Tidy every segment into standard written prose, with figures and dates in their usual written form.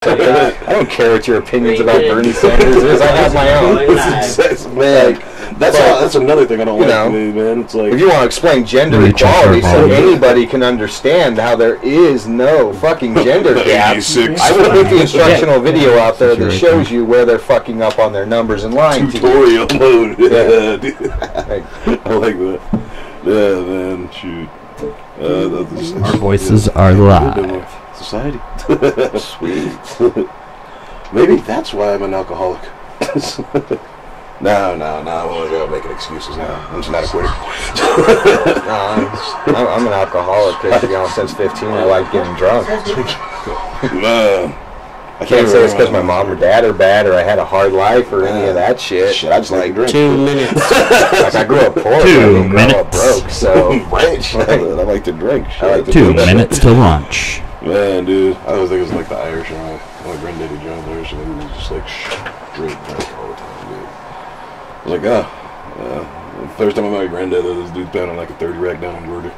I don't care what your opinions about Bernie Sanders is. I have my own. Man, that's another thing I don't like, man. It's like, if you want to explain gender equality so anybody can understand how there is no fucking gender gap, I will put the instructional video out there that shows you where they're fucking up on their numbers and lying to you. Tutorial mode. Yeah, dude. I like that. Yeah, man. Shoot. Our voices are live. Society. Sweet. Maybe that's why I'm an alcoholic. No, I'm making excuses now. I'm just not a quitter. I'm an alcoholic because, since 15 I like getting drunk. I can't say it's because my mom or dad are bad or I had a hard life or any of that shit. I just like drinking. 2 minutes. Like I grew up poor, 2 I didn't grow minutes. up broke, so I like to drink. I like to 2 minutes to lunch. Man, dude, I always think it's like the Irish and my granddaddy John Irish, and he was just like drink all the time, dude. I was like, the first time I met my granddad, this dude pounding like a 30 rack down in Georgia.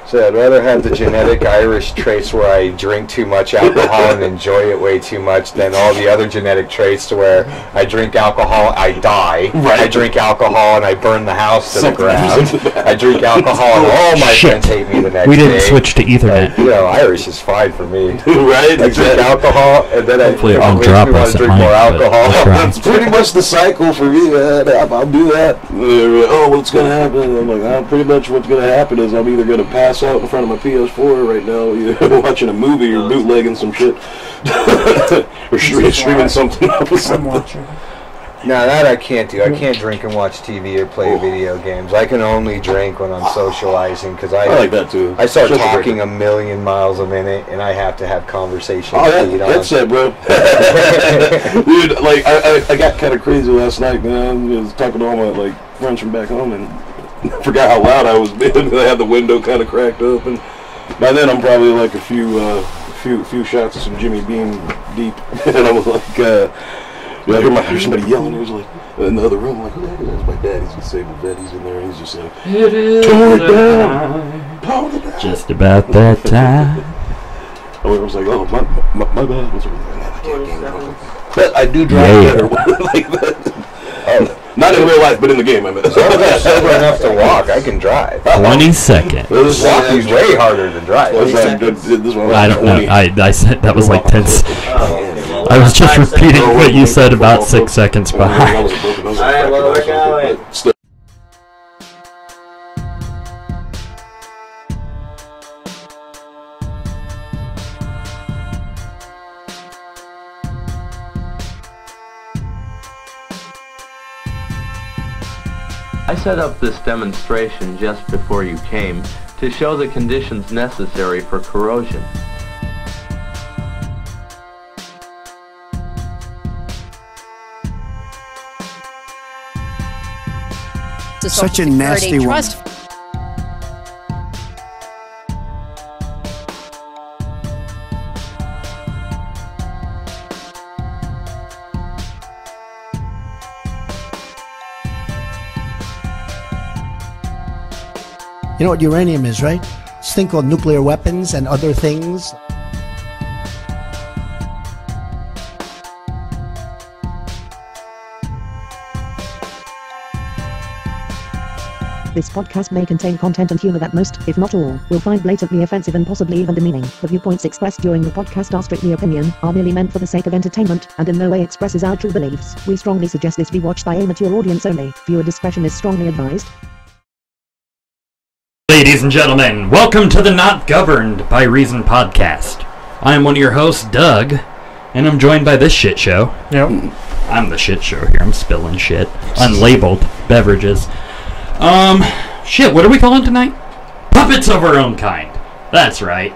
So I'd rather have the genetic Irish traits where I drink too much alcohol and enjoy it way too much than all the other genetic traits to where I drink alcohol, I die. Right. I drink alcohol and I burn the house to the ground. I drink alcohol and all my friends hate me the next day. We didn't switch to Ethernet. Irish is fine for me. Right? I drink alcohol and then hopefully it won't drop us to drink more alcohol. That's pretty much the cycle for me, man. I'll do that. Oh, what's going to happen? I'm like, pretty much what's going to happen is I'm either going to pass out in front of my PS4 right now, either watching a movie or bootlegging some shit, or streaming something up or something. No, that I can't do. I can't drink and watch TV or play video games. I can only drink when I'm socializing because I like that too. I start talking a million miles a minute and I have to have conversations. That's it, bro. Dude, like I got kind of crazy last night, man. I was talking to all my friends from back home and I forgot how loud I was being. I had the window kind of cracked up, and by then I'm probably like a few shots of some Jimmy Beam deep, and I was like, I hear somebody yelling. It was like in the other room. I'm like, who the heck is that? It's my dad. He's disabled vet. He's in there, and he's just like, it is tore it down. Just about that time. I was like, oh my bad. I can't game. But I do drive better like that. Not in real life, but in the game, I mean. As long as I'm sober enough to walk, I can drive. 20 seconds. Walking's way harder than driving. I don't know. I said that was like 10 seconds. I was just repeating what you said about 6 seconds behind. Alright, well, we're going. I set up this demonstration just before you came to show the conditions necessary for corrosion. Such a nasty one. You know what uranium is, right? This thing called nuclear weapons and other things. This podcast may contain content and humor that most, if not all, will find blatantly offensive and possibly even demeaning. The viewpoints expressed during the podcast are strictly opinion, are merely meant for the sake of entertainment, and in no way expresses our true beliefs. We strongly suggest this be watched by a mature audience only. Viewer discretion is strongly advised. Ladies and gentlemen, welcome to the Not Governed by Reason podcast. I am one of your hosts, Doug, and I'm joined by this shit show. Yep. I'm the shit show here. I'm spilling shit. Unlabeled beverages. Shit, what are we calling tonight? Puppets of our own kind. That's right.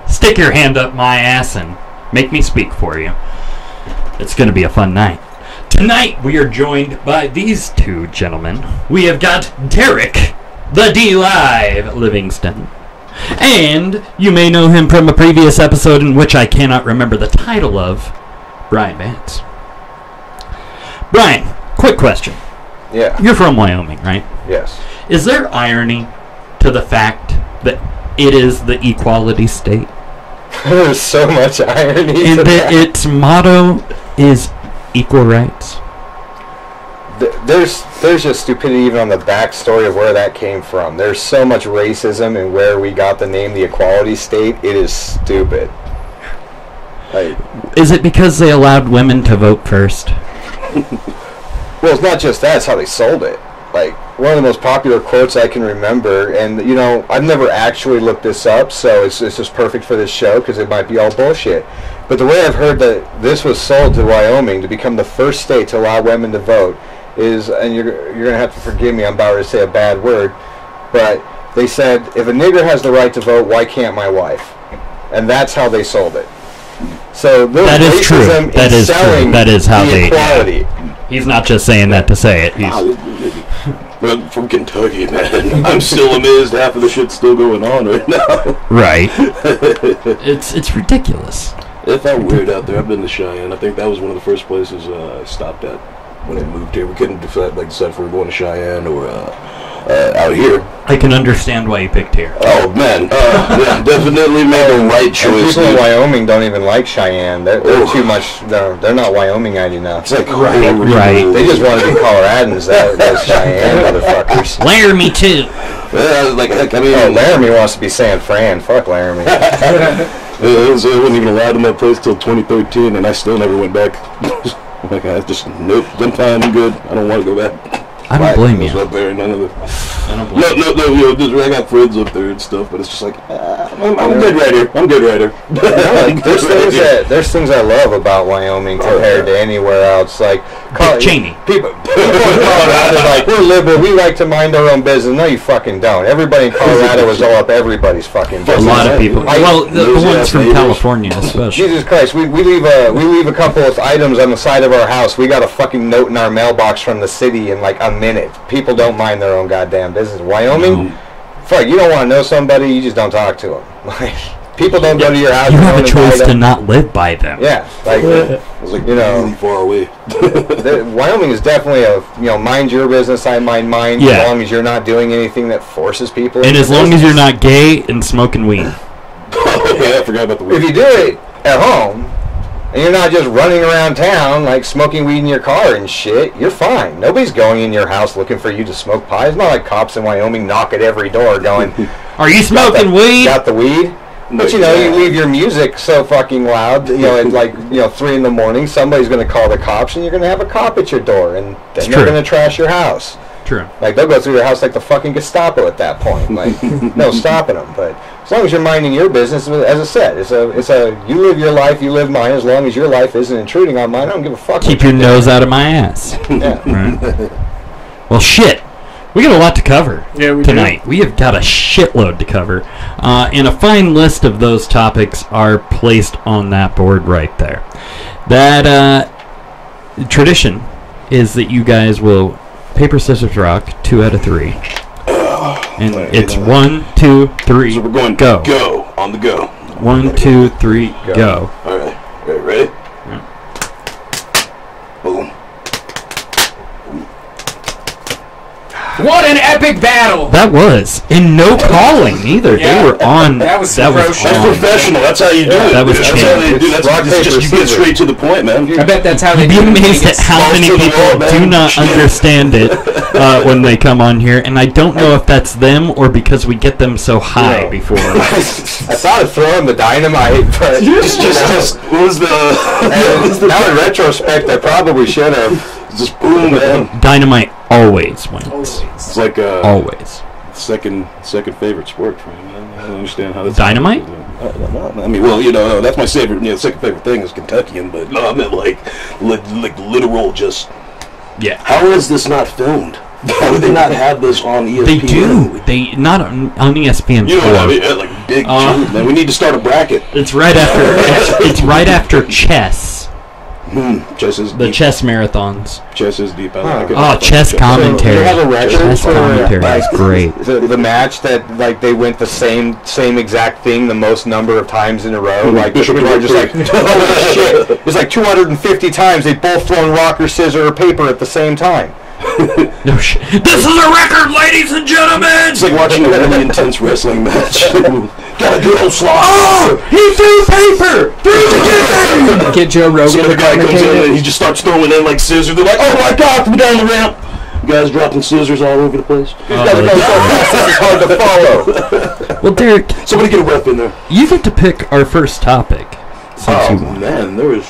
Stick your hand up my ass and make me speak for you. It's gonna be a fun night. Tonight we are joined by these two gentlemen. We have got Derrick, the D-Live Livingston. And you may know him from a previous episode in which I cannot remember the title of, Brian Vance. Brian, quick question. Yeah. You're from Wyoming, right? Yes. Is there irony to the fact that it is the equality state? There's so much irony. And its motto is equal rights. There's just stupidity even on the backstory of where that came from. There's so much racism and where we got the name the equality state. It is stupid. Like, is it because they allowed women to vote first? Well, it's not just that. It's how they sold it. Like, one of the most popular quotes I can remember, and, you know, I've never actually looked this up, so it's just perfect for this show because it might be all bullshit. But the way I've heard that this was sold to Wyoming to become the first state to allow women to vote is, and you're going to have to forgive me, I'm about to say a bad word, but they said, if a nigger has the right to vote, why can't my wife? And that's how they sold it. So that is true. That is true. That is how they equality. Yeah. He's not just saying that to say it. He's well, from Kentucky, man. I'm still amazed half of the shit's still going on right now. Right. It's ridiculous. It felt weird out there. I've been to Cheyenne. I think that was one of the first places I stopped at when I moved here. We couldn't decide if we were going to Cheyenne or out here. I can understand why you picked here. Oh man, yeah, definitely made the right choice. People in Wyoming don't even like Cheyenne. They're too much. They're not Wyomingite enough. It's like right. They just want to be Coloradans. Those Cheyenne motherfuckers. Laramie too. Yeah, like heck, I mean, Laramie wants to be San Fran. Fuck Laramie. I wasn't even allowed in that place till 2013, and I still never went back. Like I just nope. I'm fine. I'm good. I don't want to go back. I don't blame you. Up there, none of the, I don't blame you. No, you know, I got friends up there and stuff, but it's just like, I'm good right here. I'm good right here. There's things I love about Wyoming compared to anywhere else. Like, Cheney. People in Colorado are like, we're liberal, we like to mind our own business. No, you fucking don't. Everybody in Colorado is all up everybody's fucking business. A lot of people. Well, the ones from California especially. Jesus Christ, we leave a couple of items on the side of our house. We got a fucking note in our mailbox from the city in like a minute. People don't mind their own goddamn business. Wyoming, fuck, you don't want to know somebody, you just don't talk to them. Like, people don't go to your house. You have a choice to not live by them. Yeah, like it's like, you know, really far away. Wyoming is definitely a, you know, mind your business, I mind mine. Yeah. As long as you're not doing anything that forces people. And as long as you're not gay and smoking weed. Oh, yeah, I forgot about the weed. If you do it at home, and you're not just running around town like smoking weed in your car and shit, you're fine. Nobody's going in your house looking for you to smoke pot. It's not like cops in Wyoming knock at every door going, are you smoking weed? Got the weed? But you know, you leave your music so fucking loud, you know, at like, you know, 3 in the morning, somebody's going to call the cops and you're going to have a cop at your door and then they're going to trash your house. True. Like, they'll go through your house like the fucking Gestapo at that point. Like, no stopping them. But as long as you're minding your business, as I said, it's a you live your life, you live mine. As long as your life isn't intruding on mine, I don't give a fuck. Keep your nose out of my ass. Yeah. Right. Well, shit. We got a lot to cover tonight. Do. We have got a shitload to cover. And a fine list of those topics are placed on that board right there. That tradition is that you guys will paper, scissors, rock, 2 out of 3. And it's 1, 2, 3, so we're going go. Go. On the go. 1, 2, 3, go. All right. Ready? Yeah. Boom. What an epic battle! That was. And no calling either. Yeah. They were on. That was That's professional. That's how you do it. That was That's how they do. That's rock, paper, just you get scissors. straight to the point, man. I bet that's how they You'd be do it. amazed at how many Balls to the people wall, man. do not understand it when they come on here, and I don't know if that's them or because we get them so high before. I thought of throwing the dynamite, but Just what was the? now in retrospect, I probably should have. Just boom, man. Dynamite always wins. It's like Always. second favorite sport for me, man. I don't understand how that's Dynamite? I mean, well, you know, that's my favorite. You know, second favorite thing is Kentuckian, but no, I meant like literal. Just Yeah. how is this not filmed? How would they not have this on ESPN? They do. They not on ESPN. You know what I mean? Like big. Man, we need to start a bracket. It's right after. It's right after chess. Chess is The deep. chess marathons. Chess is deep. Chess commentary. You have a record Chess for commentary is great. the match that like they went the same exact thing the most number of times in a row. Like people are just like, holy shit! It's like 250 times they both thrown rock or scissors or paper at the same time. No shit. This is a record, ladies and gentlemen. It's like watching a really intense wrestling match. Got a good old slot. Oh, he threw paper through the game. Get Joe Rogan So to the guy comes in commentate and it. he just starts throwing in like scissors. They're like, oh my god, from down the ramp. Guys dropping scissors all over the place. These guys are going so fast, this is hard to follow. Well, Derrick, Somebody get a ref in there. you get to pick our first topic. Oh man, there was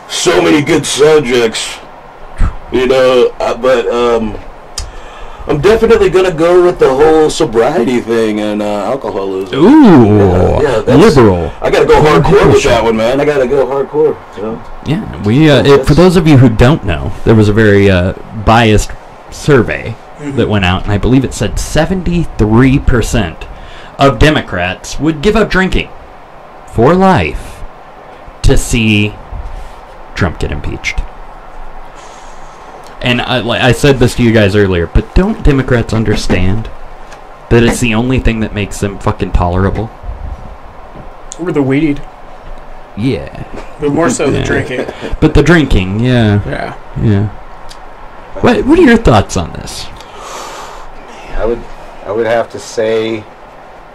so many good subjects, you know. But I'm definitely gonna go with the whole sobriety thing and alcoholism. Ooh, Yeah, that's- liberal. I gotta go hardcore with that one, man. I gotta go hardcore. You know? Yeah, for those of you who don't know, there was a very biased survey that went out, and I believe it said 73% of Democrats would give up drinking for life to see Trump get impeached. And I said this to you guys earlier, but don't Democrats understand that it's the only thing that makes them fucking tolerable? Or the weed. Yeah. But more so the Yeah. drinking. But the drinking, yeah. Yeah. What are your thoughts on this? I would have to say,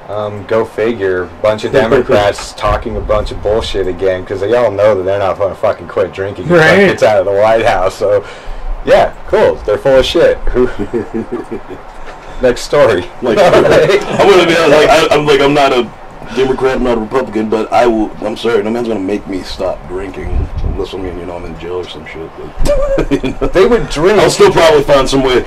go figure. Bunch of Democrats talking a bunch of bullshit again because they all know that they're not going to fucking quit drinking. Right. It's out of the White House. So, yeah, cool. They're full of shit. Next story. Like, I'm gonna be honest, I'm not a Democrat, I'm not a Republican, but I'm sorry, no man's gonna make me stop drinking unless I'm in jail or some shit. But, you know, They would drink. I'll still probably find some way.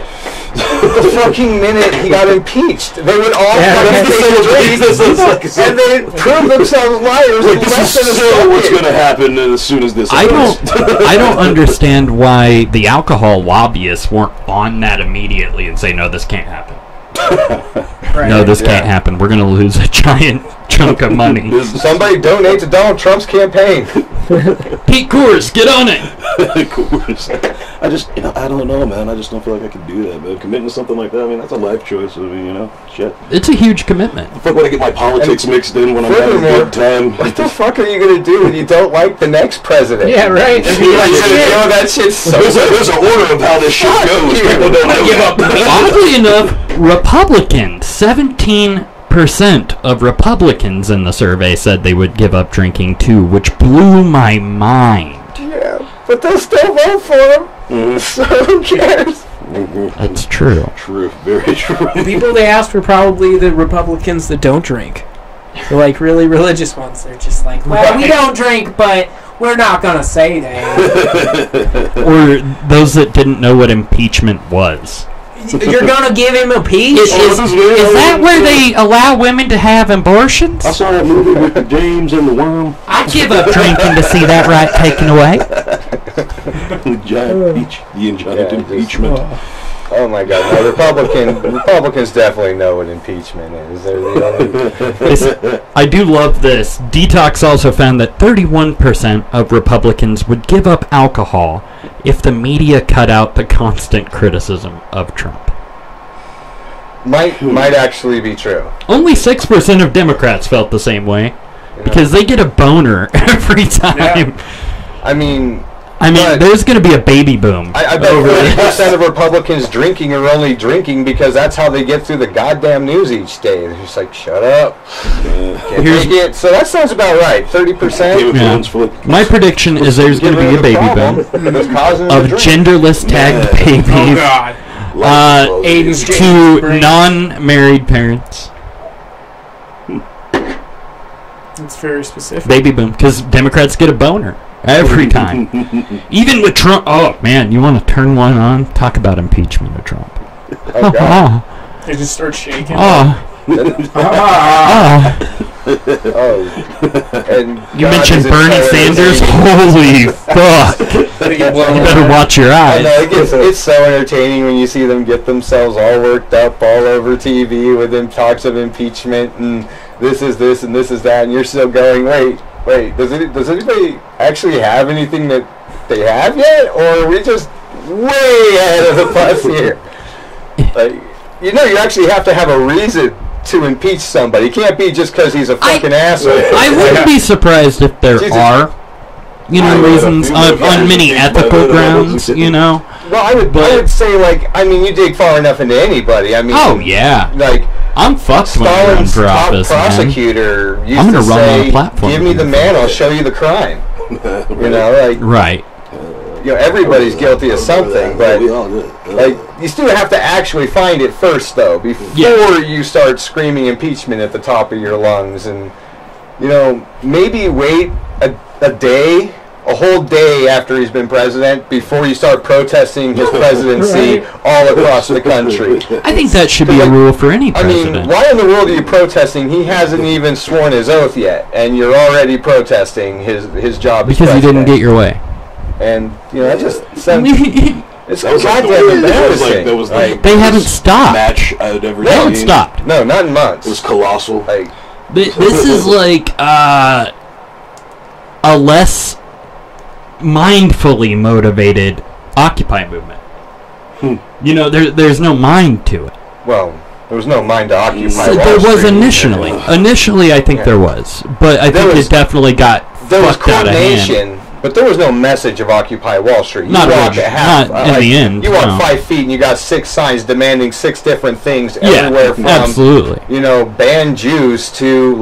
The fucking minute he got impeached, they would all fucking take This is like- drinks, and they prove themselves liars. Like, in this less is than a still what's second. gonna happen as soon as this I happens. don't understand why the alcohol lobbyists weren't on that immediately and say, no, this can't happen. Right. No, this can't happen. We're going to lose a giant chunk of money. Somebody donate to Donald Trump's campaign. Pete Coors, get on it. Of course. I just, I don't know, man. I just don't feel like I can do that, man. Committing to something like that, that's a life choice. Shit. It's a huge commitment. The fuck would I get my politics mixed in when I'm having a good time? What the fuck are you gonna do when you don't like the next president? Yeah, right. You're like, that shit's so There's an order of how this shit goes. you. People don't know give that. up. Oddly enough, Republicans, 17% of Republicans in the survey said they would give up drinking too, which blew my mind. Yeah, but they'll still vote for him. So who cares? That's true. True, very true. The people they asked were probably the Republicans that don't drink. The really religious ones. They're just like, well, we don't drink, but we're not gonna say that. Or those that didn't know what impeachment was. You're gonna give him a peach? Is that where they allow women to have abortions? I saw that movie with James and the Worm. I'd give up drinking to see that right taken away. The giant peach, the enchanted impeachment. Oh my God! No, Republicans definitely know what impeachment is. They're the only. I do love this. Detox also found that 31% of Republicans would give up alcohol if the media cut out the constant criticism of Trump. Might actually be true. Only 6% of Democrats felt the same way because they get a boner every time. I mean, I mean, there's going to be a baby boom. I bet 30% of Republicans drinking are only drinking because that's how they get through the goddamn news each day. They're just like, shut up. Can't take it. So that sounds about right. 30%. Yeah. My prediction is there's going to be a baby boom of genderless tagged babies Oh God. Aiden's to non-married parents. It's very specific. Baby boom, because Democrats get a boner every time. Even with Trump. Oh, man, you want to turn one on? Talk about impeachment of Trump. Oh, God. They just start shaking. And You God mentioned is a Bernie terrorist. Sanders? Holy fuck. You better watch your I eyes. know, it's so entertaining when you see them get themselves all worked up all over TV with them talks of impeachment and this is this and this is that, and you're still going, wait, does anybody actually have anything that they have yet, or are we just way ahead of the bus here? Like, you actually have to have a reason to impeach somebody. It can't be just because he's a fucking asshole. I wouldn't be surprised if there Jesus. are, reasons on many ethical grounds, Well, I would say, you dig far enough into anybody. I mean, Oh, yeah. like, I'm fucked when I run Stalin's for top office, man. prosecutor used I'm to gonna run on say, a platform. "Give me the man, I'll show you the crime." You know, like Right. you know, everybody's guilty of something, but we all did. like you still have to actually find it first, though, before you start screaming impeachment at the top of your lungs, and you know, maybe wait a day. A whole day after he's been president before you start protesting his presidency all across the country. I think that should be a rule for any I president. mean, why in the world are you protesting? He hasn't even sworn his oath yet, and you're already protesting his job as because you didn't president. get your way. And you know, that just sounds. It's That was like the goddamn weirdest- embarrassing. that was Like, They haven't stopped. match I'd ever They haven't seen. stopped. no, not in months. It was colossal. Like, This is like a less mindfully motivated Occupy movement. You know, there's no mind to it. well, there was no mind to occupy. So Wall there was Street. initially. Initially, I think Yeah. there was, but I think was- it definitely got There was fucked out of hand. coordination, but there was no message of Occupy Wall Street. You Not walk origi- a half, not in the end, You walk no. 5 feet and you got 6 signs demanding 6 different things Yeah, everywhere from absolutely. you know, ban Jews to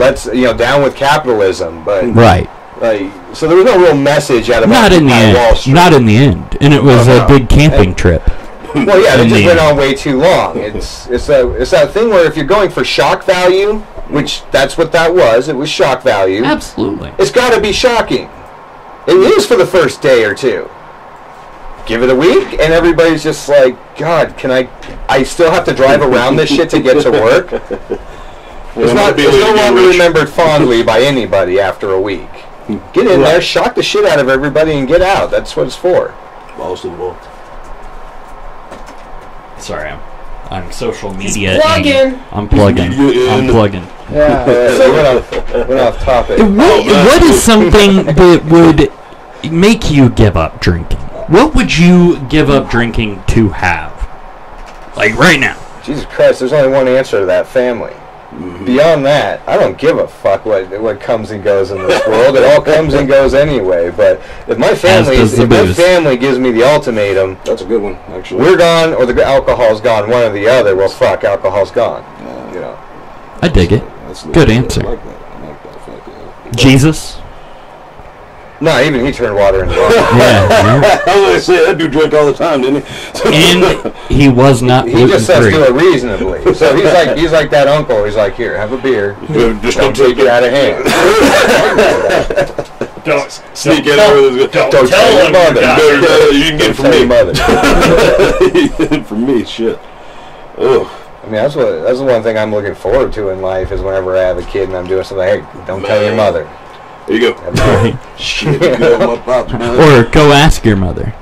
down with capitalism. But Right. like, so there was no real message out of Not in the Occupy Wall end. Street. Not in the end. And it was No, a no. big camping trip. Well, yeah, it in just the went end. on way too long. It's that thing where if you're going for shock value, which that's what that was, it was shock value. Absolutely. It's got to be shocking. It is for the first day or two. Give it a week, and everybody's just like, God, I still have to drive around this shit to get to work? It's no longer remembered fondly by anybody after a week. Get in there, shock the shit out of everybody, and get out. That's what it's for. Balls to the wall. Sorry, I'm social media. plugging. I'm plugging. I'm plugging. Yeah. So went off topic. What is something that would make you give up drinking? What would you give up drinking to have? Like right now. Jesus Christ, there's only one answer to that: family. Beyond that, I don't give a fuck what comes and goes in this world. It all comes and goes anyway. But if my family gives me the ultimatum, That's a good one, actually. we're gone or the alcohol's gone, one or the other. Well, fuck, alcohol's gone. You know. I dig it. That's Good answer. I like that. I like that. Fuck yeah. Jesus. No, even he turned water into wine. Yeah. I was gonna say that dude drank all the time, didn't he? And he was not He gluten just says free. do it reasonably. So he's like that uncle. He's like, here, have a beer. Just Don't take it out of hand. Don't sneak in over. Don't tell your mother. You can get it Don't from tell your me. mother. From me, shit. Ugh. I mean, that's the one thing I'm looking forward to in life is whenever I have a kid and I'm doing something. Hey, don't tell your mother. There you go. Shit, you know, my pops, man. Or go ask your mother.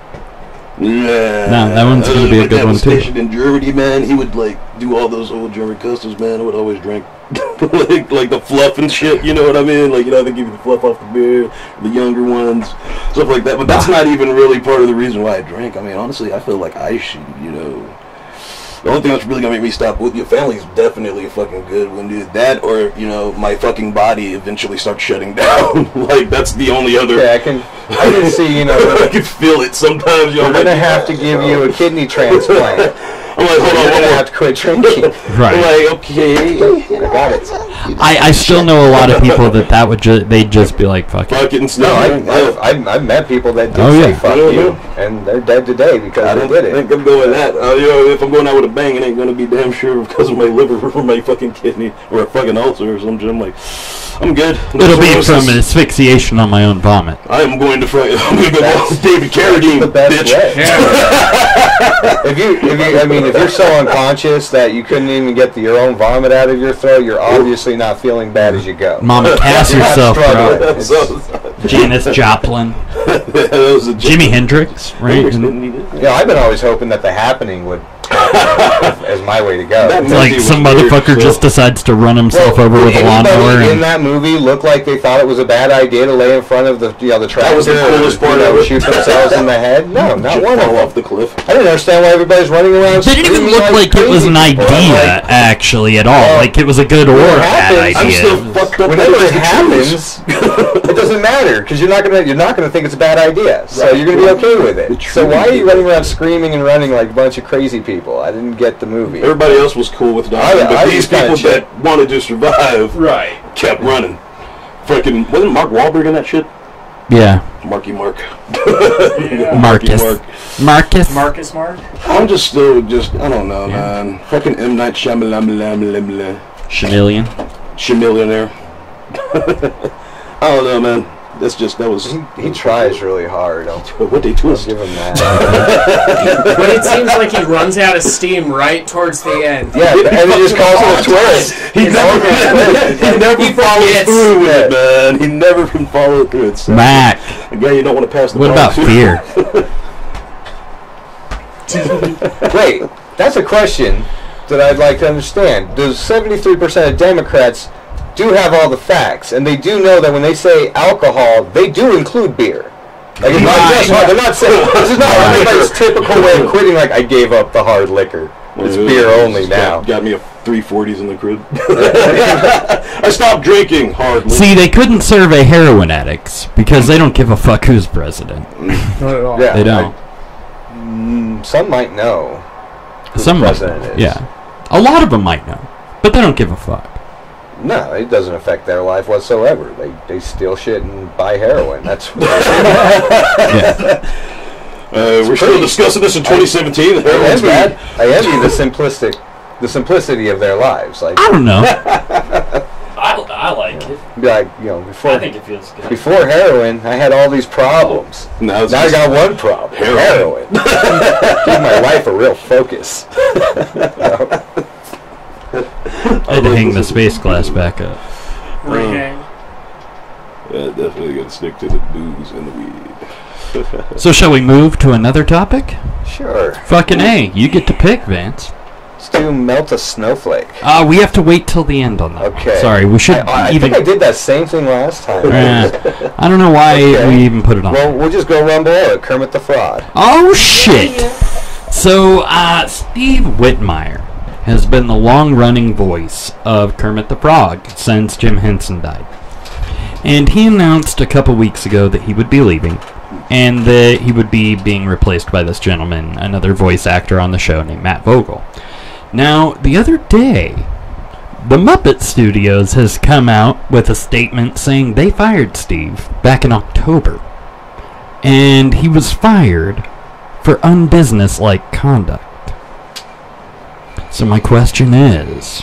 Yeah. No, that one's gonna be a good one, too. Stationed in Germany, man, he would like do all those old German customs, man. I would always drink like the fluff and shit. You know what I mean? Like, you know, they give you the fluff off the beer, the younger ones, stuff like that. But that's not even really part of the reason why I drink. I mean, honestly, I feel like I should, you know. The only thing that's really gonna make me stop with your family is definitely a fucking good one, dude. That or, you know, my fucking body eventually starts shutting down. Like, that's the only other. Yeah, I can see, you know, I can feel it sometimes. You know, we're gonna have to give you a kidney transplant. I'm like, hold You're on, gonna one have to quit drinking. Right. I'm like, okay. I got it. I still know a lot of people that would they'd just be like, fuck it. Fuck it and No, stuff. I've met people that did Oh, say yeah. fuck you, and they're dead today because I they don't did it. think I'm going that. You know, if I'm going out with a bang, it ain't gonna be damn sure because of my liver or my fucking kidney or a fucking ulcer or something. I'm like, I'm good. It'll be from asphyxiation on my own vomit. I'm going to go David Carradine, the best bitch. way. If you're so unconscious that you couldn't even get your own vomit out of your throat, you're obviously not feeling bad as you go. Mama, cast You're not yourself, bro. struggling. Janis Joplin, That was a Jimi Hendrix, right? And Yeah, I've been always hoping that The Happening would as my way to go. That like movie was some weird, motherfucker so- just decides to run himself over with a anybody lawnmower. in And, that movie looked like they thought it was a bad idea to lay in front of the tractor. That was the coolest part or, of it. shoot themselves in the head. No, not one of fall them. off the cliff. I didn't understand why everybody's running around. they didn't even screaming look like it was an crazy people. I'm idea, like, actually, at all. Well, Like it was a good or when it bad happens, I'm idea. still fucked up. Whenever that it happens, it doesn't matter because you're not gonna think it's a bad idea. So you're gonna be okay with it. So why are you running around screaming and running like a bunch of crazy people? I didn't get the movie. Everybody else was cool with dying, but these people that wanted to survive kept running. Freaking, wasn't Mark Wahlberg in that shit? Yeah. Marky Mark. Marcus. I'm just still, I don't know, man. Fucking M. Night Shyamalan. Shamillionaire. I don't know, man. That was... He tries really hard. What they twist? Give him that. But it seems like he runs out of steam right towards the end. Yeah, and he just calls it a twist. He never follows through with it, man. He never can follow through it. So. Mac. Again, you don't want to pass the What about fear? Wait, that's a question that I'd like to understand. Does 73% of Democrats do have all the facts, and they do know that when they say alcohol, they do include beer. Like, it's not just hard. They're not saying, this is not everybody's typical way of quitting, like, I gave up the hard liquor. It's beer only now. Got me a 340s in the crib. I stopped drinking hard liquor. See, they couldn't survey heroin addicts because they don't give a fuck who's president. Not at all. Yeah, they don't. Some might know who Some the might president know. is. Yeah. A lot of them might know, but they don't give a fuck. No, it doesn't affect their life whatsoever. They steal shit and buy heroin. That's what we're still discussing this in 2017. I envy the simplicity of their lives. Like, I don't know. I like it. Like, before I think it feels good. Before heroin, I had all these problems. Now I got one problem: heroin. Give my life a real focus. I had to hang the space glass back up. Rehang. Yeah, definitely got to stick to the booze and the weed. So shall we move to another topic? Sure. Fucking A, you get to pick, Vance. Let's do melt a snowflake. We have to wait till the end on that. Okay. Sorry, we should I even... think I did that same thing last time. I don't know why we even put it on. Well, we'll just go run below it. Kermit the Frog. Oh, shit! So, Steve Whitmire has been the long-running voice of Kermit the Frog since Jim Henson died. And he announced a couple weeks ago that he would be leaving, and that he would be being replaced by this gentleman, another voice actor on the show named Matt Vogel. Now, the other day, the Muppet Studios has come out with a statement saying they fired Steve back in October. And he was fired for unbusinesslike conduct. So my question is,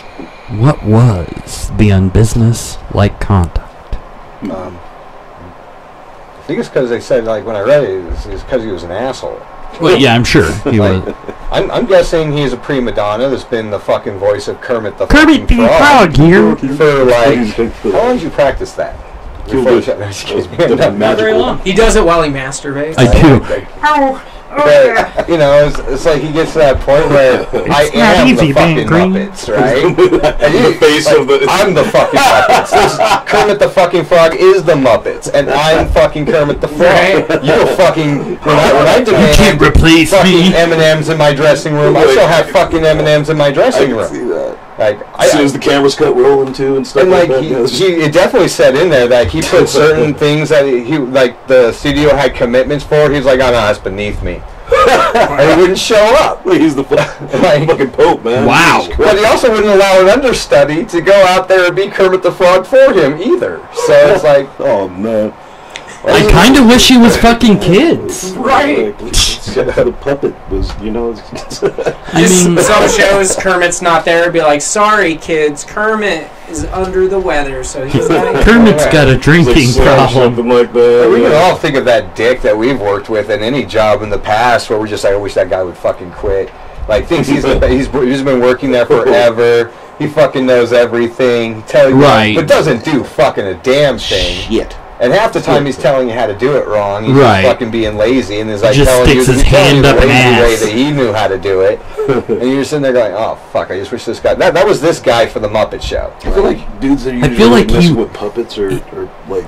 what was the unbusiness-like conduct? I think it's because they said, like, when I read it, it's because he was an asshole. Well, yeah, I'm sure he was. I'm guessing he's a prima donna that's been the fucking voice of Kermit the Kermit the Frog here. For, like, how long did you practice that? Not very long. He does it while he masturbates. I do. But, it's like he gets to that point where I am the fucking Muppets, right? I'm the fucking Muppets. Kermit the fucking Frog is the Muppets, and I'm fucking Kermit the Frog. You're fucking... When I demand can't replace fucking me. M&Ms in my dressing room, I still have fucking M&Ms in my dressing room. I can see that. Like, as soon as the cameras cut rolling too and stuff and like that. It definitely said in there that he put certain things that he like the studio had commitments for. He was like, "Oh no, that's beneath me," and he wouldn't show up. He's the fucking Pope, man. Wow. But he also wouldn't allow an understudy to go out there and be Kermit the Frog for him either. So it's like, oh man. I kind of wish he was fucking kids. Right. The puppet was, I mean, some shows Kermit's not there. Be like, sorry, kids, Kermit is under the weather, so he's not. Kermit's got a drinking problem. Something like that. We can all think of that dick that we've worked with in any job in the past where we're just like, I wish that guy would fucking quit. Like, thinks he's been working there forever. He fucking knows everything. Right. But doesn't do fucking a damn thing. Shit. And half the time he's telling you how to do it wrong. He's just fucking being lazy, and he's like just telling you his hand up the an lazy way ass. that he knew how to do it. And you're sitting there going, "Oh fuck! I just wish this guy." That was this guy for the Muppet Show. I feel like dudes that usually messing with puppets or like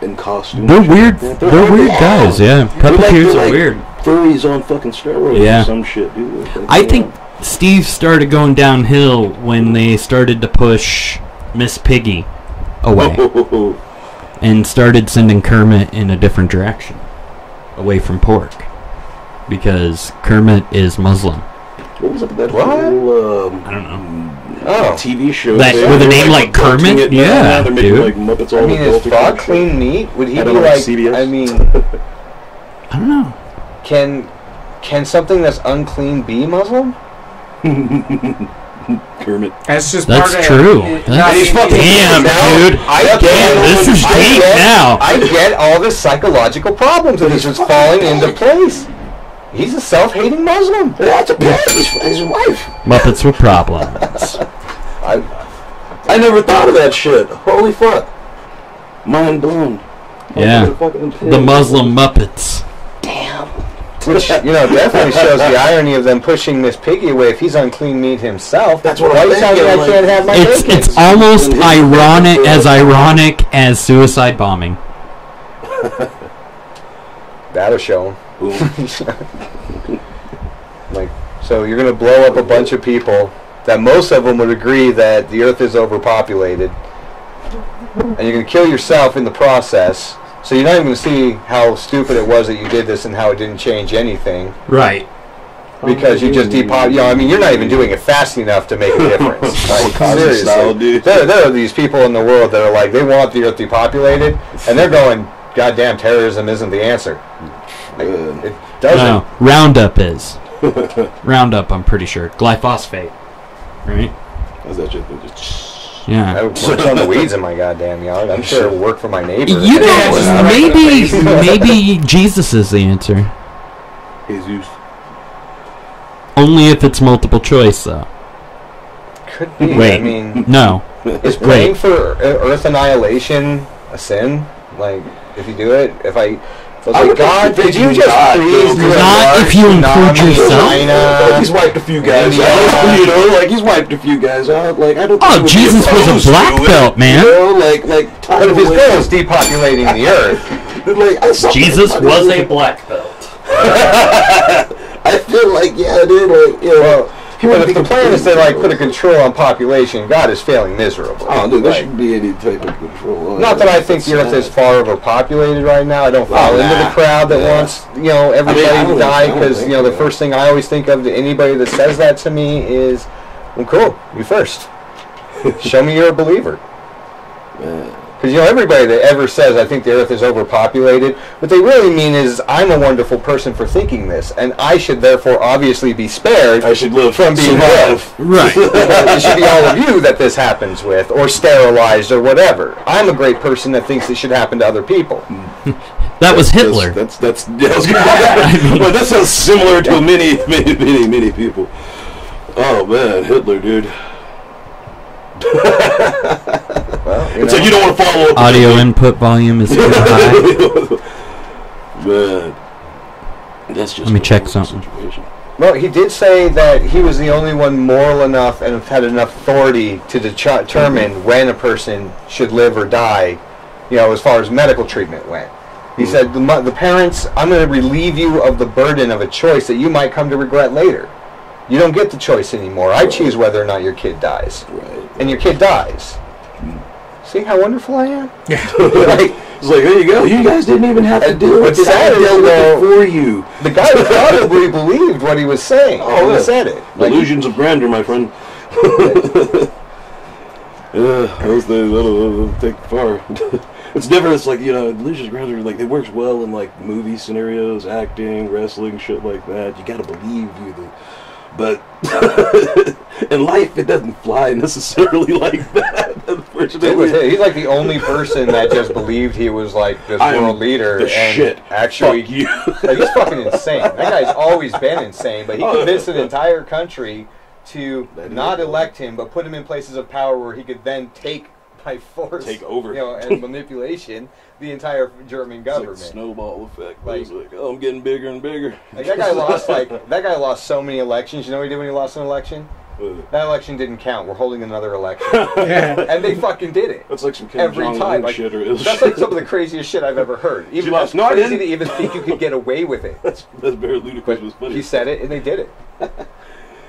in costume. They're weird. They're weird guys. Yeah, puppeteers are weird. Furries on fucking steroids. Yeah. Or some shit, dude. I think Steve started going downhill when they started to push Miss Piggy away. And started sending Kermit in a different direction, away from pork, because Kermit is Muslim. What was up with that What? whole I don't know. TV show? That They with a were, name like adulting Kermit? it now. Yeah, They're making dude. like Muppets all I mean, is adulting frog and shit. clean meat? Would he I be don't know, like? CBS? I mean, I don't know. can something that's unclean be Muslim? Kermit. That's just That's part true. Of, That's not- damn, Now, dude. I get This is deep now. I get all the psychological problems that is just falling into place. He's a self-hating Muslim. That's a his wife. Muppets with problems. I never thought of that shit. Holy fuck. Mind blown. Yeah. The The Muslim Muppets. Which, definitely shows the irony of them pushing Miss Piggy away if he's unclean meat himself. That's what Why I'm you telling me I thinking, can't have my bacon? It's almost ironic as suicide bombing. That'll show him. Boom. So you're going to blow up a bunch of people that most of them would agree that the earth is overpopulated. And you're going to kill yourself in the process. So you're not even going to see how stupid it was that you did this and how it didn't change anything. Right. Because you just you're not even doing it fast enough to make a difference. Like, seriously. Style, dude. There are these people in the world that are like, they want the earth depopulated, and they're going, goddamn, terrorism isn't the answer. Like, it doesn't. No, Roundup is. Roundup, I'm pretty sure. Glyphosate. Right? How's that shit? Just Yeah. I work on the weeds in my goddamn yard. I'm sure it'll work for my neighbor. You know, maybe Jesus is the answer. Jesus. Only if it's multiple choice, though. Could be. Wait. I mean, No. is praying for Earth annihilation a sin? Like, if you do it, if I was like, God, could you just please do Not if you include yourself. Like he's wiped a few guys out. Like he's wiped a few guys out. Like I don't. Oh, Jesus was a black belt, man. Like. But if his goal is depopulating the Earth, like Jesus was a black belt. I feel like dude. Like well. But if the plan is to put a control on population, God is failing miserably. Oh, dude, there shouldn't be any type of control. Not that I think the Earth is far overpopulated right now. I don't fall into the crowd that wants everybody to die because the first thing I always think of to anybody that says that to me is, well, cool, you first. Show me you're a believer. Because everybody that ever says I think the Earth is overpopulated, what they really mean is I'm a wonderful person for thinking this, and I should therefore obviously be spared. I should live from being killed. Right. It should be all of you that this happens with, or sterilized, or whatever. I'm a great person that thinks it should happen to other people. That was Hitler. That's well, that sounds similar to many people. Oh man, Hitler, dude. Well, it's like you don't want to follow up. Audio input volume is too high. Man, that's just. Let me check something. Situation. Well, he did say that he was the only one moral enough and had enough authority to determine when a person should live or die, as far as medical treatment went. He said, the parents, I'm going to relieve you of the burden of a choice that you might come to regret later. You don't get the choice anymore. I choose whether or not your kid dies. Right. And your kid dies. See how wonderful I am? Yeah. It's like, there you go. You guys didn't even have to do it. What's sad is, I dealt with it for you. The guy probably believed what he was saying when he said it. Delusions of grandeur, my friend. That'll take far. It's different. It's like, delusions of grandeur, it works well in, movie scenarios, acting, wrestling, shit like that. You gotta believe but in life, it doesn't fly necessarily like that. Unfortunately, he's like the only person that just believed he was this world leader, the and shit. actually, Fuck you. He's fucking insane. That guy's always been insane, but he convinced an entire country to not elect him, but put him in places of power where he could then take by force, take over, and manipulation the entire German government. It's like snowball effect. I'm getting bigger and bigger. That guy lost so many elections. You know what he did when he lost an election? That election didn't count. We're holding another election. And they fucking did it. That's like some every time. Shit. That's like some of the craziest shit I've ever heard. Even that's crazy to even think you could get away with it. That's very ludicrous. Was funny. He said it, and they did it.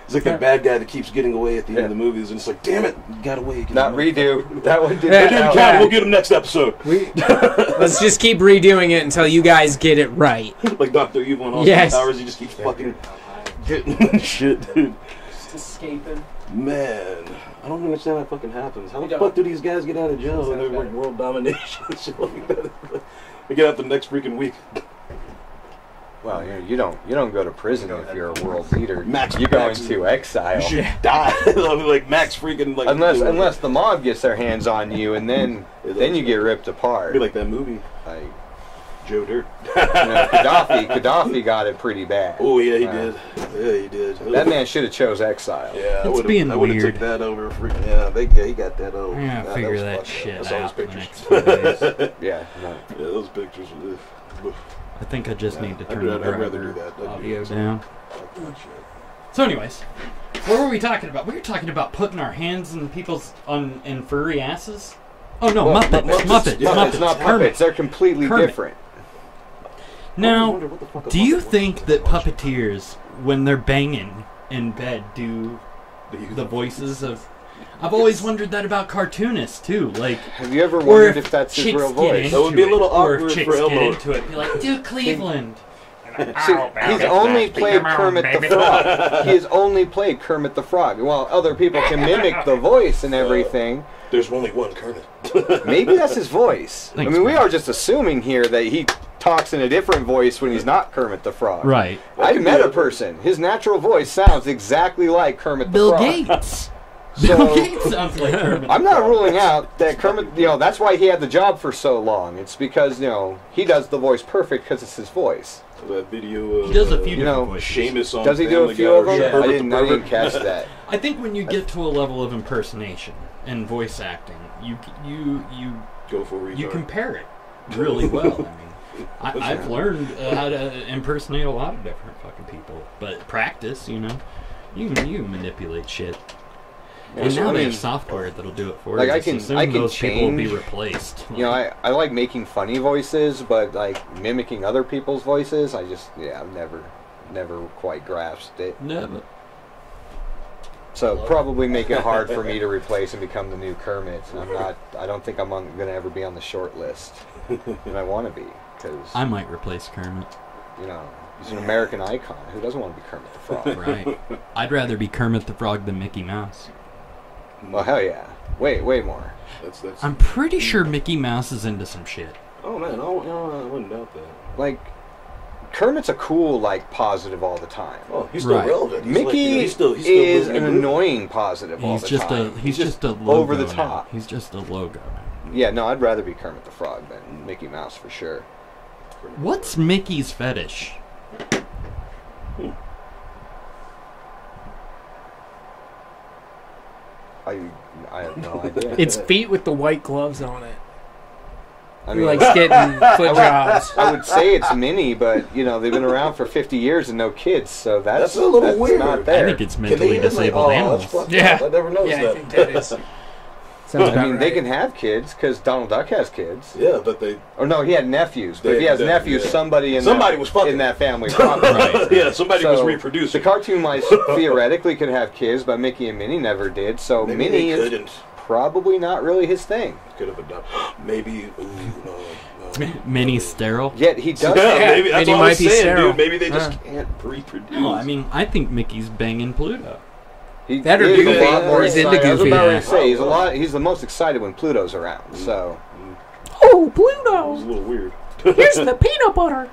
It's like that bad guy that keeps getting away at the end of the movies, and it's like, damn it, you got away. Not redo. That one didn't count. We'll get him next episode. Let's just keep redoing it until you guys get it right. Like Dr. Evil and Austin Powers, he just keeps fucking Shit, dude. Just escaping. Man, I don't understand how that fucking happens. How the don't. fuck do these guys get out of jail and they're like world domination and shit like that? They get out the next freaking week. Well, you don't go to prison if you're a world leader. Max, you go Max into exile. You should die. Like Max freaking like. Unless the mob gets their hands on you, and then you get ripped apart. Be like that movie, like Joe Dirt. Gaddafi got it pretty bad. Oh yeah, he did. Yeah, he did. That man should have chose exile. Yeah, It's being I would have weird. took that over. Freaking, he got that over. Yeah, Nah, figure was that fucked. shit I saw out those the pictures. next few days. Yeah, no. Yeah, those pictures. I think I just need to turn I'd the rather do driver that. audio down. Fuck shit. So anyways, what were we talking about? We were talking about putting our hands in people's in furry asses. Oh no, Well, Muppets. Yeah, it's not puppets. They're completely Kermit. different. Now, do you think that puppeteers, when they're banging in bed, do the voices of... I've always wondered that about cartoonists, too. Like, have you ever or wondered if that's his real voice? That would be a little or awkward if chicks for get Elmo. into it, be like, do Cleveland. See, he's only played Kermit the Frog. He has only played Kermit the Frog. While other people can mimic the voice and everything, there's only one Kermit. maybe that's his voice. Thanks, I mean, we man. are just assuming here that he talks in a different voice when he's not Kermit the Frog. Right. I met a person. His natural voice sounds exactly like Kermit the Bill Frog. Gates. So, Bill Gates sounds like Kermit. I'm not ruling out that Kermit, that's why he had the job for so long. It's because, he does the voice perfect because it's his voice. That video of He does a few different voices. Seamus on Does he do Family a few Guy, of or them? Herbert I the didn't Pervert. catch that. I think when you get to a level of impersonation and voice acting, you Go for retard. you compare it really well. I mean, I've learned how to impersonate a lot of different fucking people, but practice, you can manipulate shit. Yeah, And so, now I they mean, have software that'll do it for like, you. I can- so I soon can those people will be change- replaced. I like making funny voices, but like mimicking other people's voices, I've never quite grasped it. Never. So probably make it hard for me to replace and become the new Kermit. I don't think I'm going to ever be on the short list, and I want to be because I might replace Kermit. he's an American icon. Who doesn't want to be Kermit the Frog? Right. I'd rather be Kermit the Frog than Mickey Mouse. Well, hell yeah, way more. That's. I'm pretty sure Mickey Mouse is into some shit. Oh man, I wouldn't doubt that. Like Kermit's a cool, positive all the time. Oh, he's still Right. relevant. He's Mickey he's still is moving an and grooving. annoying positive all He's the just time. he's just a logo over the now. top. He's just a logo. Yeah, no, I'd rather be Kermit the Frog than Mickey Mouse for sure. What's Mickey's fetish? I have no idea. It's feet with the white gloves on it. I He mean, likes getting foot jobs. I would say it's mini, but they've been around for 50 years and no kids, so that's a little weird. not there. I think it's Can mentally they even, disabled animals. That's fucked Yeah. up. I never noticed Yeah, I that. think that is. Sounds I about mean, they right. can have kids because Donald Duck has kids. Yeah, but they. Or no, he had nephews. But if he has Yeah, nephews, yeah. somebody was fucking. in that family. Probably. Right. Yeah, somebody was So, reproducing. The cartoon mice theoretically could have kids, but Mickey and Minnie never did. So Maybe Minnie they is couldn't. probably not really his thing. Could have adopted. Maybe. Ooh, no. Mini sterile? Yet he does. Yeah, maybe that's Minnie what I might was be saying, sterile. dude. Maybe they just can't reproduce. No, I mean, I think Mickey's banging Pluto. He That or is Goofy. a lot more He's into excited. I was Goofy, about yeah. to say he's the most excited when Pluto's around. So Oh, It was Pluto! a little weird. Here's the peanut butter.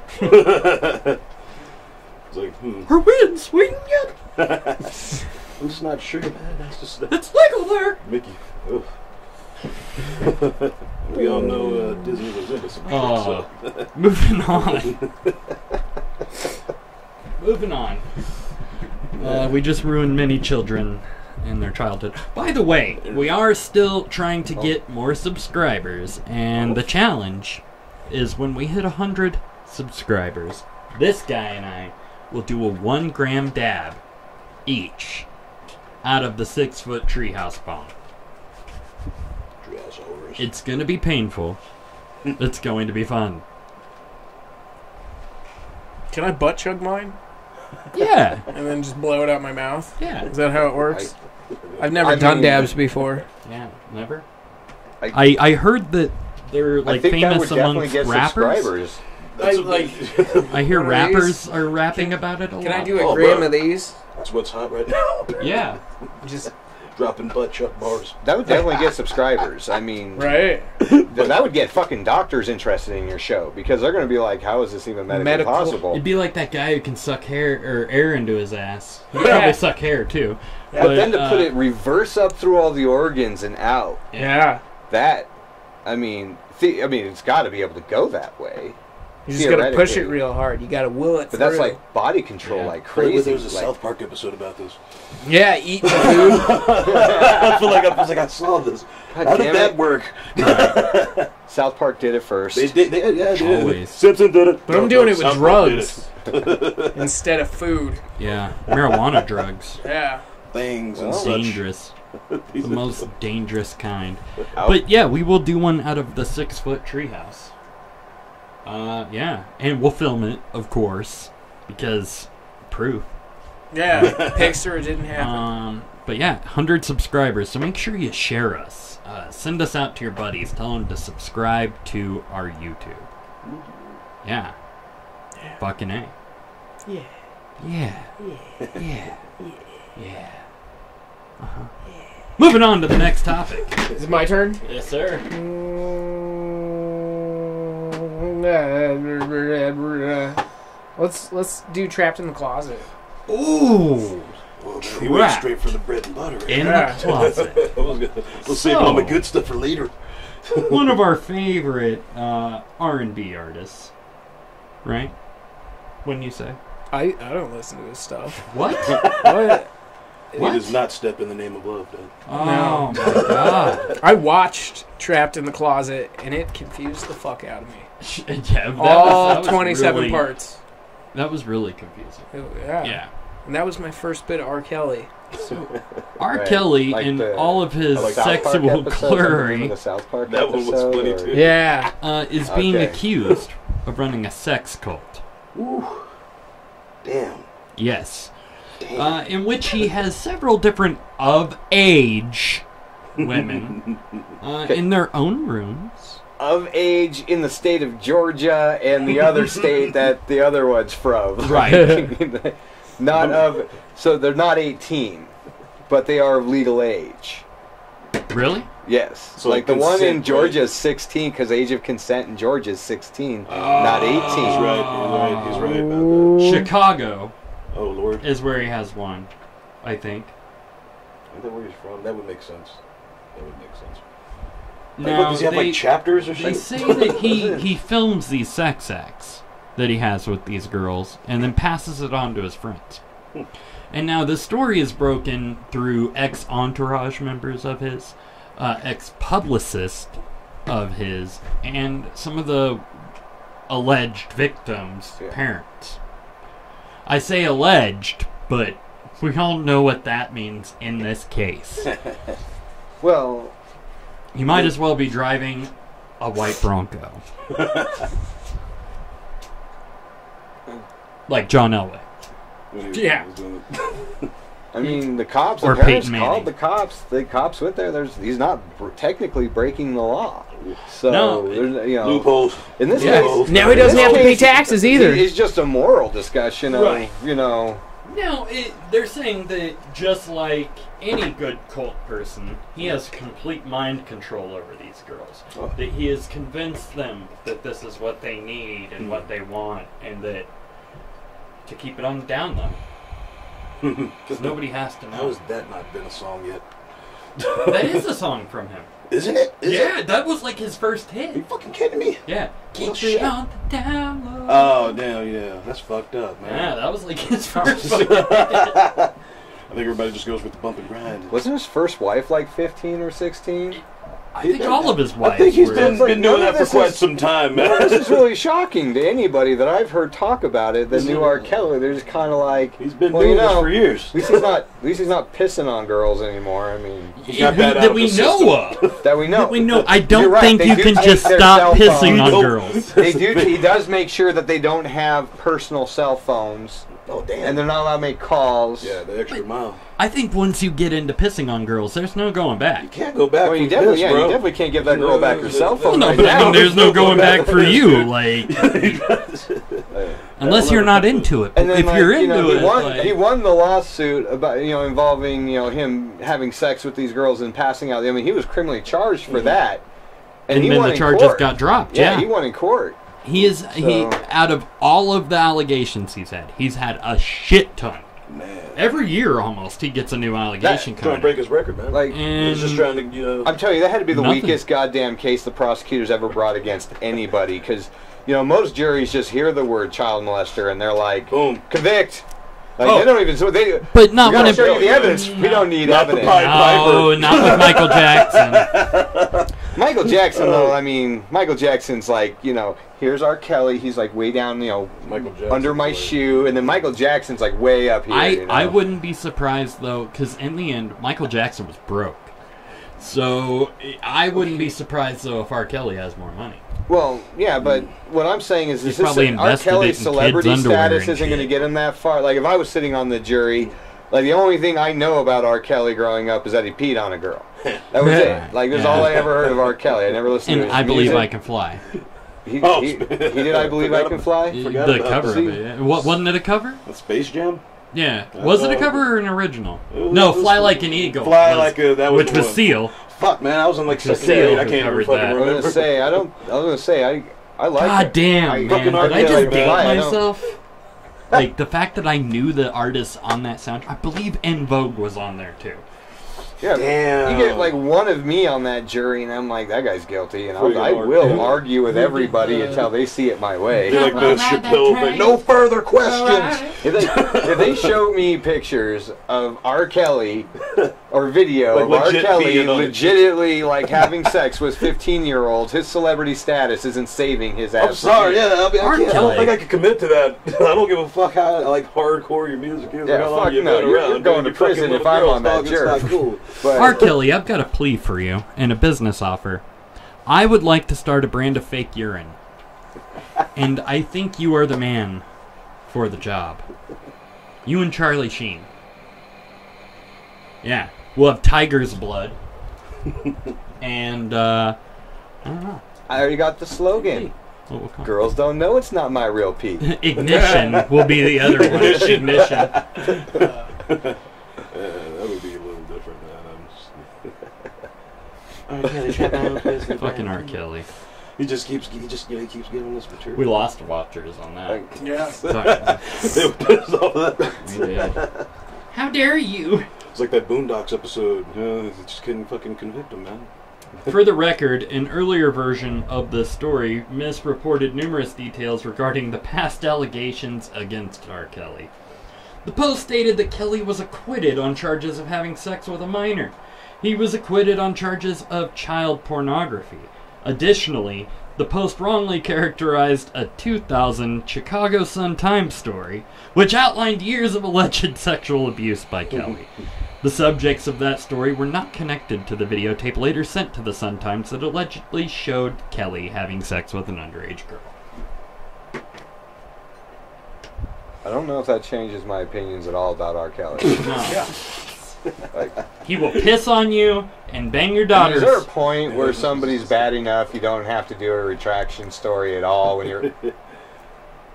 It's like, Her wind's swinging yet? I'm just not sure, man. That's just It's legal there. Mickey. Ugh. We all know Disney was into some shit. Oh. So. Moving on. Moving on. We just ruined many children in their childhood. By the way, we are still trying to get more subscribers, and the challenge is when we hit 100 subscribers, this guy and I will do a 1 gram dab each out of the 6-foot treehouse bomb. It's going to be painful. It's going to be fun. Can I butt chug mine? Yeah. And then just blow it out my mouth? Yeah. Is that how it works? I've never I done mean- dabs before. Yeah, never. I I heard that they're I like think that would famous definitely amongst get rappers. subscribers. I hear rappers are rapping about it a lot. Can I do a gram of these? That's what's hot right now. Yeah. Just dropping butt chuck bars. That would definitely get subscribers. I mean, right. That would get fucking doctors interested in your show because they're going to be like, "How is this even medically possible?" It'd be like that guy who can suck hair or air into his ass. He'd probably suck hair too. But then to put it reverse up through all the organs and out. Yeah. That, I mean, it's got to be able to go that way. You just gotta push it real hard. You gotta will it. But that's like body control, like crazy. There was a South Park episode about this. Yeah, eating the food. I feel like I saw this. How did that work? South Park did it first. They did. Always. Simpson did it. But I'm doing it with drugs instead of food. Yeah, marijuana drugs. Yeah. Things and dangerous. The most dangerous kind. But yeah, we will do one out of the 6-foot treehouse. Yeah, and we'll film it, of course, because proof. Yeah, picture didn't happen. But yeah, 100 subscribers, so make sure you share us. Send us out to your buddies. Tell them to subscribe to our YouTube. Yeah. Fucking A. Yeah. Yeah. Yeah. Yeah. Uh-huh. Moving on to the next topic. Is it my turn? Yes, sir. Let's do Trapped in the Closet. Ooh. He went straight for the bread and butter. In the closet. We'll save all the good stuff for later. One of our favorite R&B artists, right? Wouldn't you say? I don't listen to this stuff. What? What? He does not step in the name of love, dude. Oh, my God. I watched Trapped in the Closet, and it confused the fuck out of me. Yeah, all 27 really, parts. That was really confusing. Yeah. And that was my first bit of R. Kelly. So, R. Kelly and all of his sexual glory. The South Park that one was funny too. Yeah. Is being accused of running a sex cult. Ooh. Damn. Yes. In which he has several different of-age women in their own rooms. Of age in the state of Georgia and the other state that the other one's from. Right. So they're not 18, but they are of legal age. Really? Yes. So like the one in Georgia is 16 because age of consent in Georgia is 16, not 18. He's right about that. Chicago. Oh, Lord. Is where he has one, I think. Is that where he's from? That would make sense. Now, does he have like chapters or something? They say that he films these sex acts that he has with these girls and then passes it on to his friends. And now the story is broken through ex-entourage members of his, ex-publicist of his, and some of the alleged victims' parents. I say alleged, but we all know what that means in this case. Well, he might as well be driving a white Bronco. Like John Elway. Yeah. I mean, the cops. Or the parents Peyton Manning. called the cops. The cops went there. He's not technically breaking the law. So No. Loopholes. In this case, Now he doesn't have to pay taxes either. It's just a moral discussion of Right. No, they're saying that just like any good cult person, he has complete mind control over these girls. Oh. That he has convinced them that this is what they need and what they want, and that to keep it on the down low. Because nobody has to How know. has that not been a song yet? That is a song from him. Isn't it? Yeah, that was like his first Are you hit. fucking kidding me? Yeah. Keep shit. it on the down low. Oh, damn, yeah. That's fucked up, man. Yeah, that was like his first fucking hit. I think everybody just goes with the bump and grind. Wasn't his first wife like 15 or 16? I think all of his wives I think he's were. been like, doing none that of for this quite is- some time, Well, man. this is really shocking to anybody that I've heard talk about it. The new R. Kelly, they're just kind of like He's been well, doing you know, this for years. At least he's not pissing on girls anymore. I mean, He got that out that of we the know system. of. that we know. That we know. I You're don't right, think they you do can take just their stop cell pissing phones. on Nope. girls. They do. He does make sure that they don't have personal cell phones Oh, damn. And they're not allowed to make calls. Yeah, the extra mile. I think once you get into pissing on girls, there's no going back. You can't go back. Well, you from definitely, piss, yeah, bro. you definitely can't give that girl back her cell phone. No, right but I now. mean, there's no going back for you, like, unless you're not into it. And then, If like, you're you know, into he it, won, like, he won the lawsuit about, you know, involving, you know, him having sex with these girls and passing out. I mean, he was criminally charged for that, and he then won the in charges court. got dropped. Yeah, Yeah, he won in court. he out of all of the allegations he's had a shit ton. Man. Every year almost he gets a new allegation Trying to coming. break his record, man. Like, he's just trying to, you know. I'm telling you, that had to be the Nothing. weakest goddamn case the prosecutors ever brought against anybody. Because, you know, most juries just hear the word child molester and they're like, boom, convict. Like, they don't even. So they. But not we when gotta it. show you the evidence. We don't need Not the evidence. Pied No, Piper. not with Michael Jackson. Michael Jackson, though, I mean, Michael Jackson's like, you know, here's R. Kelly. He's like way down, you know, Michael Jackson, under my shoe, and then Michael Jackson's like way up here. you know? I wouldn't be surprised though, because in the end, Michael Jackson was broke. So I wouldn't be surprised though if R. Kelly has more money. Well, yeah, but what I'm saying is, He's this probably R. invested it Kelly's in celebrity kids' underwear status and isn't going to shit. get him that far. Like, if I was sitting on the jury, like, the only thing I know about R. Kelly growing up is that he peed on a girl. That was it. Like, that's all I ever heard of R. Kelly. I never listened to And his I Believe music. I Can Fly. He did I Believe I Can Fly? Forgot The about cover the of it. Yeah. What, wasn't it a cover? A Space Jam? Yeah. Was it a cover or an original? was- No, it was- Fly Like an Eagle. Fly was- Like a- that was which the was one. Seal. Fuck, man, I was in like second Seal grade. I who can't even covered fucking that. I was remember. gonna say I like God it. damn, I- man. fucking Did R. I Kelly, just date man. I don't- myself? Like, the fact that I knew the artists on that soundtrack. I believe En Vogue was on there, too. Yeah, Damn. you get like one of me on that jury, and I'm like, that guy's guilty, and I Friggin' R. will Kelly. argue with everybody until they see it my way. You're like the Chappelle thing. No further questions. If they show me pictures of R. Kelly or video Like of R. legit Kelly peeing on it. legitimately like having sex with 15-year-olds, his celebrity status isn't saving his ass. I'm sorry, yeah. I mean, R. I don't Kelly. think I could commit to that. I don't give a fuck how like hardcore your music is. Yeah, or how long fuck you've no. been You're around. going Dude, to you fucking prison little if I'm girls, on that dog, it's jerk. not cool. But R. Kelly, I've got a plea for you and a business offer. I would like to start a brand of fake urine. And I think you are the man for the job. You and Charlie Sheen. Yeah. We'll have tiger's blood. And, I don't know. I already got the slogan. What we'll call it. Girls don't know it's not my real pee. Ignition will be the other one. Ignition. That would be a little different, man. Fucking R. Kelly. He keeps giving us material. We lost watchers on that. Yeah. Sorry. They pissed off that. We did. How dare you? It's like that Boondocks episode. They just couldn't fucking convict him, man. For the record, an earlier version of the story misreported numerous details regarding the past allegations against R. Kelly. The Post stated that Kelly was acquitted on charges of having sex with a minor. He was acquitted on charges of child pornography. Additionally, the Post wrongly characterized a 2000 Chicago Sun-Times story, which outlined years of alleged sexual abuse by Kelly. The subjects of that story were not connected to the videotape later sent to the Sun-Times that allegedly showed Kelly having sex with an underage girl. I don't know if that changes my opinions at all about R. Kelly. No. He will piss on you and bang your daughters. Is there a point where somebody's bad enough you don't have to do a retraction story at all when you're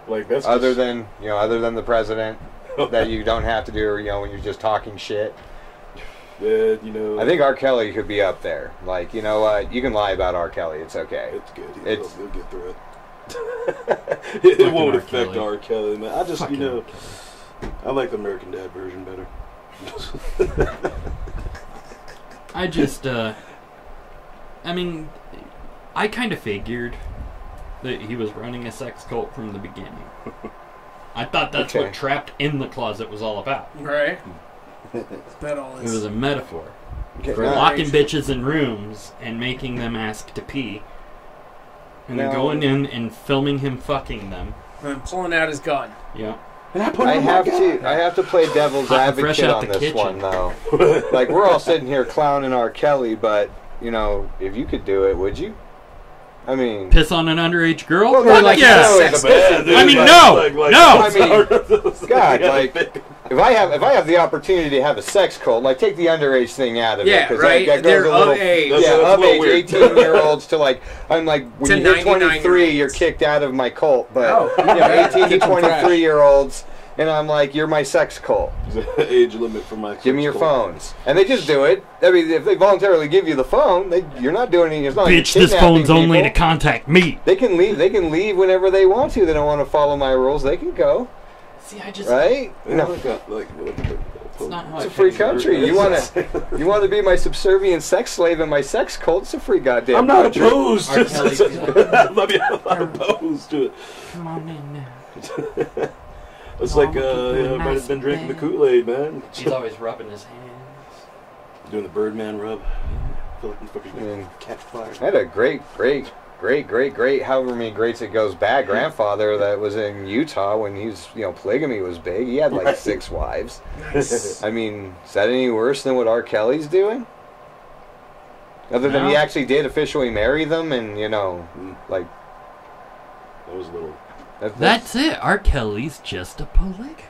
Like that's other than the president that you don't have to do when you're just talking shit? I I think R. Kelly could be up there. Like, you know what? You can lie about R. Kelly. It's okay. it's good. He'll get through it. It won't R. affect Kelly. R. Kelly, man. I just, Fucking R. I like the American Dad version better. I just, I mean, I kind of figured that he was running a sex cult from the beginning. I thought that's Okay. what Trapped in the Closet was all about. Right. That all It was is. a metaphor Okay, for now- locking bitches in rooms and making them ask to pee. And then Now- going in and filming him fucking them. And pulling out his gun. Yeah. And I put I it on my have guy. to. I have to play devil's Hot and fresh advocate out on the this kitchen. one, though. Like, we're all sitting here clowning R. Kelly, but if you could do it, would you? I mean, Piss on an underage girl? Well, Fuck like, yeah. no, it's a bad, I mean, Like, no. I mean, God, like, if I have the opportunity to have a sex cult, like, take the underage thing out of it. Yeah, 'cause right? That goes They're a little, of age. That's Yeah, a of little age, weird. 18-year-olds to, like, I'm like, when To you hit 23, 99-year-olds. you're kicked out of my cult. But, Oh. 18 to Keep 'em fresh. 23-year-olds, and I'm like, you're my sex cult. Age limit for my. Give me your phones. And they just do it. I mean, if they voluntarily give you the phone, you're not doing anything. It's not like Bitch, you're this phone's kidnapping only to people. contact me. They can leave. They can leave whenever they want to. They don't want to follow my rules. They can go. See, I just... Right? No. It's not how It's I a free picture it. country. You want to be my subservient sex slave and my sex cult? It's a free goddamn I'm not country. opposed R. to Kelly's I'm not opposed to it. Come on in now. It's Oh, like I'm gonna keep it everybody's nice been drinking the and Kool-Aid, man. He's always rubbing his hands. Doing the Birdman rub. I feel like I'm fucking Mm. cat fire. I had a great, however many greats it goes back, grandfather that was in Utah when he was, polygamy was big. He had like Right. 6 wives. Nice. I mean, is that any worse than what R. Kelly's doing? Other than No. he actually did officially marry them and, like... That was a little. That's it. R. Kelly's just a polygamist.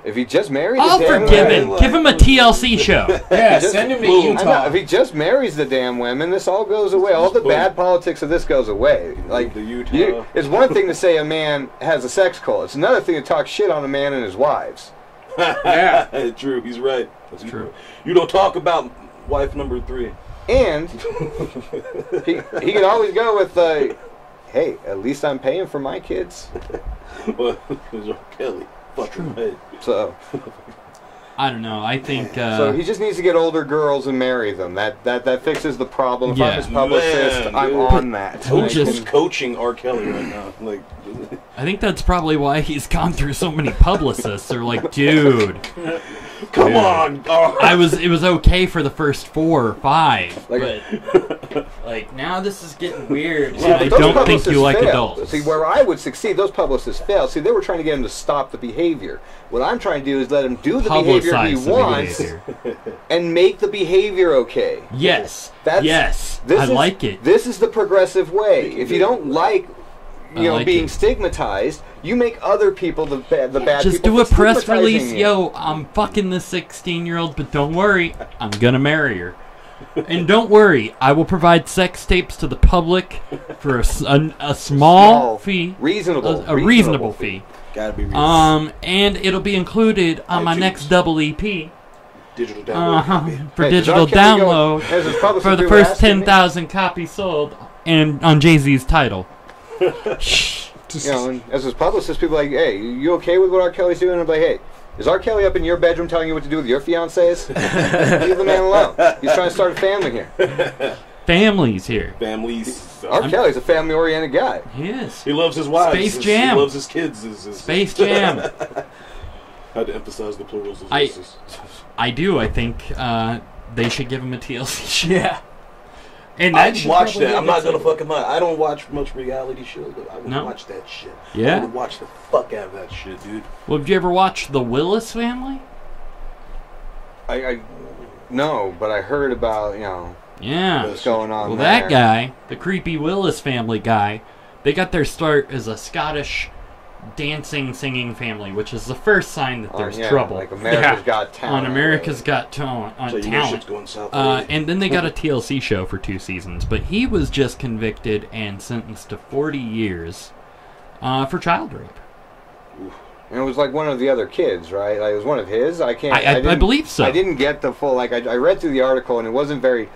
If he just married I'll the damn forgive women, him. Give him a TLC show. Yeah, Just- send him to I know, Utah. if he just marries the damn women, this all goes away. All the bad politics of this goes away. Like The Utah. it's one thing to say a man has a sex cult. It's another thing to talk shit on a man and his wives. Yeah. True, he's right. That's true. You don't talk about wife number 3. And he can always go with, hey, at least I'm paying for my kids. Well, it's R. Kelly. Fucking right. So I don't know. I think... so he just needs to get older girls and marry them. That fixes the problem. If Yeah. I'm his publicist, Man, I'm dude. on that. Who's just- just coaching R. Kelly right now? Like, I think that's probably why he's gone through so many publicists. They're like, dude, come Yeah. on. Oh. it was okay for the first 4 or 5, Like- but like now this is getting weird. And See, but I those don't think publicists you like fail. adults. See, where I would succeed, those publicists fail. See, they were trying to get him to stop the behavior. What I'm trying to do is let him do the behavior he Publicize the wants behavior. and make the behavior okay. Yes. That's- Yes. This I is, like it. This is the progressive way. If you don't like, I like being it. stigmatized, you make other people the bad Just people do a for press stigmatizing release. you. Yo, I'm fucking the 16-year-old, but don't worry, I'm gonna marry her. And don't worry, I will provide sex tapes to the public for a small fee, reasonable, a reasonable fee. Gotta be real. And it'll be included on my iTunes. next double EP. Digital download. For Hey, does digital R. Kelly go- download as his publicist for the do first last to me? 10,000 copies sold, and on Jay-Z's title. And as his publicist, people are like, hey, you okay with what R. Kelly's doing? And I'm like, hey, is R. Kelly up in your bedroom telling you what to do with your fiancés? Leave the man alone. He's trying to start a family here. Families here. Families. R. Kelly's a family-oriented guy. Yes. He loves his wives. Space Jam. He loves his kids. Space Jam. Had to emphasize the plurals. I do. I think they should give him a TLC show. Yeah. And I'd should watch probably that. I'm get not gonna some- fucking lie. I don't watch much reality shows, but I would No? watch that shit. Yeah? I would watch the fuck out of that shit, dude. Well, did you ever watch The Willis Family? I no, but I heard about, Yeah. what's going on Well, there. that guy, the creepy Willis family guy, they got their start as a Scottish dancing, singing family, which is the first sign that there's trouble. Like America's Got Talent. On America's Got Talent. So you know shit's going south. And then they got a TLC show for 2 seasons, but he was just convicted and sentenced to 40 years for child rape. And it was like one of the other kids, right? Like it was one of his. I I believe so. I didn't get the full. I read through the article and it wasn't very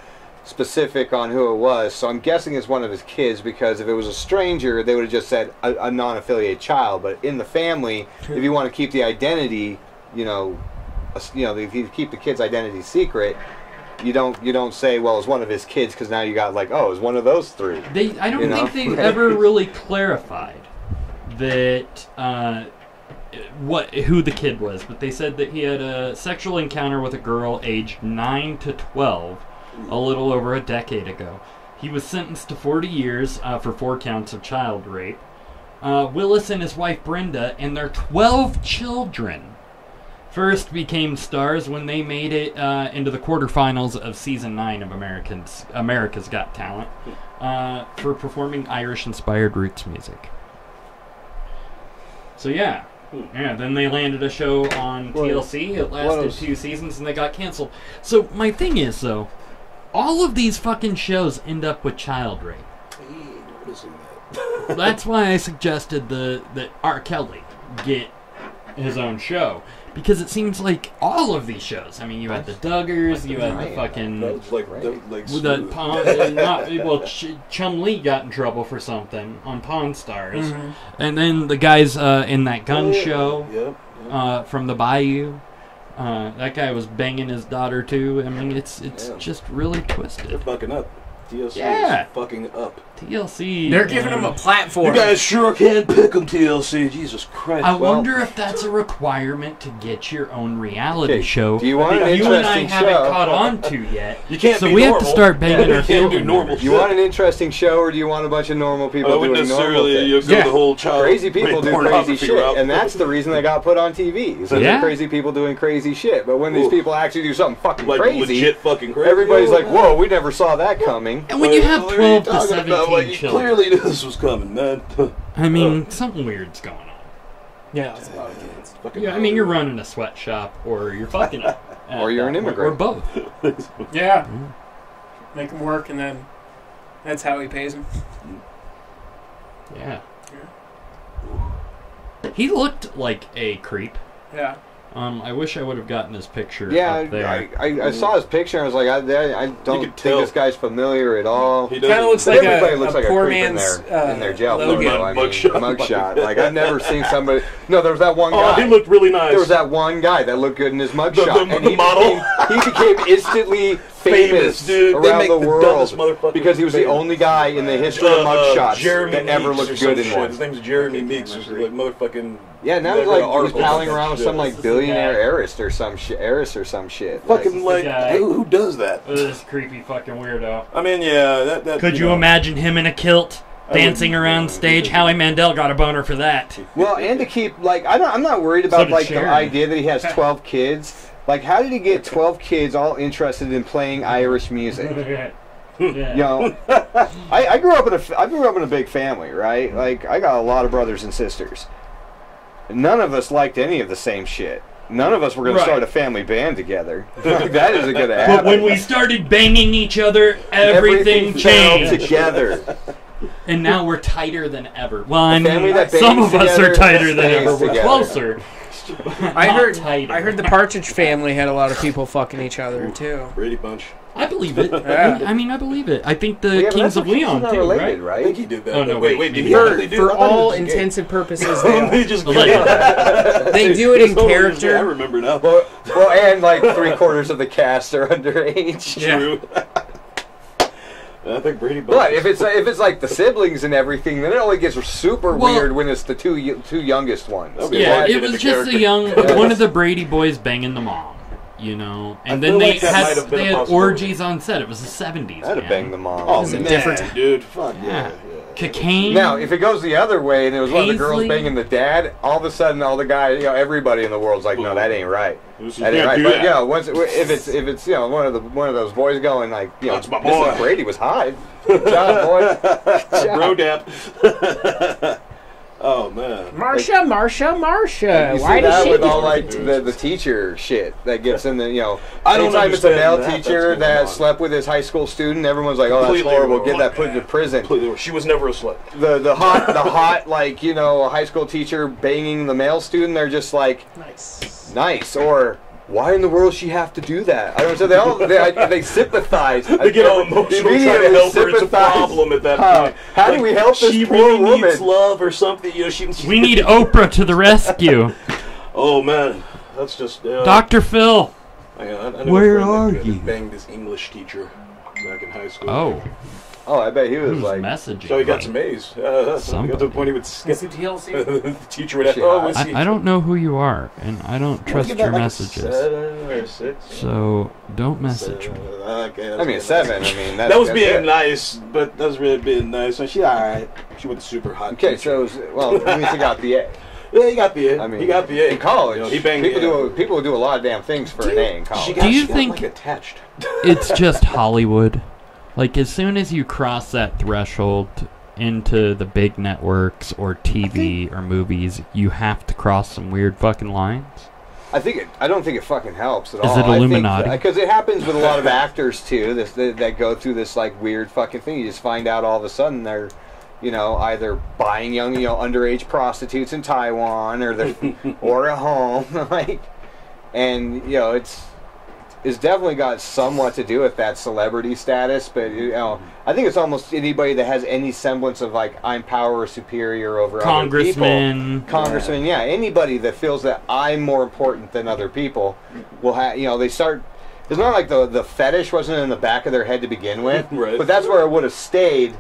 specific on who it was. So I'm guessing it's one of his kids because if it was a stranger, they would have just said a non-affiliated child. But in the family, if you want to keep the identity, if you keep the kid's identity secret, you don't say, well, it's one of his kids because now you got like, oh, it's one of those 3. I don't think they ever really clarified that who the kid was, but they said that he had a sexual encounter with a girl aged 9 to 12 a little over a decade ago. He was sentenced to 40 years for 4 counts of child rape. Willis and his wife Brenda and their 12 children first became stars when they made it into the quarterfinals of season 9 of America's Got Talent for performing Irish-inspired roots music. So yeah, then they landed a show on TLC. It lasted 2 seasons and they got canceled. So my thing is, though, all of these fucking shows end up with child rape. That's why I suggested that R. Kelly get his own show. Because it seems like all of these shows. I mean, you had the Duggars, you had the fucking... Chum Lee got in trouble for something on Pawn Stars. Mm-hmm. And then the guys in that gun show from the Bayou. That guy was banging his daughter, too. I mean, it's just really twisted. They're fucking up. TLC is fucking up. TLC. They're giving them a platform. You guys sure can pick them, TLC. Jesus Christ. I wonder if that's a requirement to get your own reality show. Do you want an you and I interesting haven't show? caught on to yet. You can't so be we normal. have to start banging our can't do family normal members. You want an interesting show, or do you want a bunch of normal people doing normal things? The whole child crazy people do crazy shit, route. and that's the reason they got put on TV. So they're crazy people doing crazy shit. But when these people actually do something fucking crazy, legit fucking crazy, everybody's like, "Whoa, we never saw that coming." And when you have 12 to 17 children, clearly this was coming, man. I mean, something weird's going on. Yeah, I mean, you're running a sweatshop, or you're fucking up. Or you're an immigrant. Or both. Yeah. Make him work, and then that's how he pays him. Yeah. He looked like a creep. Yeah. I wish I would have gotten his picture Yeah, up there. I saw his picture and I was like, I don't think this guy's familiar at all. He kind of looks like everybody looks like poor a creep man's in their jail logo. photo. I mean, mugshot. Like, I've never seen somebody... No, there was that one guy. Oh, he looked really nice. There was that one guy that looked good in his mugshot. The model? He became instantly famous dude. around the world because he was the famous. only guy in the history of mugshots that ever Meeks looked good in one. His name's Jeremy Meeks. Like motherfucking... Yeah, now he's like he's palling around with some like billionaire heiress or some shit. Fucking like who does that? This creepy fucking weirdo. I mean, yeah, that Could you imagine him in a kilt dancing around stage? Howie Mandel got a boner for that. Well, and to keep like I'm not worried about like the idea that he has 12 kids. Like, how did he get 12 kids all interested in playing Irish music? You know, I grew up in a big family, right? Like, I got a lot of brothers and sisters. None of us liked any of the same shit. None of us were going to start a family band together. That isn't going to happen. But when we started banging each other, everything changed together. And now we're tighter than ever. Well, I mean, that some of us are tighter than ever. together. We're closer. I heard the Partridge Family had a lot of people fucking each other too. Brady Bunch. I believe it. Yeah. I mean, I believe it. I think the Kings of Leon too, related, right? I think he did that. Oh no, wait, did he really do For all intents and purposes, they just they do it in character. I remember now. Well, and like 3/4 of the cast are underage. True. I think Brady Bunch. But if it's like the siblings and everything, then it only gets super weird when it's the two youngest ones. Yeah, it was just one of the Brady boys banging the mom, you know, and then they had orgies on set. It was the 70s. I'd have banged the mom. Oh, man, dude, fuck yeah. Cocaine. Now, if it goes the other way and it was one of the girls banging the dad, all of a sudden, all the guys, you know, everybody in the world's like, no, that ain't right. That ain't right. But you know, if it's you know one of those boys going like, you know, that's my boy. Mrs. Brady was high. Good job, boy. Good job. Bro dap. Oh man. Marsha. You see Why does that she with get all like the teacher shit that gets in the, you know, I don't anytime it's a male understand teacher that slept with his high school student, everyone's like, oh, that's horrible. Get that put into prison. She was never a slut. The hot like, you know, high school teacher banging the male student, they're just like nice or why in the world she have to do that? I don't know. They sympathize. They get all emotional trying to help her. It's a problem at that point. How do we help this she poor really woman? Needs love or something. You know, We need Oprah to the rescue. Oh man, that's just Dr. Phil. Where are you? Banged this English teacher back in high school. Oh, I bet he was like messaging. So he got some A's. He got to the point he would skip. TLC? The teacher would have. I don't know who you are, and I don't trust your messages. 7 or 6. So don't message me. Okay, I mean, 7. I mean, that was being nice, but that was really being nice. So she all right. She wasn't super hot. Okay, so at least he got the A. Yeah, he got the A. I mean, he got the A in college. You know, he banged people do a lot of damn things for an A in college. Do you she got, think- like, attached? It's just Hollywood. Like, as soon as you cross that threshold into the big networks or TV or movies, you have to cross some weird fucking lines. I don't think it fucking helps at Is all. it Illuminati? Because it happens with a lot of actors too. That go through this like weird fucking thing. You just find out all of a sudden they're, either buying young, underage prostitutes in Taiwan or they're or at home, like, and it's definitely got somewhat to do with that celebrity status. But I think it's almost anybody that has any semblance of like I'm power or superior over other people. Congressman, yeah, anybody that feels that I'm more important than other people will have. They start. It's not like the fetish wasn't in the back of their head to begin with, Right. but that's where it would have stayed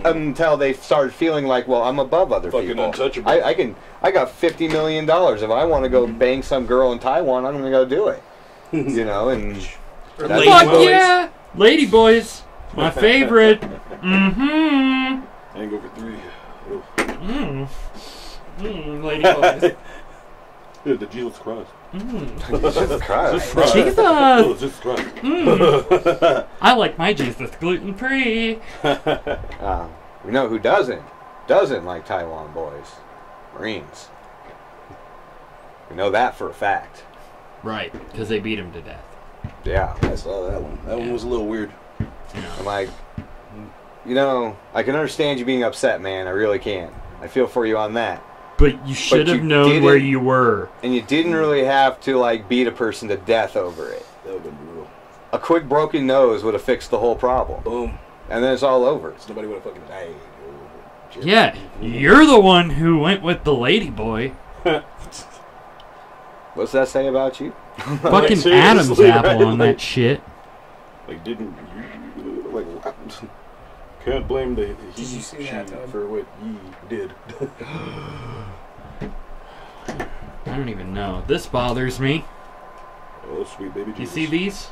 until they started feeling like, well, I'm above other Fucking people. untouchable. I got $50 million. If I want to go bang some girl in Taiwan, I'm gonna go do it. And Or that's- Lady Fuck Boys. yeah! Lady Boys. My favorite. Mm-hmm. I ain't go for 3. Lady Boys. Yeah, the Jesus Christ. Jesus Christ. Jesus. Oh, Jesus Christ. I like my Jesus gluten-free. We know who doesn't like Taiwan boys. Marines. We know that for a fact. Right, because they beat him to death. Yeah. I saw that one. That one was a little weird. I'm like, I can understand you being upset, man. I really can. I feel for you on that. But you should have known where you were. And you didn't really have to, like, beat a person to death over it. That would have been brutal. A quick broken nose would have fixed the whole problem. Boom. And then it's all over. So nobody would have fucking died. Yeah, you're the one who went with the lady boy. What's that say about you? Fucking seriously, Adam's right? apple on Like- that shit. Like, didn't you, like, can't blame the Did you see that, though? for what ye did. I don't even know. This bothers me. Oh, sweet baby You Jesus. see these?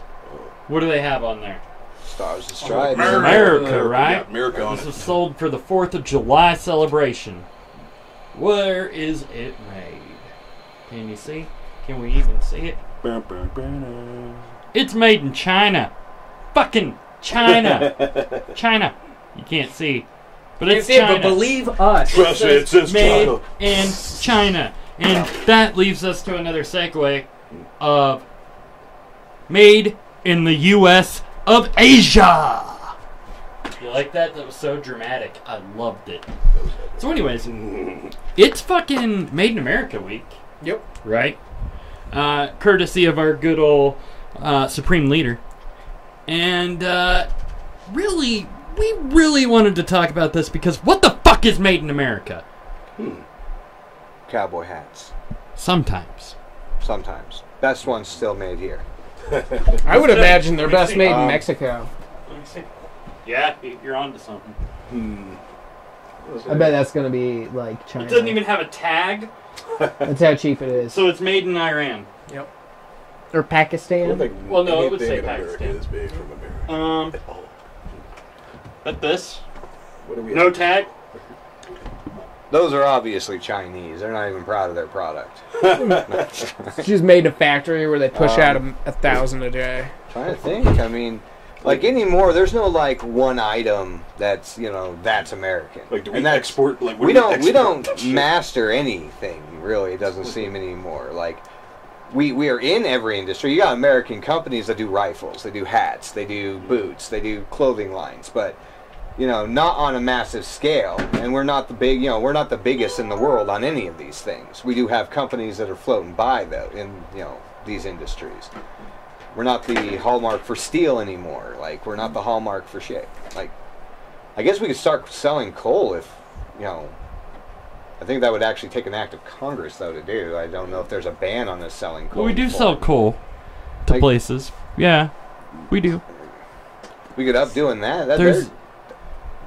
What do they have on there? Stars and Stripes. America, right? Yeah, America on This it. was sold for the 4th of July celebration. Where is it made? Can you see? Can we even see it? It's made in China. Fucking China. China. You can't see. But Can't it's see it, China. but believe us. Trust me, it says made China. in China. And that leaves us to another segue of made in the U.S. of Asia. You like that? That was so dramatic. I loved it. So anyways, it's fucking Made in America week. Yep. Right? Courtesy of our good old Supreme Leader. And we really wanted to talk about this because what the fuck is Made in America? Cowboy hats. Sometimes. Sometimes. Best one's still made here. I would imagine they're best made in Mexico. Let me see. Yeah, you're onto something. I bet that's gonna be like China. It doesn't even have a tag, That's how cheap it is. so it's made in Iran. Or Pakistan. Well, no, it would say Anything in America Pakistan. is made from America. But this, What do we no tag. Those are obviously Chinese. They're not even proud of their product. It's just made in a factory where they push out 1,000 a day. Trying to think. I mean, like anymore, there's no like one item that's that's American. Like, do we And that's- export? Like, We don't export that master anything really. It doesn't seem anymore. Like we are in every industry. You got American companies that do rifles, they do hats, they do boots, they do clothing lines, but not on a massive scale. And we're not the we're not the biggest in the world on any of these things. We do have companies that are floating by though in these industries. We're not the hallmark for steel anymore. Like we're not the hallmark for shit. Like I guess we could start selling coal if I think that would actually take an act of Congress though to do. I don't know if there's a ban on us selling coal. Well, we do for- sell coal to Like- places. Yeah, we do. We could up doing that. There's-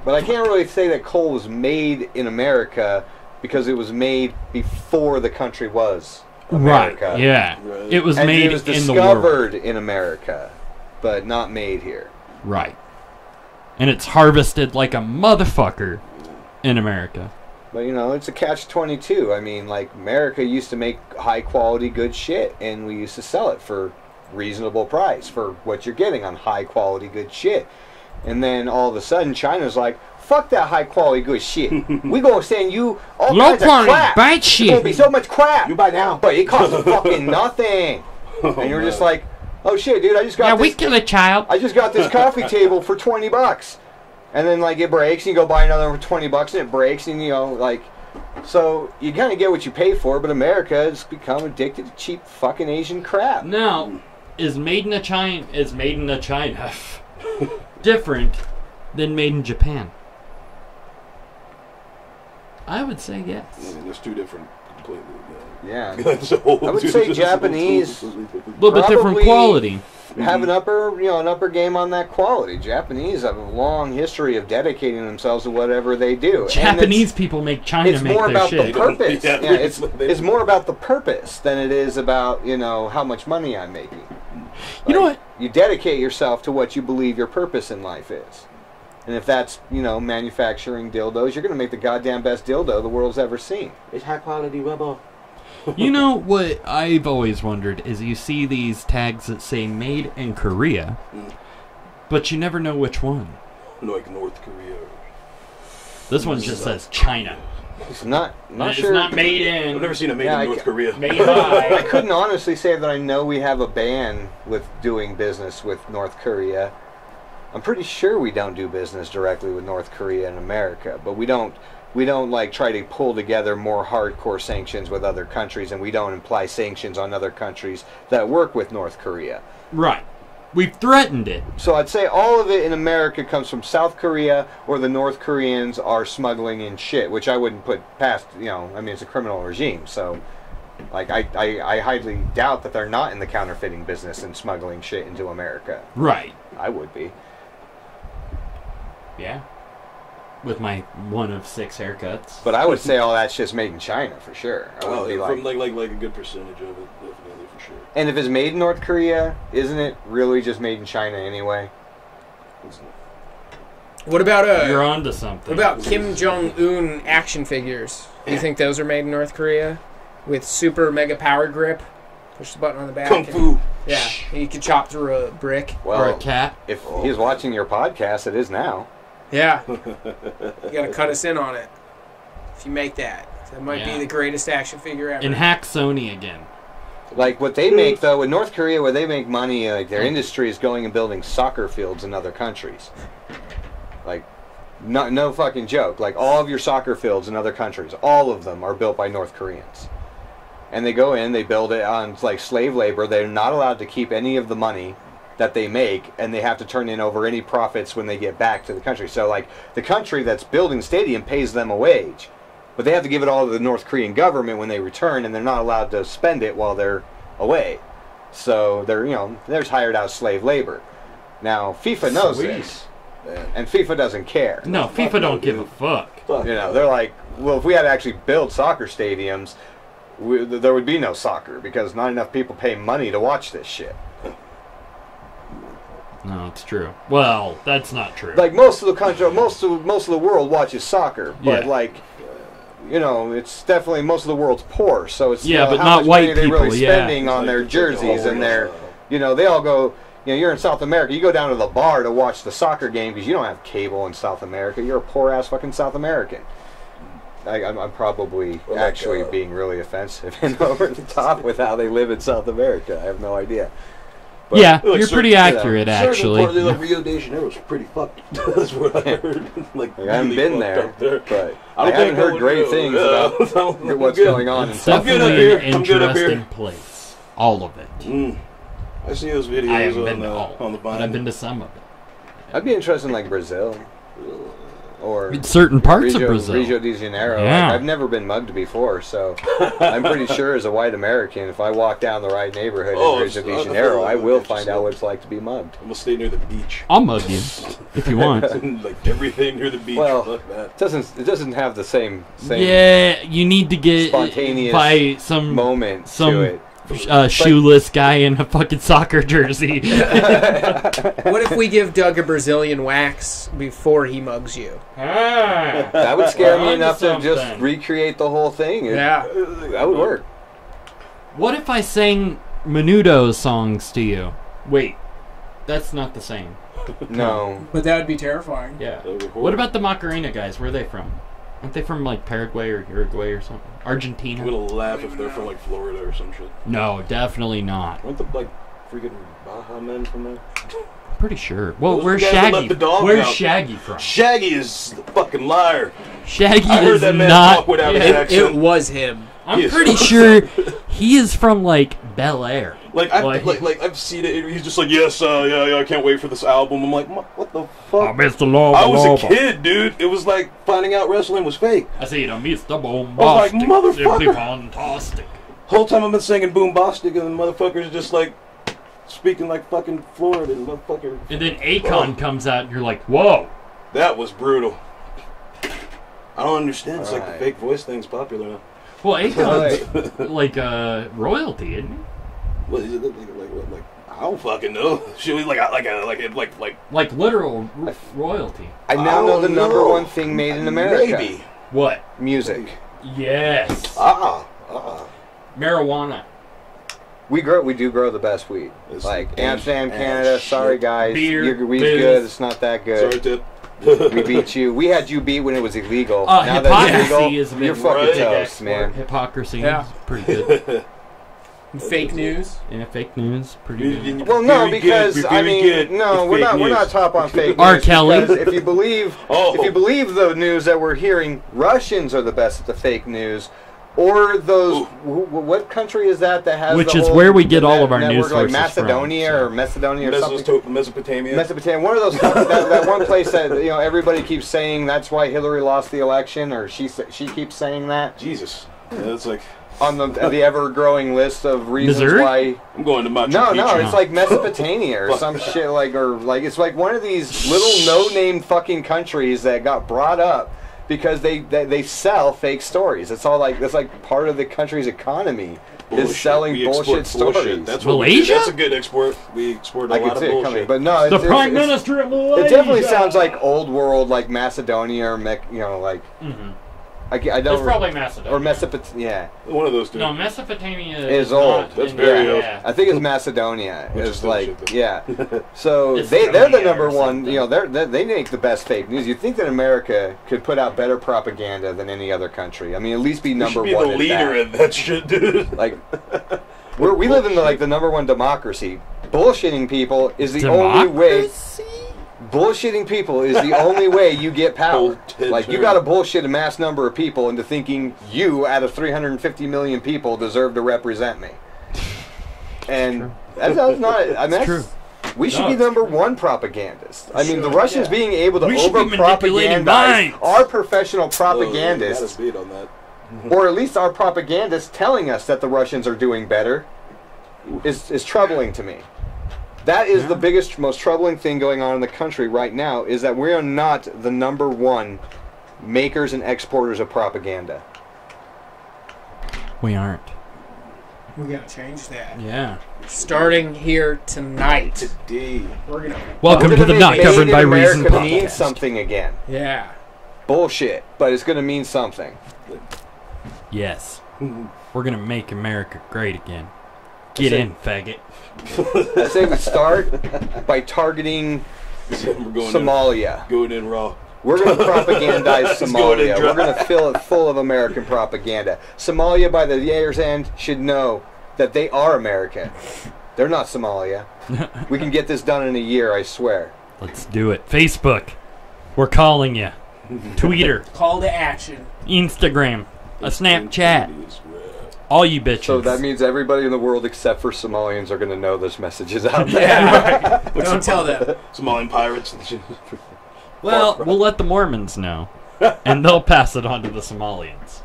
But I can't really say that coal was made in America because it was made before the country was America. Right. Yeah. Right. It was And made it was in the world. discovered in America, but not made here. Right. And it's harvested like a motherfucker in America. But, you know, it's a catch-22. I mean, like, America used to make high-quality, good shit, and we used to sell it for reasonable price for what you're getting on high-quality, good shit. And then all of a sudden, China's like, fuck that high-quality, good shit. We gonna send you all kinds of crap. Bad shit. It's gonna be so much crap. You buy now. But it costs fucking nothing. And you're just like, oh, shit, dude, I just got this. we kill a child. I just got this coffee table for $20. And then, like, it breaks, and you go buy another one for $20, and it breaks, and, you know, like... So, you kind of get what you pay for, but America has become addicted to cheap fucking Asian crap. Now, is made in China different than made in Japan? I would say yes. Yeah, there's two different completely. Yeah. So, I would say Japanese... A little bit different quality. Have an upper game on that quality. Japanese have a long history of dedicating themselves to whatever they do. Japanese people make China it's make more their about shit. the purpose. It's more about the purpose than it is about, you know, how much money I'm making. You know what? You dedicate yourself to what you believe your purpose in life is. And if that's, you know, manufacturing dildos, you're going to make the goddamn best dildo the world's ever seen. It's high quality rubber. You know what I've always wondered is you see these tags that say made in Korea, but you never know which one. Like North Korea. This one just says China. It's not It's sure. not made in. I've never seen a made in North Korea. Made by. I couldn't honestly say that I know we have a ban with doing business with North Korea. I'm pretty sure we don't do business directly with North Korea and America, but we don't like try to pull together more hardcore sanctions with other countries, and we don't imply sanctions on other countries that work with North Korea. Right. We've threatened it. So I'd say all of it in America comes from South Korea, or the North Koreans are smuggling in shit, which I wouldn't put past, you know, I mean, it's a criminal regime, so like I highly doubt that they're not in the counterfeiting business and smuggling shit into America. Right. I would be. Yeah. With my 1 of 6 haircuts. But I would say all that shit's made in China for sure. I would be from like a good percentage of it, definitely for sure. And if it's made in North Korea, isn't it really just made in China anyway? What about You're onto something. What about Kim Jong-un action figures? Do you think those are made in North Korea with super mega power grip? Push the button on the back. Kung Fu. Yeah, you can chop through a brick. Well, or a cat. If he's watching your podcast, it is now. Yeah. You gotta cut us in on it. If you make that. That might be the greatest action figure ever. And hack Sony again. Like what they make though, in North Korea where they make money, like their industry is going and building soccer fields in other countries. Like, no fucking joke. Like all of your soccer fields in other countries, all of them are built by North Koreans. And they go in, they build it on like slave labor. They're not allowed to keep any of the money that they make, and they have to turn in over any profits when they get back to the country. So like the country that's building the stadium pays them a wage, but they have to give it all to the North Korean government when they return, and they're not allowed to spend it while they're away. So they're, you know, there's hired out slave labor. Now FIFA knows this, and FIFA doesn't care. No, FIFA don't give a fuck. You know, they're like, well, if we had to actually build soccer stadiums, there would be no soccer because not enough people pay money to watch this shit. No, it's true. Well, that's not true. Like most of the country, most of the world watches soccer, but like, you know, it's definitely most of the world's poor, so it's but how not much white money are they people. really spending on their jerseys and their, you know, they all go. You know, you're in South America. You go down to the bar to watch the soccer game because you don't have cable in South America. You're a poor ass fucking South American. I'm probably actually being really offensive and over the top with how they live in South America. I have no idea. But yeah, you're pretty accurate, actually. Part of like Rio de Janeiro is pretty fucked. That's what I heard. Like, I haven't been there, but I haven't think heard great things about what's going on. It's definitely an interesting place. All of it. I see those videos I haven't been to all, on the but I've been to some of it. I'd be interested in like Brazil. Or certain parts of Brazil. Rio de Janeiro. Yeah. Like, I've never been mugged before, so I'm pretty sure as a white American, if I walk down the right neighborhood in Rio de Janeiro, I will find out what it's like to be mugged. I'm going to stay near the beach. I'll mug you if you want. Like everything near the beach. Well, like that. it doesn't have the same Yeah, you need to get spontaneous by some moment some to it. shoeless guy in a fucking soccer jersey. What if we give Doug a Brazilian wax before he mugs you? That would scare me onto enough to just something. recreate the whole thing. Yeah. That would work. What if I sang Menudo's songs to you? Wait, that's not the same. No. But that would be terrifying. Yeah. What about the Macarena guys? Where are they from? Aren't they from like Paraguay or Uruguay or something? Argentina? I'm gonna laugh if they're from like Florida or some shit. No, definitely not. Aren't the like freaking Baja men from there? Pretty sure. Well, Those where's guys that let Shaggy? the dogs Where's out. Shaggy from? Shaggy is a fucking liar. Shaggy I heard is that man not. talk without an It accent. was him. I'm Yes. pretty sure he is from like Bel Air. Like I've seen it. He's just like, yes, yeah, I can't wait for this album. I'm like, what the fuck? Mr. Lobo. I was a kid, dude. It was like finding out wrestling was fake. I see it on Mr. Bombastic. I was like, motherfucker. Simply fantastic. Whole time I've been singing Boombastic, and the motherfucker's just like speaking like fucking Florida, motherfucker. And then Akon comes out, and you're like, whoa. That was brutal. I don't understand. It's like the Right. fake voice thing's popular now. Well, Akon's like royalty, isn't he? What is it like? I don't fucking know. Should we like Like literal royalty. I now know the don't number know. one thing made in America. Maybe. What? Music. Yes. Marijuana. We do grow the best weed. It's Like the Amsterdam, ass Canada. shit. Sorry guys, Beer, your weed's booze. good. It's not that good. Sorry, Tip. We beat you. We had you beat when it was illegal. Now now that it's hypocrisy legal, is a big you're fucking big toast, export. man. Hypocrisy Yeah. is pretty good. Fake news. Yeah, fake news, pretty good. Well, no, Very because good, I very mean, good. no, It's we're fake not. We're news. not top on fake R. news. Kelly. because if you believe, Oh. if you believe the news that we're hearing, Russians are the best at the fake news. Or those, what country is that has Which the is whole where we get all of our network, news like sources Macedonia from, or Macedonia or something? Mesopotamia. Mesopotamia. One of those. that one place that everybody keeps saying that's why Hillary lost the election, or she keeps saying that Jesus. Yeah, it's like on the ever-growing list of reasons Missouri? why. I'm going to Machu No, Picchu. it's like Mesopotamia or some shit like it's like one of these little no-name fucking countries that got brought up because they sell fake stories. It's all like that's like part of the country's economy is selling We bullshit export stories. That's what we do. Malaysia? That's a good export. We export a I lot could of see it bullshit. coming, but no, The Prime Minister of Malaysia. it definitely sounds like old world, like Macedonia or like Mm-hmm. I don't It's probably Macedonia. or Mesopotamia. Yeah, one of those two. No, Mesopotamia Is not old. That's in- very old. yeah. I think it's Macedonia. Which is It's still like shit, though. yeah. So It's they're the Estonia number or one. something. They make the best fake news. You'd think that America could put out better propaganda than any other country. I mean, at least be We number should be one. the at leader that. in that shit, dude. Like we live in the number one democracy. Bullshitting people is the only way. Bullshitting people is the only way you get power. Bullshit, Like you sure. got to bullshit a mass number of people into thinking you, out of 350 million people, deserve to represent me. And that's not. I mean, true. We should No, be it's number one propagandists. I mean, the Russians being able to We should be over manipulating propagandize minds. our professional Got a propagandists, speed on that. or at least our propagandists telling us that the Russians are doing better, is troubling to me. That is the biggest, most troubling thing going on in the country right now, is that we are not the number one makers and exporters of propaganda. We aren't. We gotta change that. Yeah. Starting here tonight. Today. We're gonna. Welcome We're to gonna the make Not Made Governed in by America Reason mean podcast. something again. Yeah. Bullshit, but it's going to mean something. Yes. We're gonna make America great again. Get in, faggot. I say we start by targeting We're going Somalia. Going in raw. We're going to propagandize It's going in Somalia. dry. We're going to fill it full of American propaganda. Somalia, by the year's end, should know that they are America. They're not Somalia. We can get this done in a year, I swear. Let's do it. Facebook. We're calling you. Twitter. Call to action. Instagram. A Snapchat. All you bitches. So that means everybody in the world except for Somalians are going to know this message is out there. Don't tell them. Somalian pirates and shit. Well, we'll let the Mormons know. And they'll pass it on to the Somalians.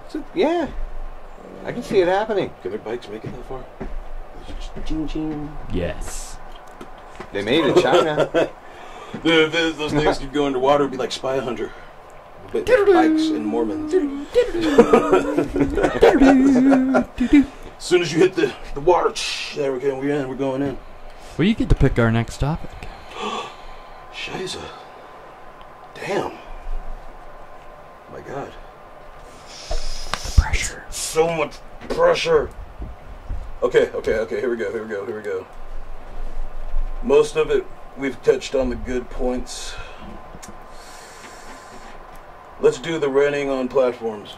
So, yeah. I can see it happening. Can their bikes make it that far? Yes. They made it in China. Those things could go underwater and be like Spy Hunter. But bikes and Mormons. As soon as you hit the water, there we go. We're in. We're going in. Well, you get to pick our next topic. Shiza. Damn. My God. Pressure. So much pressure. Okay. Here we go. Most of it, we've touched on the good points. Let's do the running on platforms.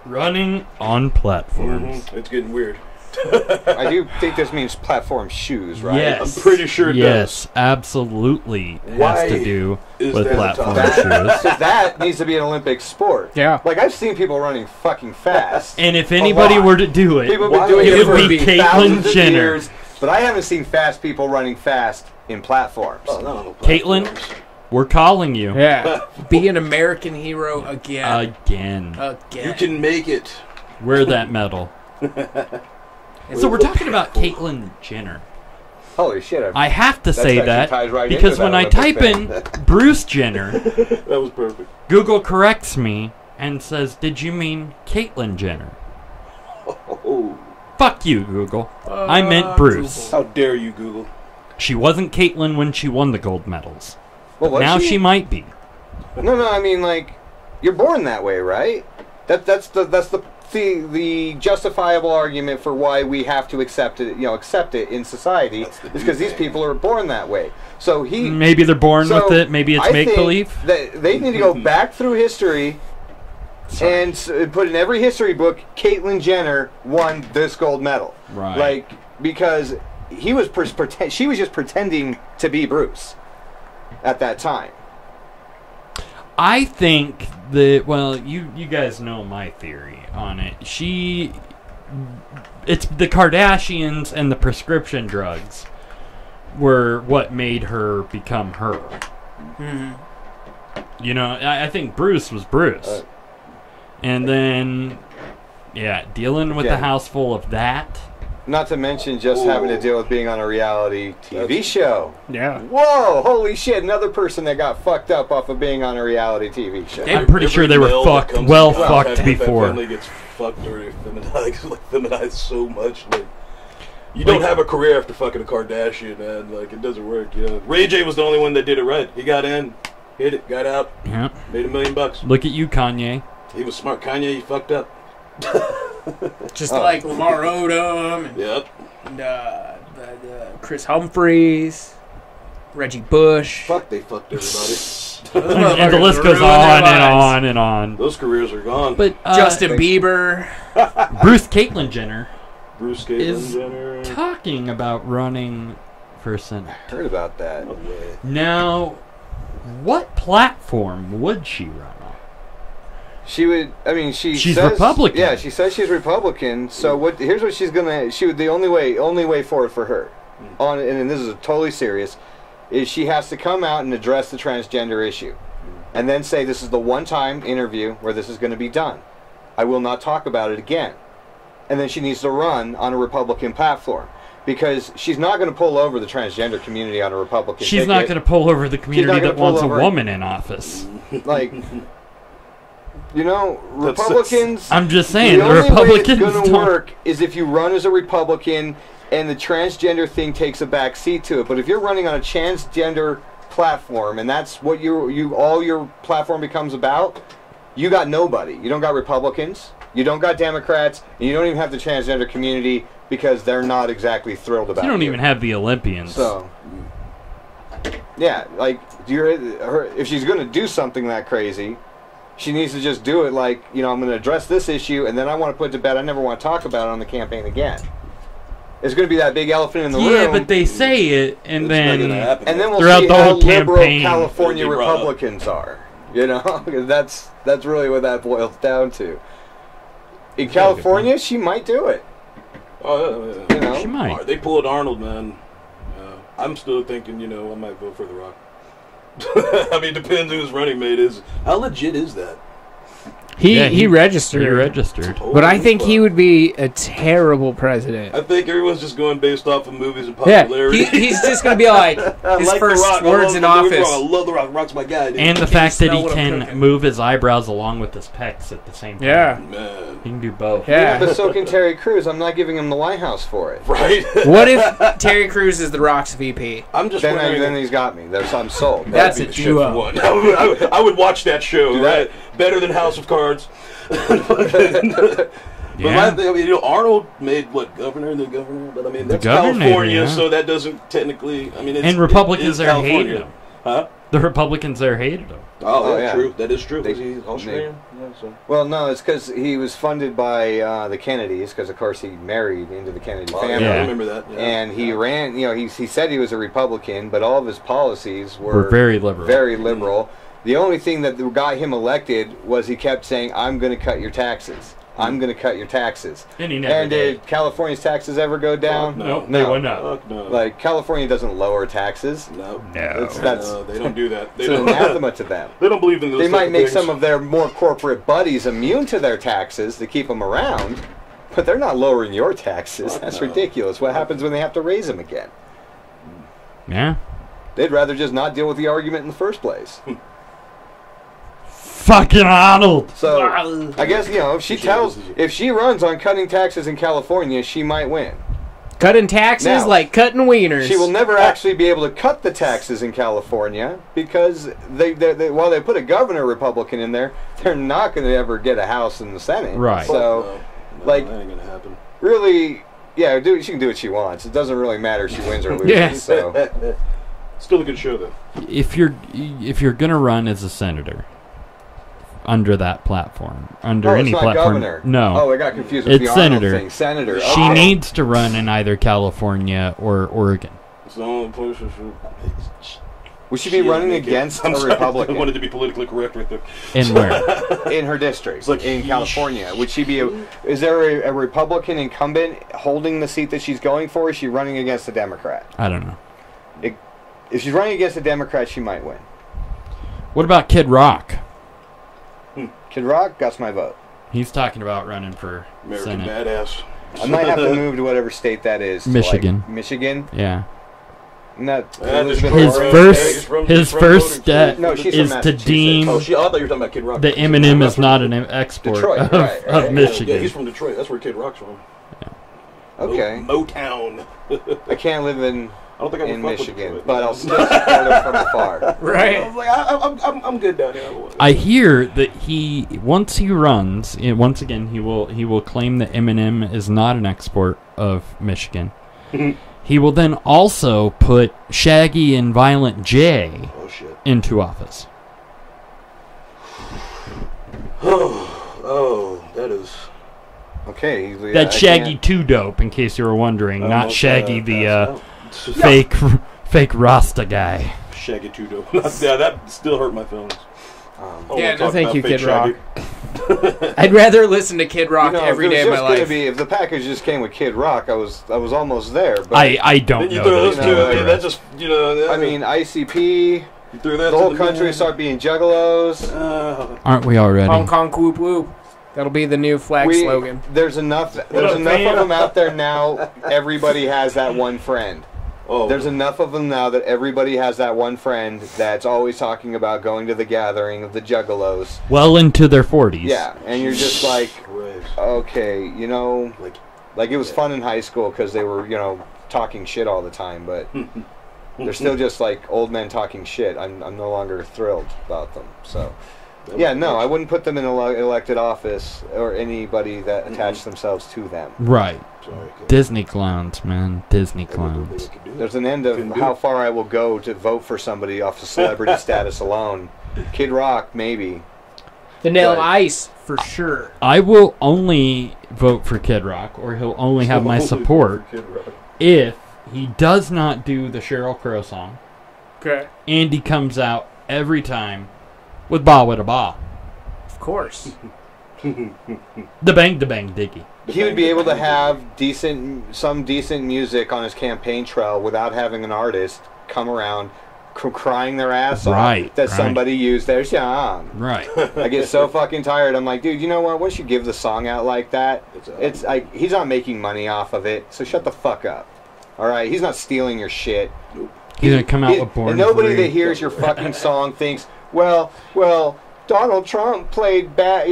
Running on platforms. It's getting weird. I do think this means platform shoes, right? Yes. I'm pretty sure it Yes, absolutely Why has to do is with that a platform topic? shoes. Because that needs to be an Olympic sport. Yeah. Like, I've seen people running fucking fast. And if anybody lot. were to do it, People have been doing it it would for be thousands Caitlyn of Jenner. years, but I haven't seen fast people running fast in platforms. Oh, no, Caitlyn, we're calling you. Yeah. Be an American hero again. Again. You can make it. Wear that medal. So we're talking about Caitlyn Jenner. Holy shit. I have to That say actually that ties right because into when that I type Olympic in Bruce Jenner, That was perfect. Google corrects me and says, "Did you mean Caitlyn Jenner?" Oh. Fuck you, Google. I meant Bruce. How dare you, Google? She wasn't Caitlyn when she won the gold medals. Well, was Now she might be. No, I mean, like, you're born that way, right? That's the justifiable argument for why we have to accept it in society is because these people are born that way. So Maybe they're born with it. Maybe it's make believe. They need to go back through history and put in every history book, Caitlyn Jenner won this gold medal. Right. Like, because she was just pretending to be Bruce at that time. I think that, well, you guys know my theory on it. It's the Kardashians and the prescription drugs were what made her become her. Mhm. You know, I think Bruce was Bruce. And then, yeah, dealing with a house full of that. Not to mention just having to deal with being on a reality TV show. Yeah. Whoa, holy shit, another person that got fucked up off of being on a reality TV show. I'm pretty sure they were fucked before. Family gets fucked or feminized so much. Like, you don't have a career after fucking a Kardashian, man. Like, it doesn't work. You know, Ray J was the only one that did it right. He got in, hit it, got out, made $1 million. Look at you, Kanye. He was smart. Kanye, he fucked up. Just like Lamar Odom and Chris Humphries, Reggie Bush. Fuck, they fucked everybody. And the list goes on and on and on. Those careers are gone. But Justin Bieber. Bruce Caitlyn Jenner Bruce is Jenner talking about running for Senate. Heard about that. Now, what platform would she run on? She would. I mean, she's says, Republican. Yeah, she says she's Republican. So what? Here's what she's gonna. She would. The only way forward for her, and this is totally serious, is she has to come out and address the transgender issue, and then say this is the one-time interview where this is going to be done. I will not talk about it again, and then she needs to run on a Republican platform. Because she's not going to pull over the transgender community on a Republican She's ticket. not going to pull over the community that wants a woman in office. Like, you know, Republicans... I'm just saying, the only Republicans way it's going to don't... work is if you run as a Republican and the transgender thing takes a back seat to it. But if you're running on a transgender platform and that's what all your platform becomes about, you got nobody. You don't got Republicans, you don't got Democrats, and you don't even have the transgender community because they're not exactly thrilled about it. You don't even have the Olympians. So, yeah, like, if she's going to do something that crazy, she needs to just do it like, you know, I'm going to address this issue, and then I want to put it to bed. I never want to talk about it on the campaign again. It's going to be that big elephant in the room. Yeah, but they say it, and then we'll throughout see the how whole liberal campaign, California Republicans are. You know, that's really what that boils down to. In California, she might do it. Oh, yeah. You know? She might. They pulled Arnold, man. I'm still thinking, you know, I might vote for The Rock. I mean, depends who his running mate is. How legit is that? He registered. He registered. But I think he would be a terrible president. I think everyone's just going based off of movies and Yeah, popularity. he's just going to be like, his like first The Rock. words in office. I love The Rock. Rock's my guy, dude. And the fact that smell he what I'm can cooking? move his eyebrows along with his pecs at the same time. Yeah. Man. He can do both. Yeah, Yeah. but so can Terry Crews. I'm not giving him the White House for it. Right? What if Terry Crews is The Rock's VP? I'm just Then wondering. he's got me. I'm sold. That's That'd a be the shit for duo. one. I would watch that show, Do that. right? Better than House of Cards. But Yeah. I mean, Arnold made what governor, the governor, but I mean that's governor, California, yeah. so that doesn't technically. I mean, it's, And Republicans it is are California. hating him. Huh? The Republicans there hated him. Oh, Oh, yeah, yeah. true. That is true. They- He's Australian. Yeah, so. Well, no, it's because he was funded by the Kennedys, because of course he married into the Kennedy Oh, family. yeah, I Yeah. remember that. Yeah. And he ran, he said he was a Republican, but all of his policies We're very liberal. very liberal. The only thing that got him elected was he kept saying, I'm going to cut your taxes. I'm going to cut your taxes. And he never And did. did California's taxes ever go down? No. Nope, No. they went up. Fuck no. Like, California doesn't lower taxes. No. That's No, they don't do that. They it's an don't. anathema to them. They don't believe in those. They type might of make things. some of their more corporate buddies immune to their taxes to keep them around, but they're not lowering your taxes. Fuck That's no. ridiculous. What happens when they have to raise them again? Yeah. They'd rather just not deal with the argument in the first place. Fucking Arnold! So I guess if she runs on cutting taxes in California, she might win. Cutting taxes Now, like cutting wieners. She will never actually be able to cut the taxes in California because they while they put a governor Republican in there, they're not going to ever get a House in the Senate. Right. So, No, like, that ain't gonna happen. really, yeah, she can do what she wants. It doesn't really matter if she wins or loses. Yeah. So Still a good show though. If you're gonna run as a senator under that platform, under it's any not platform, governor. no, Oh, I got confused with It's the Arnold senator. thing. Senator. she Okay. needs to run in either California or Oregon. It's the only place I should. Would she be running against a I Republican wanted to be politically correct right there. And where? in her district like, in California? Would she be? Is there a Republican incumbent holding the seat that she's going for? Or is she running against a Democrat? I don't know. If she's running against a Democrat, she might win. What about Kid Rock? Kid Rock got my vote. He's talking about running for American Senate. badass. I might have to move to whatever state that is. to, Michigan. like, Michigan. Yeah. Not Elizabeth His Warren. first, From- his from first voting step No, she's from is to Massachusetts. deem Oh, I thought you were talking about Kid Rock. the M&M is not an export Detroit, of, right, of right. Michigan. Yeah, he's from Detroit. That's where Kid Rock's from. Okay. Motown. I can't live in I don't think I in would fuck with Michigan, Detroit. but I'll still support him from afar. I Right. was like, I'm good down here. I hear that once he runs, once again he will claim that M&M is not an export of Michigan. He will then also put Shaggy and Violent J Oh shit. into office. Oh, that is. Okay. Yeah, That's I Shaggy can't- 2 Dope, in case you were wondering, not almost, Shaggy the passed out. fake Rasta guy. Shaggy 2 dope. Yeah, that still hurt my feelings. I Yeah, wanna no talk thank about you, fake Kid Rock. Shaggy. I'd rather listen to Kid Rock You know, every if it day was of my just gonna life. be, if the package just came with Kid Rock, I was almost there. But I don't Then you know. throw those those two two. together. That's just I mean, ICP, you threw that the to whole country man. start being juggalos. Aren't we already? Hong Kong whoop whoop. That'll be the new flag slogan. There's enough up, of fam? them out there now. Everybody has that one friend. Oh, There's enough of them now that everybody has that one friend that's always talking about going to the gathering of the juggalos. Well into their 40s. Yeah, and you're just like, Christ. okay, like it was Yeah. fun in high school because they were, talking shit all the time, but they're still just like old men talking shit. I'm no longer thrilled about them. So, yeah, no, I wouldn't put them in elected office or anybody that attached themselves to them. Right. Sorry, kid. Disney clowns, man. Disney They could clowns. do it. There's an end of Couldn't do how it. far I will go to vote for somebody off of celebrity status alone. Kid Rock, maybe. Vanilla But- Ice, for sure. I will only vote for Kid Rock, or he'll only have my support Kid Rock. if he does not do the Sheryl Crow song, Okay. and he comes out every time with Ba With a Ba. Of course. The bang diggy. He would be able to have some decent music on his campaign trail without having an artist come around crying their ass off Right, that right. somebody used their song. Right. I get so fucking tired. I'm like, dude, you know what? Once you give the song out like that, it's like he's not making money off of it. So shut the fuck up. All right, he's not stealing your shit. He's gonna come out with Born And nobody Free. that hears your fucking song thinks, well, Donald Trump played bad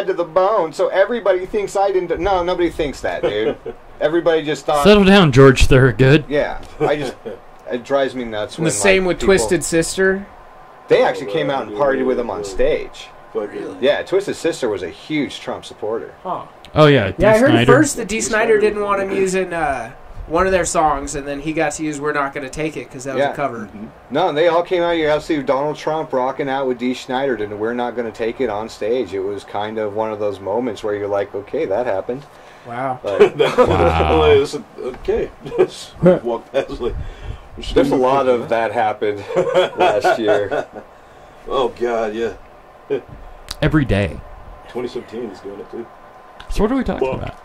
to the bone, so everybody thinks I didn't. No, nobody thinks that, dude. Everybody just thought. Settle down, George Thorogood. Yeah, it drives me nuts. And When, the same like, with people- Twisted Sister. They actually came out and partied with him on stage. Really? Yeah, Twisted Sister was a huge Trump supporter. Huh. Oh yeah, Yeah, I heard Snyder. first that D. Snyder didn't want him using one of their songs, and then he got to use "We're Not Gonna Take It" because that was Yeah. a cover. No, they all came out. You have to see Donald Trump rocking out with Dee Snider, and We're Not Going to Take It on stage. It was kind of one of those moments where you're like, okay, that happened. Wow. But Like, okay. Walk past like. there's a lot of that happened last year. Oh God, yeah. Every day. 2017 is going up too. So what are we talking about?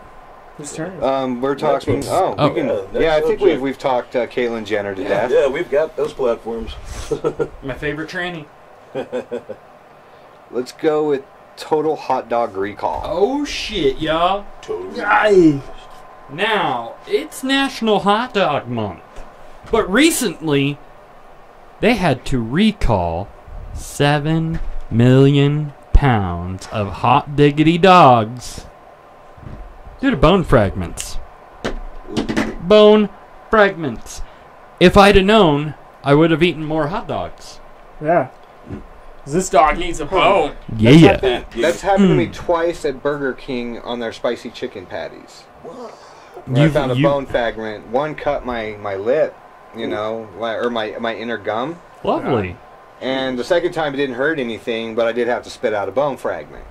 Whose turn? We're talking. Next Oh, Oh. we can, Yeah, yeah. I next think subject. we've talked Caitlyn Jenner to death. Yeah, we've got those platforms. My favorite tranny. Let's go with total hot dog recall. Oh shit, y'all. Totally. Now, it's National Hot Dog Month. But recently, they had to recall 7 million pounds of hot diggity dogs due to bone fragments. Bone fragments. If I'd have known, I would have eaten more hot dogs. Yeah. This dog needs a bone. Yeah. That's happened to me twice at Burger King on their spicy chicken patties. Where I found a bone fragment. One cut my lip, or my inner gum. Lovely. And the second time it didn't hurt anything, but I did have to spit out a bone fragment.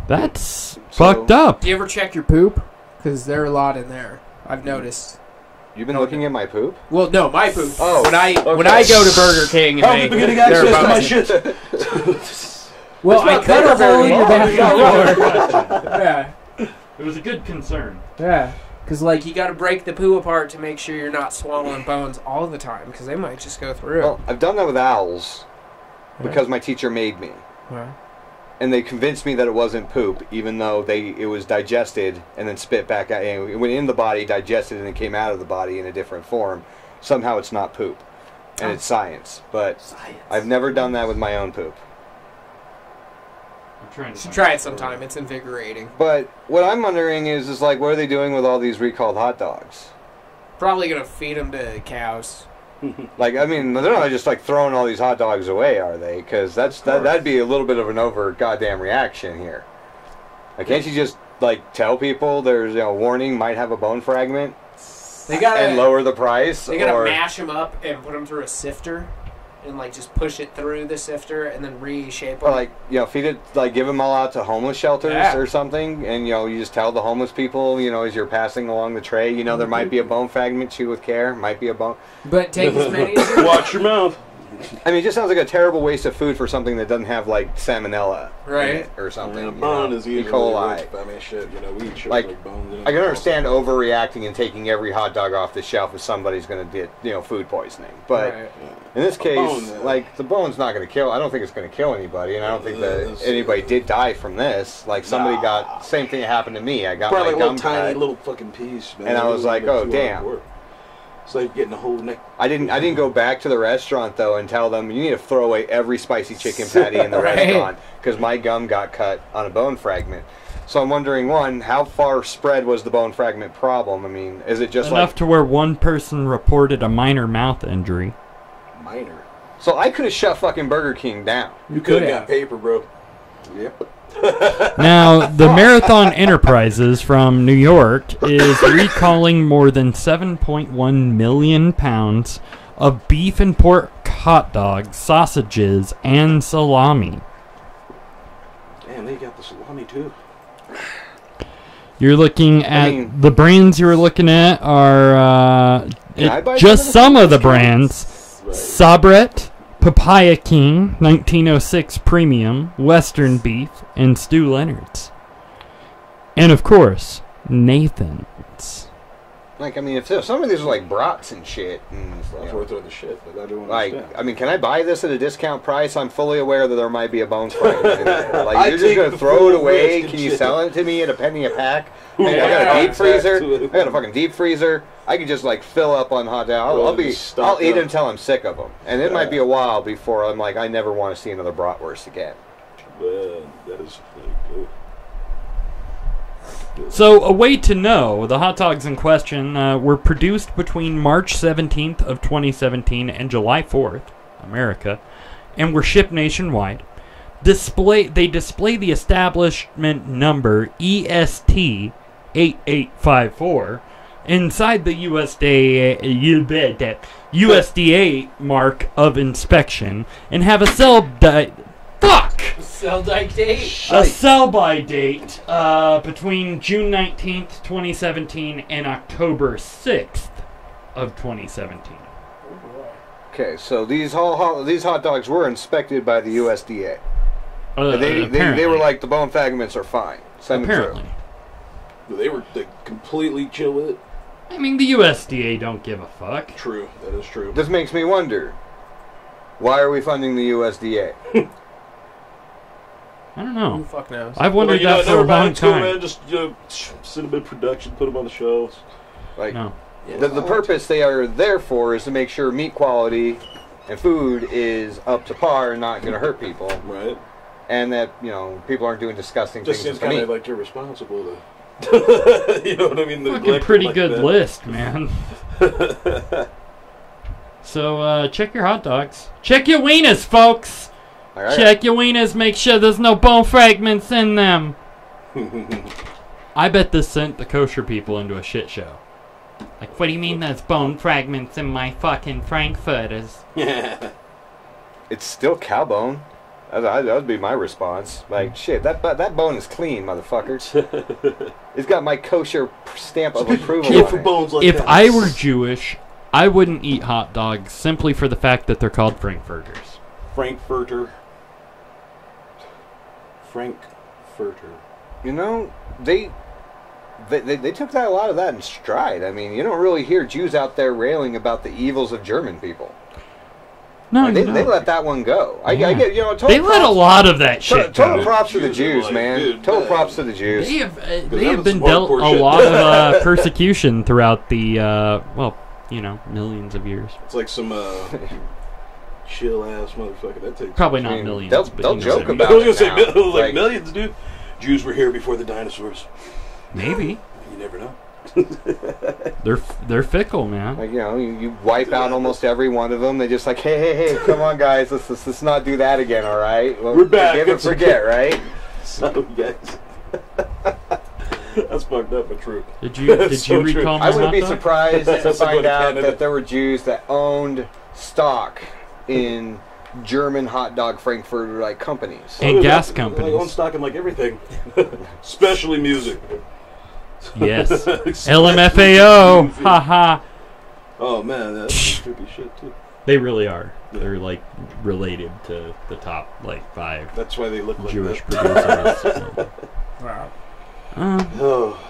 That's fucked up. Do you ever check your poop? Because there are a lot in there. I've noticed. You've been looking at my poop? Well, no, my poop. Oh, when I okay. go to Burger King and How did we get access to my shit? Well, I not cut a there hole in your very bathroom. Yeah, It was a good concern. yeah. Because you got to break the poo apart to make sure you're not swallowing bones all the time, because they might just go through. Well, I've done that with owls because my teacher made me. Well, And they convinced me that it wasn't poop, even though it was digested and then spit back out. And it went in the body, digested, and it came out of the body in a different form. Somehow it's not poop. And it's science. But I've never done that with my own poop. I'm trying to you should find try the it sometime. It's invigorating. But what I'm wondering is what are they doing with all these recalled hot dogs? Probably gonna feed them to cows. Like, I mean, they're not just throwing all these hot dogs away, are they? Because that'd be a little bit of an over goddamn reaction here. Like, can't you just tell people there's warning might have a bone fragment They gotta and lower the price? They gotta or mash them up and put them through a sifter, and just push it through the sifter and then reshape them. or feed it, give them all out to homeless shelters Yeah. or something, and you just tell the homeless people, as you're passing along the tray, there might be a bone fragment, chew with care, might be a bone. But take as many as you Watch your mouth. I mean, it just sounds like a terrible waste of food for something that doesn't have salmonella in Right. it or something. And a bone is E. easily coli. ripped. I mean, shit, we eat shit Like, like bones. I can understand overreacting and taking every hot dog off the shelf if somebody's going to get food poisoning, but Right. in this case, bone, the bone's not going to kill. I don't think it's going to kill anybody, and I don't think that It's- anybody did die from this. Somebody got same thing that happened to me. I got Probably my a little gum tiny cut. little fucking piece, man. And I It was really like, makes oh, you damn. work. It's like getting a whole neck. I didn't go back to the restaurant though and tell them you need to throw away every spicy chicken patty in the Right. restaurant because my gum got cut on a bone fragment. So I'm wondering, one, how far spread was the bone fragment problem? I mean, is it just Enough to where one person reported a minor mouth injury. Minor. So I could have shut fucking Burger King down. You could have got paper, bro. Yep. Now, the Marathon Enterprises from New York is recalling more than 7.1 million pounds of beef and pork hot dogs, sausages, and salami. Damn, they got the salami too. You're looking at the brands you're looking at are Can I buy just some of the discounts? brands. Right. Sabret, Papaya King, 1906 Premium, Western Beef, and Stu Leonard's. And of course, Nathan's. Like, I mean, if some of these are like brats and shit, and That's worth the shit, but I don't like, understand. I mean, can I buy this at a discount price? I'm fully aware that there might be a bone fragment in there. Like, I you're just take gonna the throw full it away? risk Can and you shit. sell it to me at a penny a pack? Yeah, I got a deep freezer. exactly. I got a fucking deep freezer. I can just like fill up on hot dog. I'll eat it until I'm sick of them, and it might be a while before I'm like, I never want to see another bratwurst again. Man, that is like, So, a way to know, the hot dogs in question were produced between March 17th of 2017 and July 4th, America, and were shipped nationwide. They display the establishment number EST 8854 inside the USDA mark of inspection and have a Sell-by date. a sell-by date between June 19th, 2017 and October 6th of 2017. Okay, so these hot dogs were inspected by the USDA. They were like, the bone fragments are fine. Send them apparently. through. they were completely chill with it. I mean, the USDA don't give a fuck. True, that is true. This makes me wonder, why are we funding the USDA? I don't know. Who fuck knows? I've wondered Well, that for a never long mind, cool, time. man. Just send them in production, put them on the shelves. Like, No. the purpose they are there for is to make sure meat quality and food is up to par and not going to hurt people. Right. And that, people aren't doing disgusting Just things seems with the kind of meat. like irresponsible to, you know what I mean? Fucking pretty good list, man. So, check your hot dogs. Check your wieners, folks! All right. Check your wieners, make sure there's no bone fragments in them. I bet this sent the kosher people into a shit show. Like, what do you mean there's bone fragments in my fucking frankfurters? Yeah. It's still cow bone. That would be my response. Like, shit, that bone is clean, motherfuckers. It's got my kosher stamp of approval on it. If I were Jewish, I wouldn't eat hot dogs simply for the fact that they're called frankfurters. Frankfurter. They took a lot of that in stride. I mean, you don't really hear Jews out there railing about the evils of German people. No, they don't. let that one go. I get, total They let a lot of that shit Total go. props to the Jews Jews, are like, man. dude, Total man. props to the Jews. They have that's been smart dealt a portion. lot of persecution throughout the, millions of years. It's like some chill ass motherfucker. That takes Probably not millions. They'll but you know joke what I mean. about I was gonna it say now. like millions, dude. Jews were here before the dinosaurs. Maybe. You never know. They're fickle, man. Like, you wipe out almost every one of them. They just like, hey, come on, guys, let's not do that again, all right? Well, We're back. Forgive and forget, right? So guys, that's fucked up, but true. Did you So true. recall my I wouldn't hot be dog? surprised to That's find what out Canada- that there were Jews that owned stock in German hot dog Frankfurter like companies. And gas Like companies. on stock and like everything, especially music. Yes. LMFAO. Haha. Oh man, that's some trippy shit too. They really are. They're like related to the top 5 That's why they look like Jewish that. producers. Wow.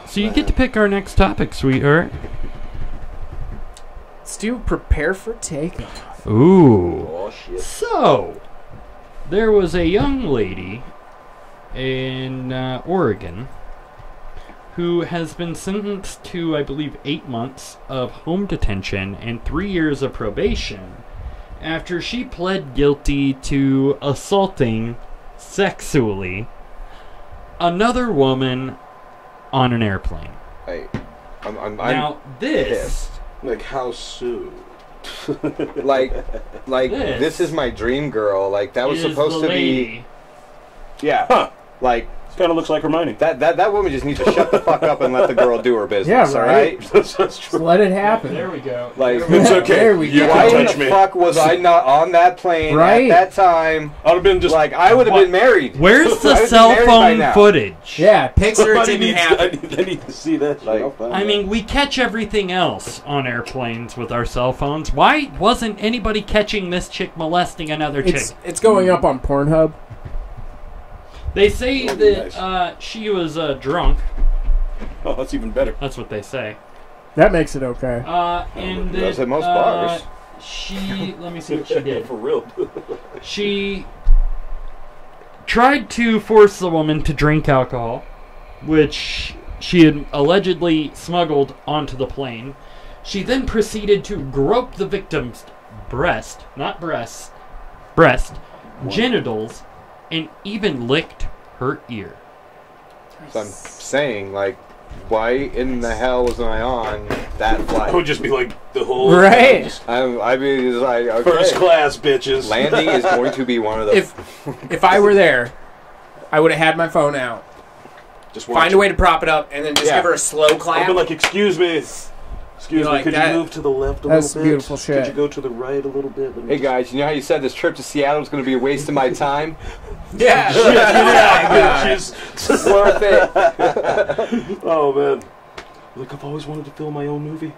So you get to pick our next topic, sweetheart. Let's do prepare for takeoff. Ooh. Oh shit. So, there was a young lady in Oregon who has been sentenced to, I believe, 8 months of home detention and 3 years of probation after she pled guilty to assaulting sexually another woman on an airplane. Hey, I'm Now, this... pissed. Like how soon? Like this is my dream girl. Like that was is supposed the to lady. be. Yeah. Huh. Like Kind of looks like Hermione. that woman just needs to shut the fuck up and let the girl do her business. Yeah, all right. right. That's Just true. let it happen. There we go. Like It's okay. There we You go. why can in touch the me. fuck was I not on that plane Right. at that time? I'd have been just Like I would have been married. Where's the I would be cell married by phone now. footage? Yeah, picture it Somebody didn't needs happen. I need to see that. Shit. Like, I'll find I out. mean, we catch everything else on airplanes with our cell phones. Why wasn't anybody catching this chick molesting another chick? It's going up on Pornhub. They say That'd be that she was drunk. oh, that's even better. That's what they say. That makes it okay. And That's at most bars. She, let me see what she did. For real. She tried to force the woman to drink alcohol, which she had allegedly smuggled onto the plane. She then proceeded to grope the victim's breast, genitals, and even licked her ear. So I'm saying, like, why in the hell wasn't I on that flight? I would just be like the whole Right. I mean, it's like, okay. First class, bitches. Landing is going to be one of the... If I were there, I would have had my phone out. Just Find a way to prop it up and then just give her a slow clap. I'd be like, excuse me. Excuse me, like could that- you move to the left a that's little bit? beautiful shit. Could you go to the right a little bit? Let me Hey just- guys, you know how you said this trip to Seattle was going to be a waste of my time? Yeah. She's Worth it. oh man. Like, I've always wanted to film my own movie.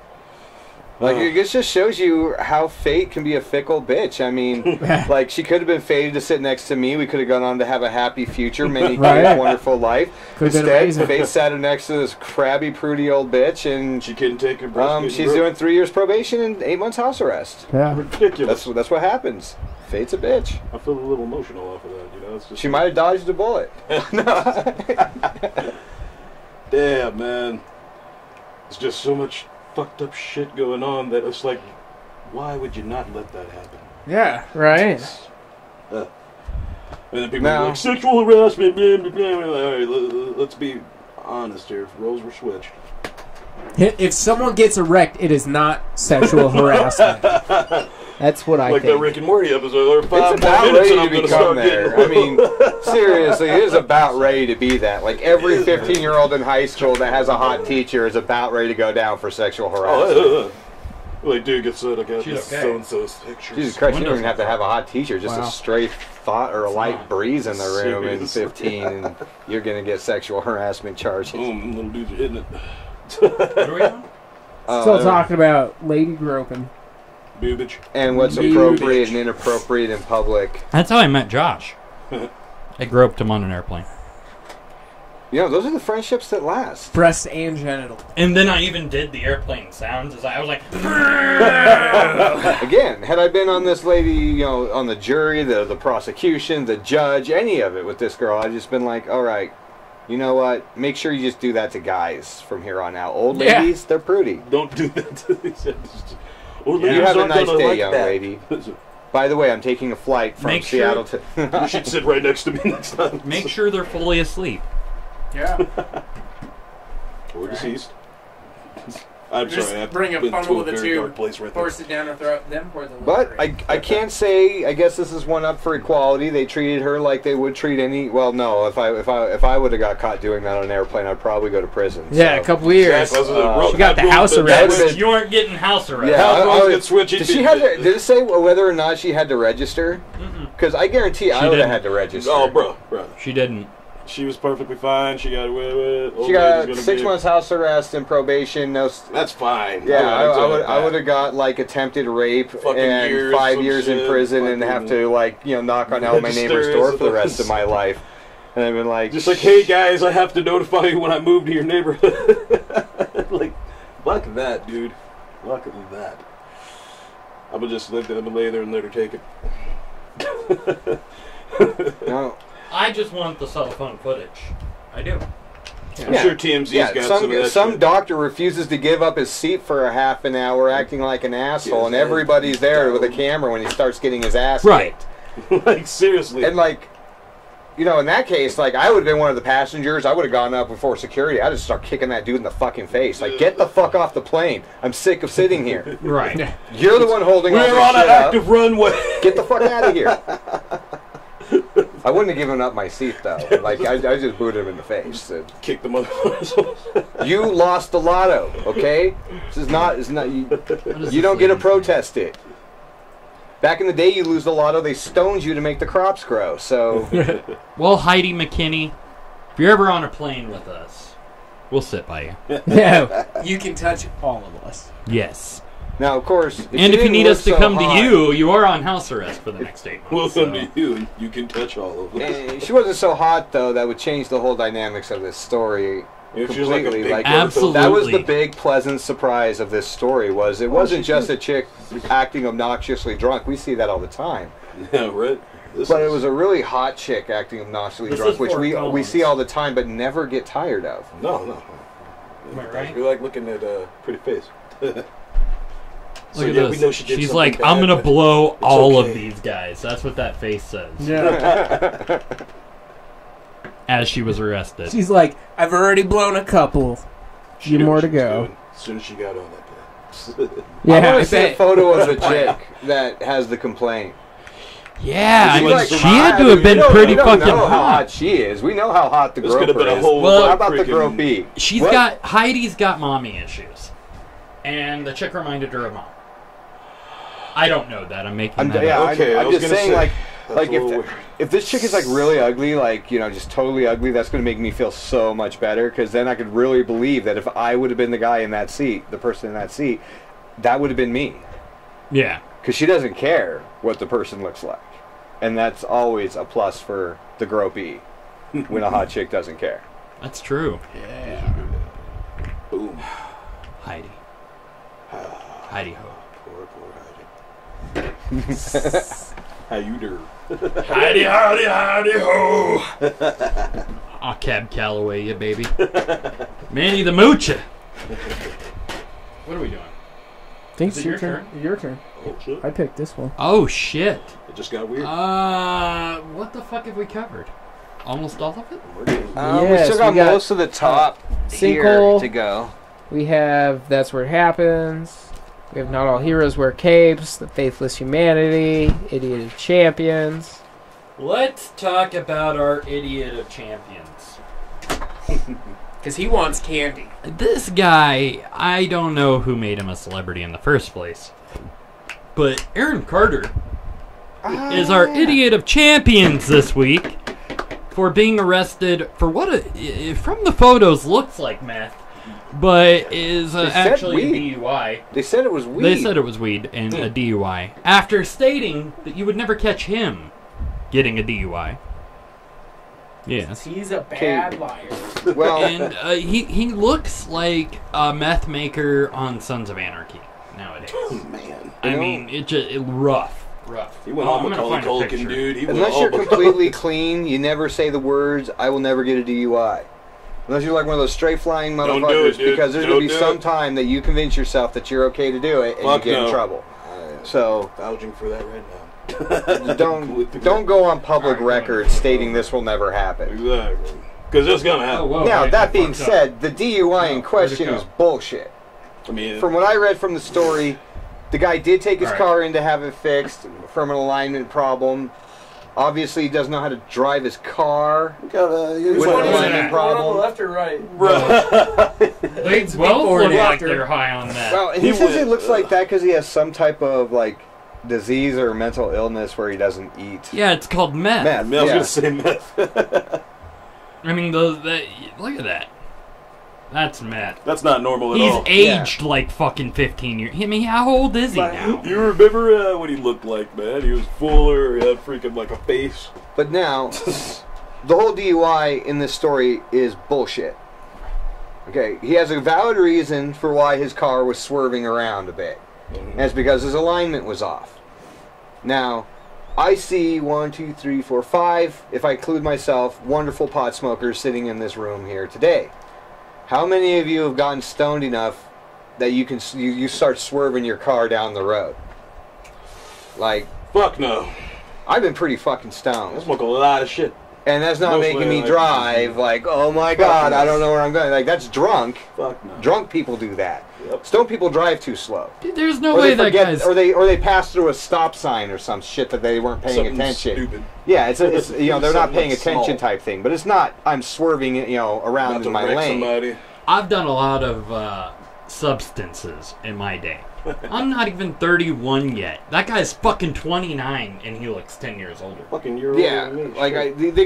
Like, it just shows you how fate can be a fickle bitch. I mean, like, she could have been fated to sit next to me. We could have gone on to have a happy future, many Right. kids, wonderful life. Could've been Instead, amazing. fate sat her next to this crabby, prudy old bitch, and She couldn't take her breast. she's doing 3 years probation and 8 months house arrest. Yeah. ridiculous. That's what happens. Fate's a bitch. I feel a little emotional off of that, you know? It's just She might have dodged a bullet. damn, man. There's just so much fucked up shit going on that it's like, why would you not let that happen? Yeah. Right. And then people No. are like, sexual harassment, blah, blah, blah. All right, let's be honest here. If roles were switched. If someone gets erect, it is not sexual harassment. That's what I Like that think. Rick and Morty episode, or 5 more It's about minutes ready and I'm to gonna become start there. getting... I mean, seriously, it is about ready to be that. Like, every 15-year-old in high school that has a hot teacher is about ready to go down for sexual harassment. Like, dude gets said, I got She's this okay. so-and-so's pictures. Jesus Christ, you don't even have to have a hot teacher. Just Wow. a stray thought or a light breeze in the room in Seriously. 15, and you're going to get sexual harassment charges. Boom, little dudes are hitting it. What are we on? Still talking about lady groping. Boobage. And what's Huge. appropriate and inappropriate in public. That's how I met Josh. I groped him on an airplane. You know, those are the friendships that last. Breast and genital. And then I even did the airplane sounds as I was like, Again, had I been on this lady, you know, on the jury, the prosecution, the judge, any of it with this girl, I'd just been like, all right, you know what? Make sure you just do that to guys from here on out. Old Yeah. ladies, they're prudy. Don't do that to these. Old You ladies have a aren't nice gonna day, like young that. lady. By the way, I'm taking a flight from Make sure- Seattle to... You should sit right next to me next time. make sure they're fully asleep. Yeah. Or deceased. I'm Just sorry, I've bring a been funnel to with a very tube, dark place right there. Force it down her throat, then pour the But liquor in. I can't say. I guess this is one up for equality. They treated her like they would treat any. Well, no. If I would have got caught doing that on an airplane, I'd probably go to prison. Yeah, so. a couple of years. She got the house arrest. You aren't getting house arrest. Yeah, How I- those get switched? Did she have to? Did it say whether or not she had to register? Because I guarantee I would have didn't. had to register. Oh, bro. She didn't. She was perfectly fine. She got away with it. Old She lady's got gonna 6 be- months house arrest and probation. No. That's fine. Yeah, I would have. have got like attempted rape Fucking and years, 5 some years in shit, prison and have fucking- to like knock on out my neighbor's door for the rest of my life. And I've been like, Just like, hey guys, I have to notify you when I move to your neighborhood. Like, fuck that, dude. Fuck that. I'm gonna just let them lay there and let her take it. no. I just want the cell phone footage. I do. I'm sure TMZ's got some of that some shit. doctor refuses to give up his seat for a half an hour, acting like an asshole, Yes, and everybody's there with a camera when he starts getting his ass Right. kicked. Like, seriously. And like, in that case, like I would have been one of the passengers. I would have gone up before security. I'd just start kicking that dude in the fucking face. Like, get the fuck off the plane. I'm sick of sitting here. Right. You're the one holding all We're this on an shit up. active runway. Get the fuck out of here. I wouldn't have given up my seat though. Like I just booted him in the face. Said, Kick the motherfuckers. you lost the lotto, okay? This is not. It's not. You don't get to protest it. Back in the day, you lose the lotto, they stoned you to make the crops grow. So Well, Heidi McKinney, if you're ever on a plane with us, we'll sit by you. Yeah, you can touch all of us. Yes. now, of course, And if you didn't need look us to so come hot- to you, you are on house arrest for the next 8 months. Welcome so. to you, and you can touch all of them. She wasn't so hot though. That would change the whole dynamics of this story. Yeah, she was like a Completely, big like, Absolutely. that was the big pleasant surprise of this story. Was it wasn't just a chick acting obnoxiously drunk. We see that all the time. Yeah, right. But it was a really hot chick acting obnoxiously This drunk, is which for we Coleman's. see all the time, but never get tired of. No. Am I right? We like looking at pretty face. Look So, at yeah, this. we know she did She's something like, bad, I'm gonna but blow it's all of okay. these guys. That's what that face says. Yeah. As she was arrested. She's like, I've already blown a couple. She Few knew more what to she was go. doing As soon as she got on that bed. Yeah, I I want to see a bet. photo of the chick that has the complaint. Yeah, I She's mean, like, she had to have been pretty we don't fucking know how hot. hot she is. We know how hot the This could have groper been a is. whole Well, How about the freaking- gropey? She's What? got Heidi's got mommy issues, and the chick reminded her of mom. I don't know that. I'm making that Yeah, up. Okay, I I'm was just gonna saying, say, like that's a little weird. if this chick is like really ugly, like just totally ugly, that's going to make me feel so much better because then I could really believe that if I would have been the guy in that seat, the person in that seat, that would have been me. Yeah. Because she doesn't care what the person looks like, and that's always a plus for the gropey when a hot chick doesn't care. That's true. Boom. Heidi. Heidi ho. Poor Heidi. How you do? Heidi, howdy, howdy ho. I'll Cab Calloway you, baby. Manny the Moocher. What are we doing? I think Is it's it your your turn. Your turn. Oh shit! I picked this one. Oh, shit. It just got weird. What the fuck have we covered? Almost all of it? We're getting- we Yes, still got we got, most of the top here Sinkhole. to go. We have That's Where It Happens. We have Not All Heroes Wear Capes. The Faithless Humanity. Idiot of Champions. Let's talk about our idiot of champions. Because he wants candy. This guy, I don't know who made him a celebrity in the first place. But Aaron Carter is our idiot of champions this week for being arrested for what, from the photos, looks like meth, but is said actually a weed. DUI. They said it was weed. They said it was weed and a DUI. After stating that you would never catch him getting a DUI. Yes. He's a bad liar. Well, And he looks like a meth maker on Sons of Anarchy nowadays. Man, I know- mean, it rough. he went Oh, all I'm gonna Macaulay find a Culkin, picture. dude. He went unless all you're Macaulay- completely clean, you never say the words, I will never get a DUI. Unless you're like one of those straight flying Don't do motherfuckers, it, dude. because there's Don't going to be do some it. time that you convince yourself that you're okay to do it and Fuck you get no. in trouble. So vouching for that right now. don't go on public record stating this will never happen. Exactly. Because it's gonna happen. Now, that being said, the DUI in question go? is bullshit. I mean, From what I read from the story, the guy did take his All right. car in to have it fixed from an alignment problem. Obviously, he doesn't know how to drive his car. here's With one an of alignment problem. left or right? They both before look and like after. they're high on that. Well, and he He says went, it looks like that because he has some type of like disease or mental illness where he doesn't eat. Yeah, it's called meth. Meth. I mean, I was Yeah. gonna say meth. I mean, look at that. That's meth. That's not normal at He's all. aged like fucking 15 years. I mean, how old is he now? You remember what he looked like, man? He was fuller. He had freaking like a face. But now, the whole DUI in this story is bullshit. Okay, he has a valid reason for why his car was swerving around a bit. And it's because his alignment was off. Now, I see 1, 2, 3, 4, 5, if I include myself, wonderful pot smokers sitting in this room here today. How many of you have gotten stoned enough that you start swerving your car down the road? Like, Fuck no. I've been pretty fucking I stoned. smoke a lot of shit. And that's not Mostly making me like- drive like, oh my god, I don't know where I'm going. Like, that's drunk. Fuck no. Drunk people do that. Yep. Stoned people drive too slow. There's no Or way they that forget, guy's. or they pass through a stop sign or some shit that they weren't paying Something attention. stupid. Yeah, it's they're not Something paying like attention small. type thing. But it's not. I'm swerving About around to in my wreck lane. somebody. I've done a lot of substances in my day. I'm not even 31 yet. That guy's fucking 29 and he looks 10 years older. Fucking you're Yeah, older than me, like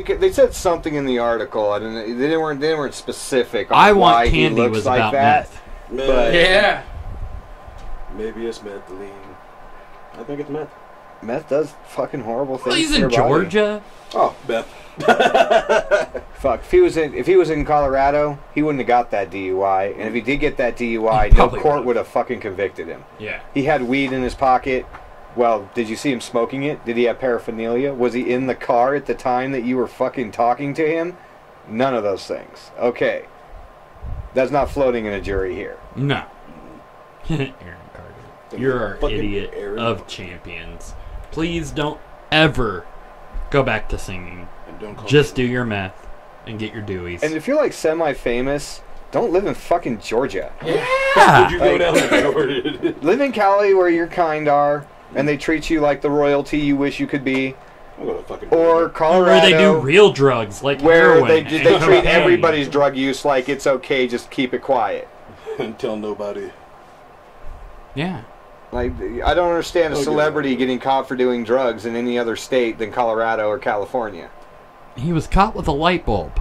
shit. they said something in the article. I don't know, they weren't specific on I why Want he Candy looks was like about that. meth. Man, but- Yeah. maybe it's methylene. I think it's meth. Meth does fucking horrible things. Well, he's to in your body. Georgia. Oh, Beth. Fuck. If he was in Colorado, he wouldn't have got that DUI. And if he did get that DUI, He no probably court would've. would have fucking convicted him. Yeah. He had weed in his pocket. Well, did you see him smoking it? Did he have paraphernalia? Was he in the car at the time that you were fucking talking to him? None of those things. Okay. That's not floating in a jury here. No. Aaron Carter. You're our Fucking idiot Aaron. of champions. Please don't ever go back to singing. And don't call Just me. do your meth and get your Deweys. And if you're like semi-famous, don't live in fucking Georgia. Yeah. Would you go down to Georgia? Live in Cali where your kind are, and they treat you like the royalty you wish you could be. I'm gonna fucking Or Colorado, Where they do real drugs like where heroin. they and treat cocaine. everybody's drug use like it's okay, just keep it quiet. and tell nobody. Yeah. Like, I don't understand a Okay. celebrity getting caught for doing drugs in any other state than Colorado or California. He was caught with a light bulb.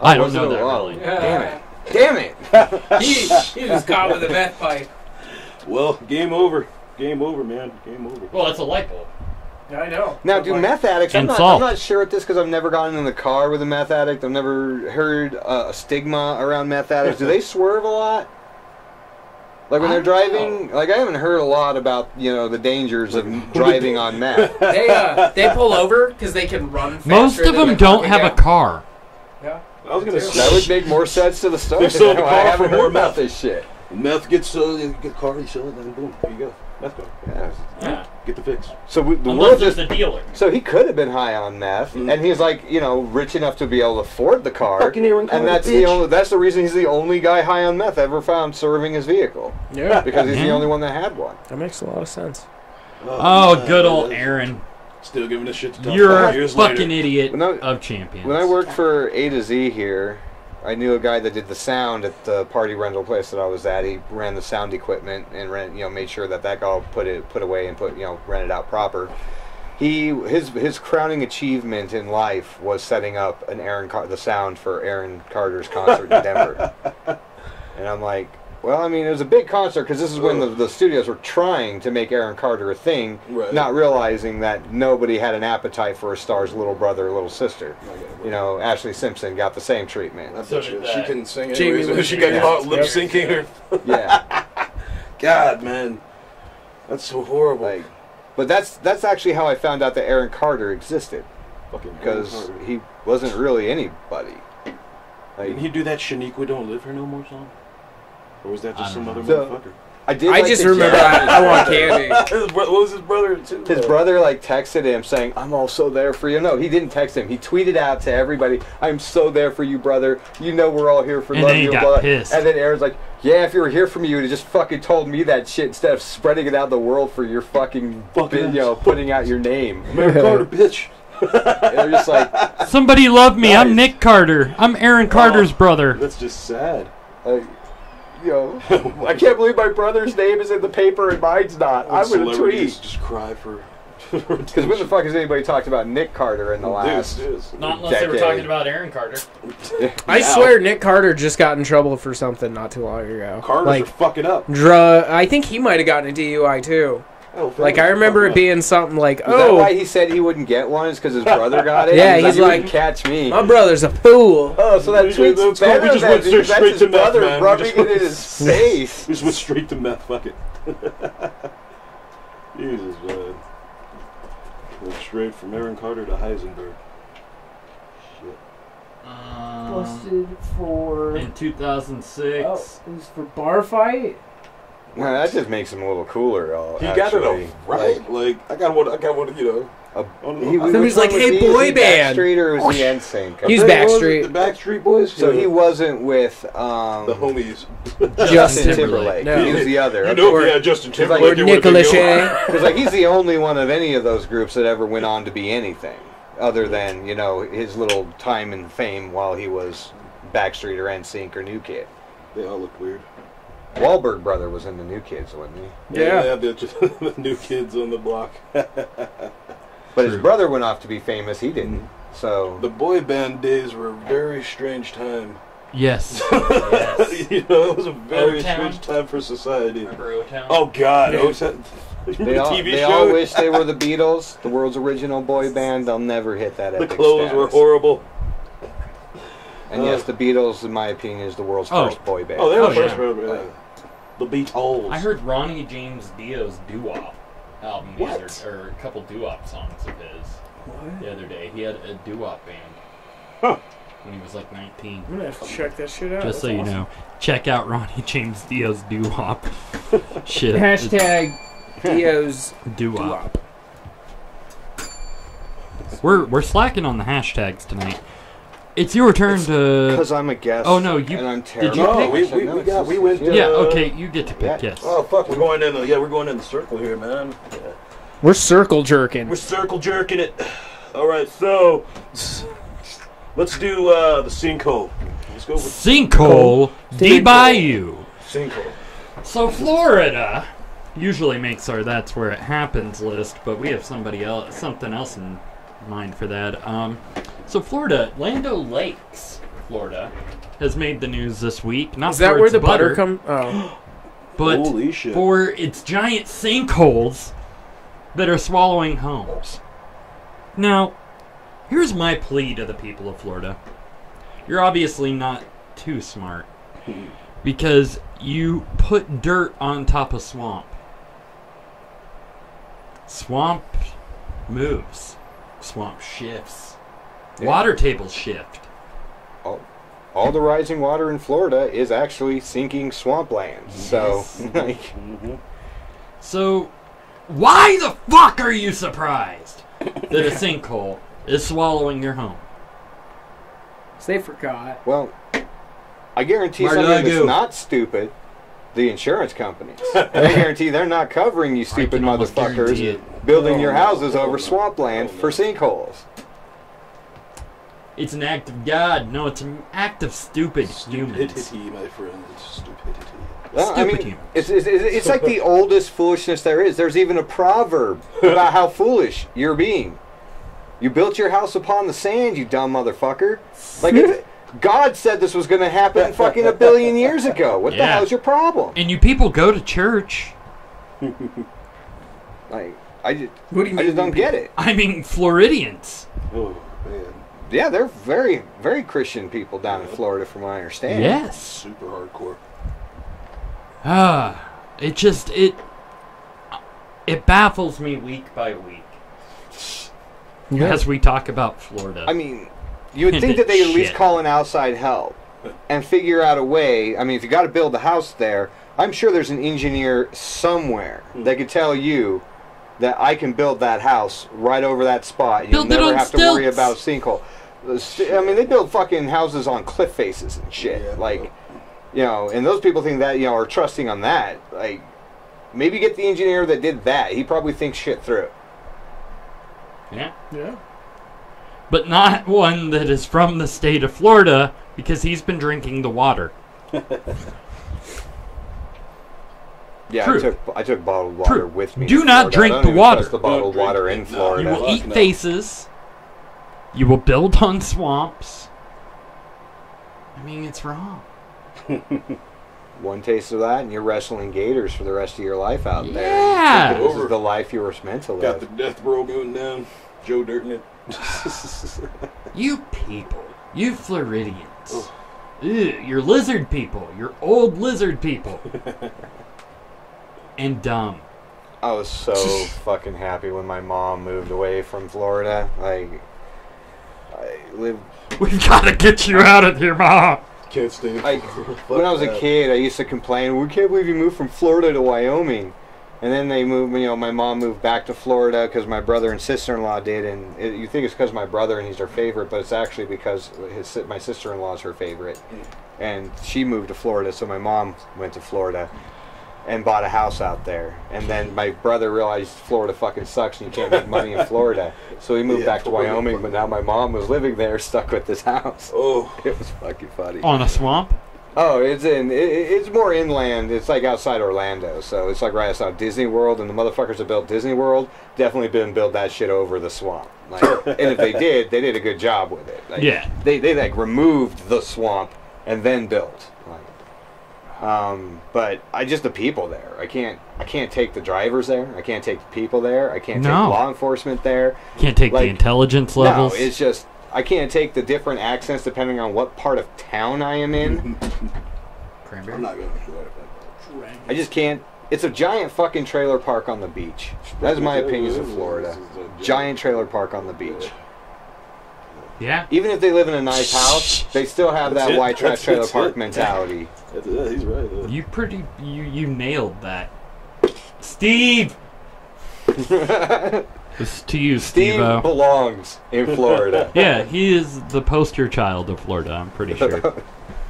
I don't was know it? that Oh, really. Damn it. Damn it. He was caught with a meth pipe. Well, game over. Game over, man. Game over. Well, it's a light bulb. I know. Now, do meth addicts... I'm And not, salt. I'm not sure at this because I've never gotten in the car with a meth addict. I've never heard a stigma around meth addicts. Do they swerve a lot? Like when they're driving? Like, I haven't heard a lot about, the dangers of driving on meth. They pull over because they can run faster. Most of than them the don't car have can a go. car. Yeah. I was gonna say That would make more sense to the story. They sold the I car haven't for more heard about meth. this shit. Meth gets sold, you get a car, you sell it, then boom, there you go. Meth car. Yeah. Yeah. Get the fix. So the Unless world there's just... a dealer. So he could have been high on meth, and he's like, rich enough to be able to afford the car. Fucking Aaron Carter, And that's bitch. that's the reason he's the only guy high on meth ever found serving his vehicle. Yeah. Because he's the Yeah. only one that had one. That makes a lot of sense. Oh, man, good old that is- Aaron. Still giving this shit to tough You're a years fucking later. idiot When I- of champions. When I worked for A to Z here, I knew a guy that did the sound at the party rental place that I was at. He ran the sound equipment and made sure that got all put away and rented out proper. His crowning achievement in life was setting up the sound for Aaron Carter's concert in Denver. And I'm like, well, I mean, it was a big concert because this is when the studios were trying to make Aaron Carter a thing, Right. not realizing that nobody had an appetite for a star's little brother or little sister. Ashley Simpson got the same treatment. I So bet did you that. she can sing Jamie anyways. Lee She got Curtis. caught lip syncing her. Yeah, God, man. That's so horrible. but that's actually how I found out that Aaron Carter existed, Fucking because Aaron Carter. he wasn't really anybody. Didn't he do that Shaniqua Don't Live Here No More song? Or was that just some other So- motherfucker? I did. I like just the remember jazz. I want candy. What was his brother too? His brother texted him saying, "I'm also there for you." No, he didn't text him. He tweeted out to everybody, "I'm so there for you, brother. We're all here for And love then he you." got blah. pissed. And then Aaron's like, "Yeah, if you were here for me, you would have just fucking told me that shit instead of spreading it out in the world for your fucking putting out your name." Aaron Carter, bitch. And they're just like, Somebody love me. I'm Nice. Nick Carter. I'm Aaron Carter's brother. That's just sad. I can't believe my brother's name is in the paper and mine's not. I'm gonna Celebrities tweet. just cry for. Because when the fuck has anybody talked about Nick Carter in the last? Not unless they were decade. talking about Aaron Carter. I swear Nick Carter just got in trouble for something not too long ago. Carters are fucking up. I think he might have gotten a DUI too. I remember it being something like, Is that why he said he wouldn't get one? Is because his brother got it? Yeah, he's he's "You like, wouldn't catch me. my brother's a fool. Oh, so that tweet's That's cool. better We just than went because that's straight his to meth, brother man. We rubbing just it in his face. We just went straight to meth. Fuck it. Jesus, man. Went straight from Aaron Carter to Heisenberg. Shit. Busted for... In 2006. Oh, it was for bar fight? Well, that just makes him a little cooler. He got it all right. Like, I got one, Somebody's like, "Hey, boy band." Backstreet or was he NSYNC? He's The Backstreet. Backstreet Boys? So Yeah. he wasn't with The homies. Justin Timberlake. No. He was the other. Justin It's like- Timberlake. Or Nick Lachey. Because he's the only one of any of those groups that ever went on to be anything other than his little time and fame while he was Backstreet or NSYNC or New Kid. They all look weird. Wahlberg brother was in the New Kids, wasn't he? Yeah, the New Kids on the Block. But his brother went off to be famous. He didn't. So The boy band days were a very strange time. Yes. It was a very O-Town? strange time for society. Remember O-Town? Oh God, Yeah. O-Town. They all wish they were the Beatles, the world's original boy band. They'll never hit that epic The clothes were status. horrible. And yes, the Beatles, in my opinion, is the world's first boy band. Oh, they were Oh, first. yeah. The Beatles. I heard Ronnie James Dio's doo-wop album What? or a couple doo-wop songs of his the other day. He had a doo-wop band. Huh. When he was like 19. I'm gonna have to check that shit out. Just so That's you awesome. know, check out Ronnie James Dio's doo-wop. Shit. Hashtag Dio's Doo-wop. We're slacking on the hashtags tonight. It's your turn to. Because I'm a guest. Oh no, you and I'm did terrible. you No, pick? we went. Yeah, okay, you get to pick. yeah. Yes. Oh fuck, we're going in the circle here, man. Yeah. We're circle jerking. We're circle jerking it. All right, so let's do the sinkhole. Let's go with Sinkhole D Bayou. sinkhole. So Florida usually makes our "That's Where It Happens" list, but we have something else in mind for that. So Florida, Lando Lakes, Florida, has made the news this week. Not Is that for where its the butter butter comes? Oh, but Holy shit. for its giant sinkholes that are swallowing homes. Now, here's my plea to the people of Florida. You're obviously not too smart because you put dirt on top of swamp. Swamp moves. Swamp shifts. Yeah. Water tables shift. All the rising water in Florida is actually sinking swampland. So, like, So, why the fuck are you surprised that a sinkhole is swallowing your home? they forgot. well, I guarantee Where did something I that's go? not stupid. The insurance companies. I guarantee they're not covering you stupid can almost guarantee motherfuckers it. building your houses over swampland for sinkholes. It's an act of God. No, it's an act of stupid humans. Stupidity, my friend. It's stupidity. Well, I Stupid mean, humans. it's like the oldest foolishness there is. There's even a proverb about how foolish you're being. You built your house upon the sand, you dumb motherfucker. Like, God said this was going to happen fucking 1 billion years ago. What the Yeah. hell's your problem? And you people go to church. Like, I just, What do you I just mean? don't get it. I mean, Floridians. Oh man, Yeah, they're very, very Christian people down in Florida, from what I understand. Yes. super hardcore. It baffles me week by week as we talk about Florida. I mean, you would think that they at least Shit. call in outside help and figure out a way. I mean, if you got to build a house there, I'm sure there's an engineer somewhere that could tell you that I can build that house right over that spot. And you'll Build it never on have to worry stilts. about a sinkhole. I mean, they build fucking houses on cliff faces and shit. Yeah. Like, you know, and those people think that, you know, are trusting on that. Like, maybe get the engineer that did that. He probably thinks shit through. yeah. Yeah. But not one that is from the state of Florida because he's been drinking the water. Yeah, True. I took bottled water True. with me. Do to not Florida. drink I don't the even water. trust the bottled Don't water drink in it. No, Florida. You will Fuck eat no. faces. You will build on swamps. I mean, it's wrong. One taste of that, and you're wrestling gators for the rest of your life out there. Yeah. You think this is the life you were meant to Got the live. death row going down. Joe Dirting it. You people. You Floridians. Ew, you're lizard people. You're old lizard people. And dumb. I was so fucking happy when my mom moved away from Florida. Like, I lived. We've got to get you out of here, Mom. Can't stand. Like, when I was a kid, I used to complain, "We can't believe you moved from Florida to Wyoming." And then they moved, you know, my mom moved back to Florida because my brother and sister-in-law did. And you think it's because my brother and he's her favorite, but it's actually because my sister-in-law is her favorite. And she moved to Florida, so my mom went to Florida and bought a house out there. And then my brother realized Florida fucking sucks and you can't make money in Florida. So he moved back to Wyoming, but now my mom was living there, stuck with this house. Oh, It was fucking funny. On a swamp? Oh, it's more inland. It's like outside Orlando, so it's like right outside Disney World. And the motherfuckers that built Disney World definitely didn't build that shit over the swamp. Like, and if they did a good job with it. Like, Yeah. They like removed the swamp and then built. Like, But the people there. I can't take the drivers there. I can't take the people there. I can't take No. law enforcement there. Can't take the intelligence levels. No, it's just I can't take the different accents depending on what part of town I am in. I'm not going to I just can't. It's a giant fucking trailer park on the beach. That's my opinions of Florida. Giant trailer park on the beach. Yeah. Even if they live in a nice house, they still have that white trash trailer park mentality. He's right. You nailed that. Steve! This is to you, Steve Steve-O. belongs in Florida. Yeah, he is the poster child of Florida, I'm pretty sure.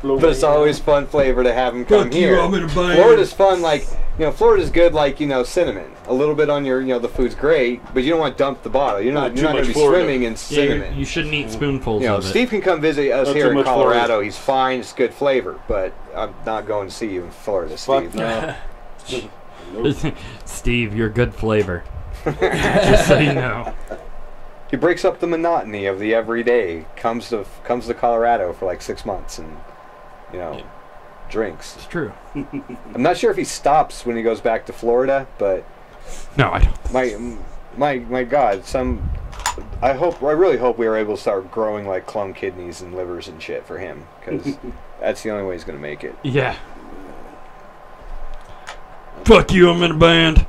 But it's always fun flavor to have him come Fuck you, here. I'm in a band. Florida's fun, like, Florida's good, like, cinnamon. A little bit on your, the food's great, but you don't want to dump the bottle. You're not going to be swimming in cinnamon. Yeah, you shouldn't eat spoonfuls of it. Steve can come visit us Not here too in much Colorado. Florida. He's fine. It's good flavor, but I'm not going to see you in Florida, Steve. Fuck no. Steve, you're good flavor. Just so you know. He breaks up the monotony of the everyday. Comes to Colorado for like 6 months and drinks. It's true. I'm not sure if he stops when he goes back to Florida, but no, I don't. My God, I really hope we are able to start growing like clone kidneys and livers and shit for him, because that's the only way he's gonna make it. Yeah. Fuck you, I'm in a band.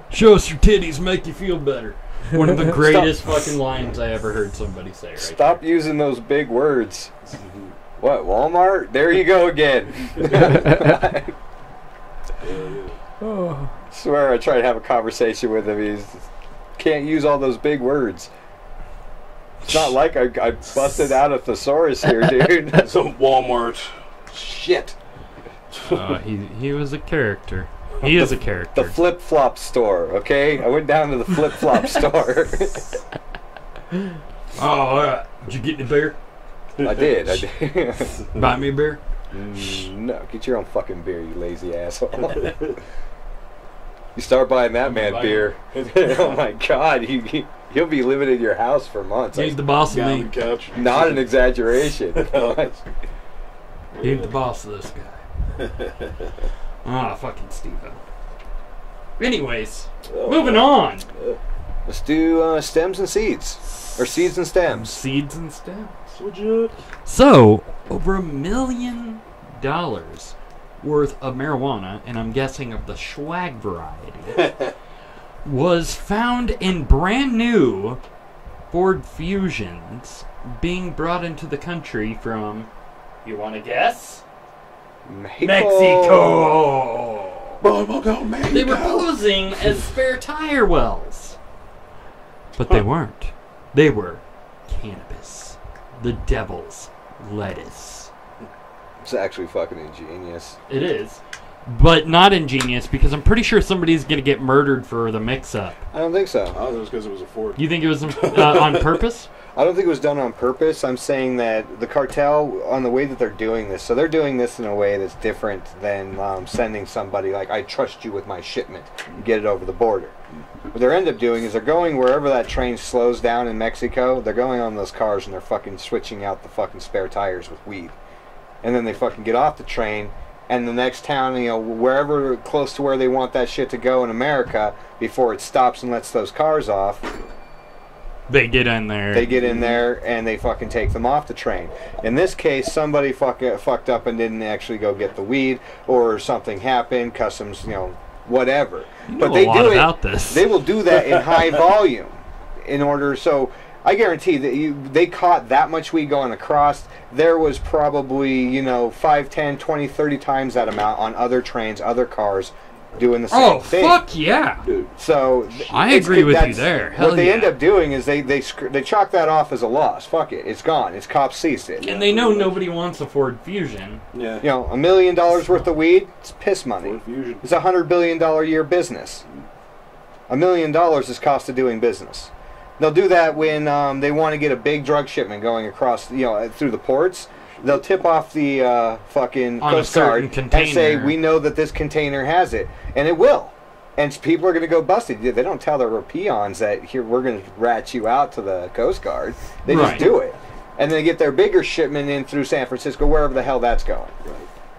Show us your titties, make you feel better. One of the greatest fucking lines I ever heard somebody say. Stop using those big words. What, Walmart? There you go again. Swear I tried to have a conversation with him. He can't use all those big words. It's not like I busted out a thesaurus here, dude. So Walmart. Shit. He was a character. He is a character. The flip-flop store, okay? I went down to the flip-flop store. Oh, alright. Did you get any beer? I did. Buy me a beer? No, get your own fucking beer, you lazy asshole. You start buying that man beer. Oh my God, he'll be living in your house for months. He's the boss of me. Couch. Not an exaggeration. He ain't the boss of this guy. Fucking Steve-O. Anyways, moving on. Let's do stems and seeds. Or seeds and stems. Seeds and stems. So, over $1 million worth of marijuana, and I'm guessing of the swag variety, was found in brand new Ford Fusions being brought into the country from, you want to guess? Mexico! They were posing as spare tire wells. But they weren't. They were cannabis. The devil's lettuce. It's actually fucking ingenious. It is. But not ingenious, because I'm pretty sure somebody's going to get murdered for the mix-up. I don't think so. Oh, it was because it was a Ford. You think it was on purpose? I don't think it was done on purpose. I'm saying that the cartel, on the way that they're doing this, so they're doing this in a way that's different than sending somebody like, I trust you with my shipment, and get it over the border. What they end up doing is they're going wherever that train slows down in Mexico, they're going on those cars and they're fucking switching out the fucking spare tires with weed. And then they fucking get off the train, and the next town, wherever close to where they want that shit to go in America, before it stops and lets those cars off, they get in there. They get in there and they fucking take them off the train. In this case, somebody fucked up and didn't actually go get the weed, or something happened, customs, whatever. But they do about this. They will do that in high volume, in order. So I guarantee that they caught that much weed going across. There was probably 5, 10, 20, 30 times that amount on other trains, other cars, doing the same thing. Oh, fuck yeah. So I agree with you there. Hell what they yeah. end up doing is they chalk that off as a loss. Fuck it, it's gone. It's cops seized it. And they know nobody wants a Ford Fusion. Yeah. $1 million worth of weed, it's piss money. Ford Fusion. It's $100 billion a year business. $1 million is cost of doing business. They'll do that when they want to get a big drug shipment going across, through the ports. They'll tip off the fucking on Coast Guard and say, we know that this container has it. And it will. And people are going to go busted. They don't tell their peons that, here, we're going to rat you out to the Coast Guard. They just do it. And they get their bigger shipment in through San Francisco, wherever the hell that's going.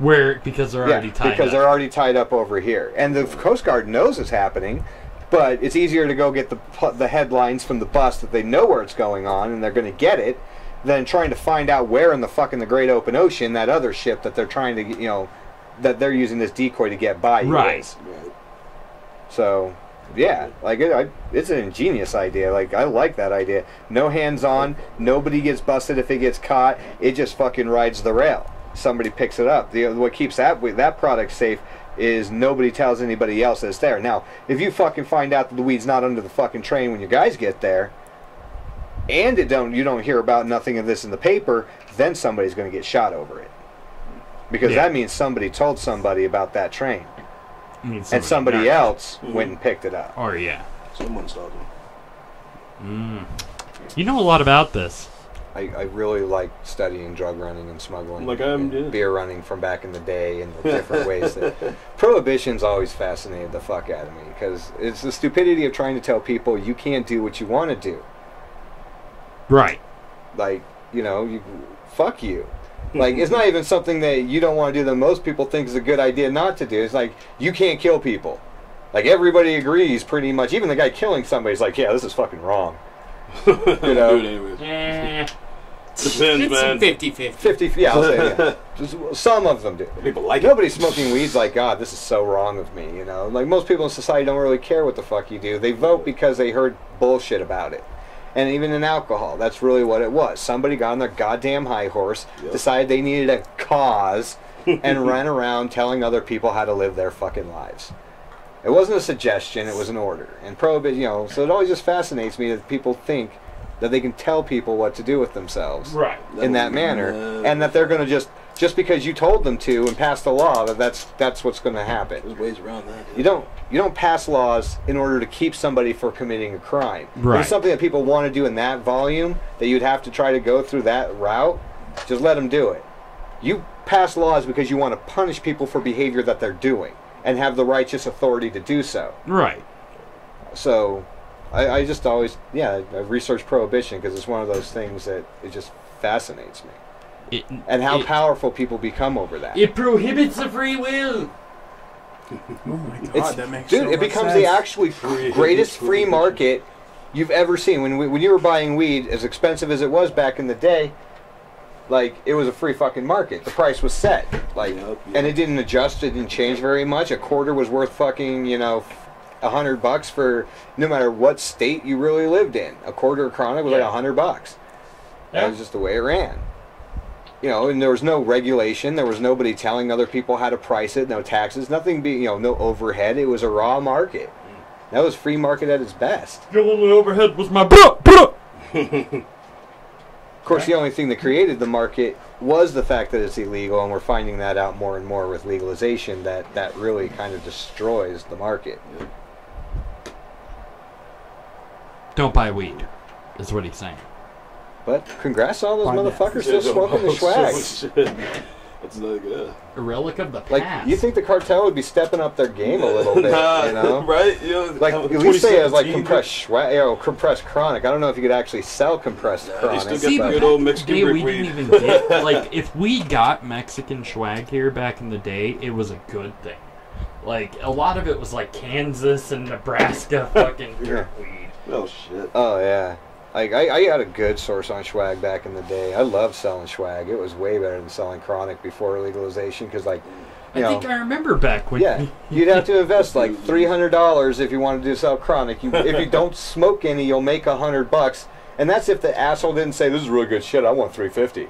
Because they're already tied because up. they're already tied up over here. And the Coast Guard knows it's happening, but it's easier to go get the headlines from the bus that they know where it's going on and they're going to get it than trying to find out where in the fucking the great open ocean that other ship that they're trying to, that they're using this decoy to get by you is. Right. So, yeah, like it's an ingenious idea. Like, I like that idea. No hands-on, nobody gets busted if it gets caught. It just fucking rides the rail. Somebody picks it up. What keeps that product safe is nobody tells anybody else that it's there. Now, if you fucking find out that the weed's not under the fucking train when your guys get there, and you don't hear about nothing of this in the paper, then somebody's going to get shot over it. Because that means somebody told somebody about that train. And somebody else went and picked it up. Or, yeah. Someone's talking. You know a lot about this. I really like studying drug running and smuggling. Like beer running from back in the day and the different ways that... Prohibition's always fascinated the fuck out of me, because it's the stupidity of trying to tell people you can't do what you want to do. Right. Like, fuck you. Like, it's not even something that you don't want to do that most people think is a good idea not to do. It's like, you can't kill people. Like, everybody agrees pretty much. Even the guy killing somebody's like, yeah, this is fucking wrong. Depends, man. 50-50. 50, yeah, I'll say, yeah. Just, some of them do. People like Nobody's smoking weed's like, God, this is so wrong of me, Like, most people in society don't really care what the fuck you do. They vote because they heard bullshit about it. And even in alcohol, that's really what it was. Somebody got on their goddamn high horse, decided they needed a cause, and ran around telling other people how to live their fucking lives. It wasn't a suggestion, it was an order. And prohibition, so it always just fascinates me that people think that they can tell people what to do with themselves in that manner, and that they're going to just because you told them to and passed the law, that's what's going to happen. There's ways around that. Yeah. You don't pass laws in order to keep somebody from committing a crime. Right. If it's something that people want to do in that volume, that you'd have to try to go through that route, just let them do it. You pass laws because you want to punish people for behavior that they're doing and have the righteous authority to do so. Right. So, I just always, I've researched prohibition because it's one of those things that it just fascinates me. And how powerful people become over that. It prohibits the free will. Oh my god, that makes dude, so it much becomes sense. the actually greatest free market you've ever seen. When you were buying weed, as expensive as it was back in the day, like, it was a free fucking market. The price was set. Like, and it didn't adjust, it didn't change very much. A quarter was worth fucking, $100 for no matter what state you really lived in. A quarter of chronic was like $100. That was just the way it ran. And there was no regulation. There was nobody telling other people how to price it. No taxes. Nothing. No overhead. It was a raw market. That was free market at its best. The only overhead was my Of course, the only thing that created the market was the fact that it's illegal, and we're finding that out more and more with legalization. That really kind of destroys the market. Don't buy weed, is what he's saying. But congrats to all those motherfuckers still smoking the swag. That's not good. A relic of the past. Like, you think the cartel would be stepping up their game a little bit, right? Like, at least say it was like compressed swag, compressed chronic. I don't know if you could actually sell compressed chronic. You still get the good old Mexican brick we weed. didn't even get, like, if we got Mexican swag here back in the day, it was a good thing. Like, a lot of it was like Kansas and Nebraska fucking dirt weed. Oh, shit. Oh, yeah. Like, I had a good source on swag back in the day. I loved selling swag. It was way better than selling chronic before legalization, because, like, I think I remember back when... Yeah, you'd have to invest, like, $300 if you wanted to sell chronic. If you don't smoke any, you'll make $100. And that's if the asshole didn't say, this is really good shit, I want $350.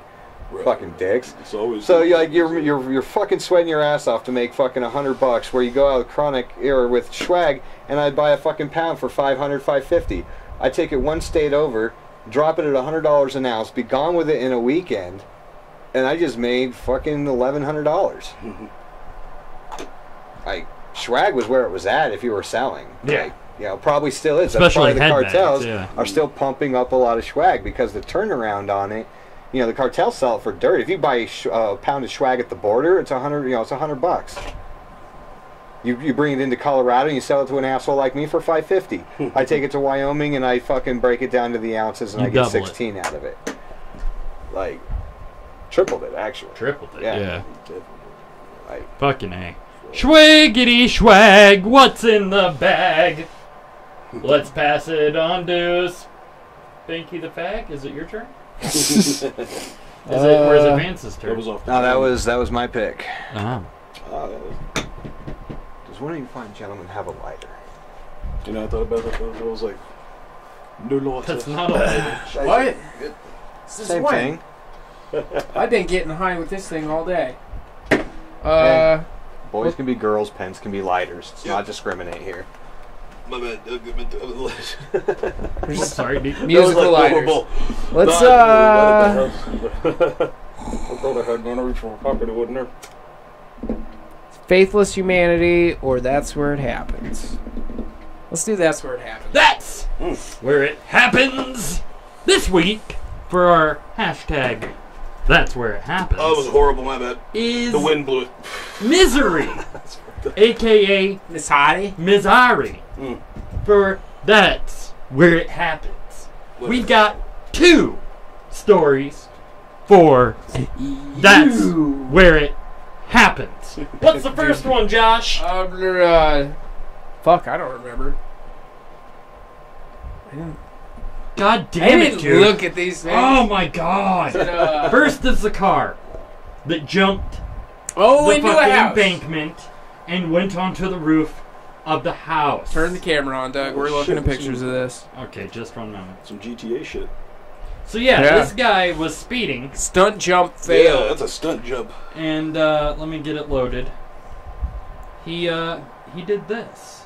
Right. Fucking dicks. It's always so you're fucking sweating your ass off to make fucking $100, where you go out with chronic or with swag, and I'd buy a fucking pound for $500, $550. I take it one state over, drop it at $100 an ounce, be gone with it in a weekend, and I just made fucking $1,100. Like, swag was where it was at if you were selling. Yeah. Like, probably still is. Especially That's why the cartels headbands, are still pumping up a lot of swag, because the turnaround on it, the cartels sell it for dirt. If you buy a pound of swag at the border, it's $100. You bring it into Colorado and you sell it to an asshole like me for $550. I take it to Wyoming and I fucking break it down to the ounces and I get 16 out of it. Like, tripled it, actually. Tripled it, yeah. Fucking A. Schwiggity schwag, what's in the bag? Let's pass it on to Spanky the Fag. Is it your turn? Or is it Vance's turn? No, that was my pick. Oh. Does one of you fine gentlemen have a lighter? You know, I thought about it. I was like, no lighter. That's not a lighter. What? Same thing. I've been getting high with this thing all day. Hey, boys can be girls, pens can be lighters. Let's not discriminate here. My bad. I'm sorry, dude. Musical lighters. Let's I thought I had one to reach for my pocket. It wasn't there. Faithless Humanity, or That's Where It Happens. Let's do That's Where It Happens. That's where it happens this week for our hashtag. That's where it happens. Oh, it was horrible. My bad. Is the wind blew it. Misery, aka Misery. Misery, for That's Where It Happens. We've got 2 stories for That's Where It Happens. What's the first one, Josh? Fuck, I don't remember. God damn it, dude. Look at these things. Oh my god. First is the car that jumped the into a fucking house. embankment and went onto the roof of the house. Turn the camera on, Doug. We're looking at pictures of this. Okay, just 1 moment. Some GTA shit. So this guy was speeding. Stunt jump fail. Yeah, that's a stunt jump. And let me get it loaded. He did this.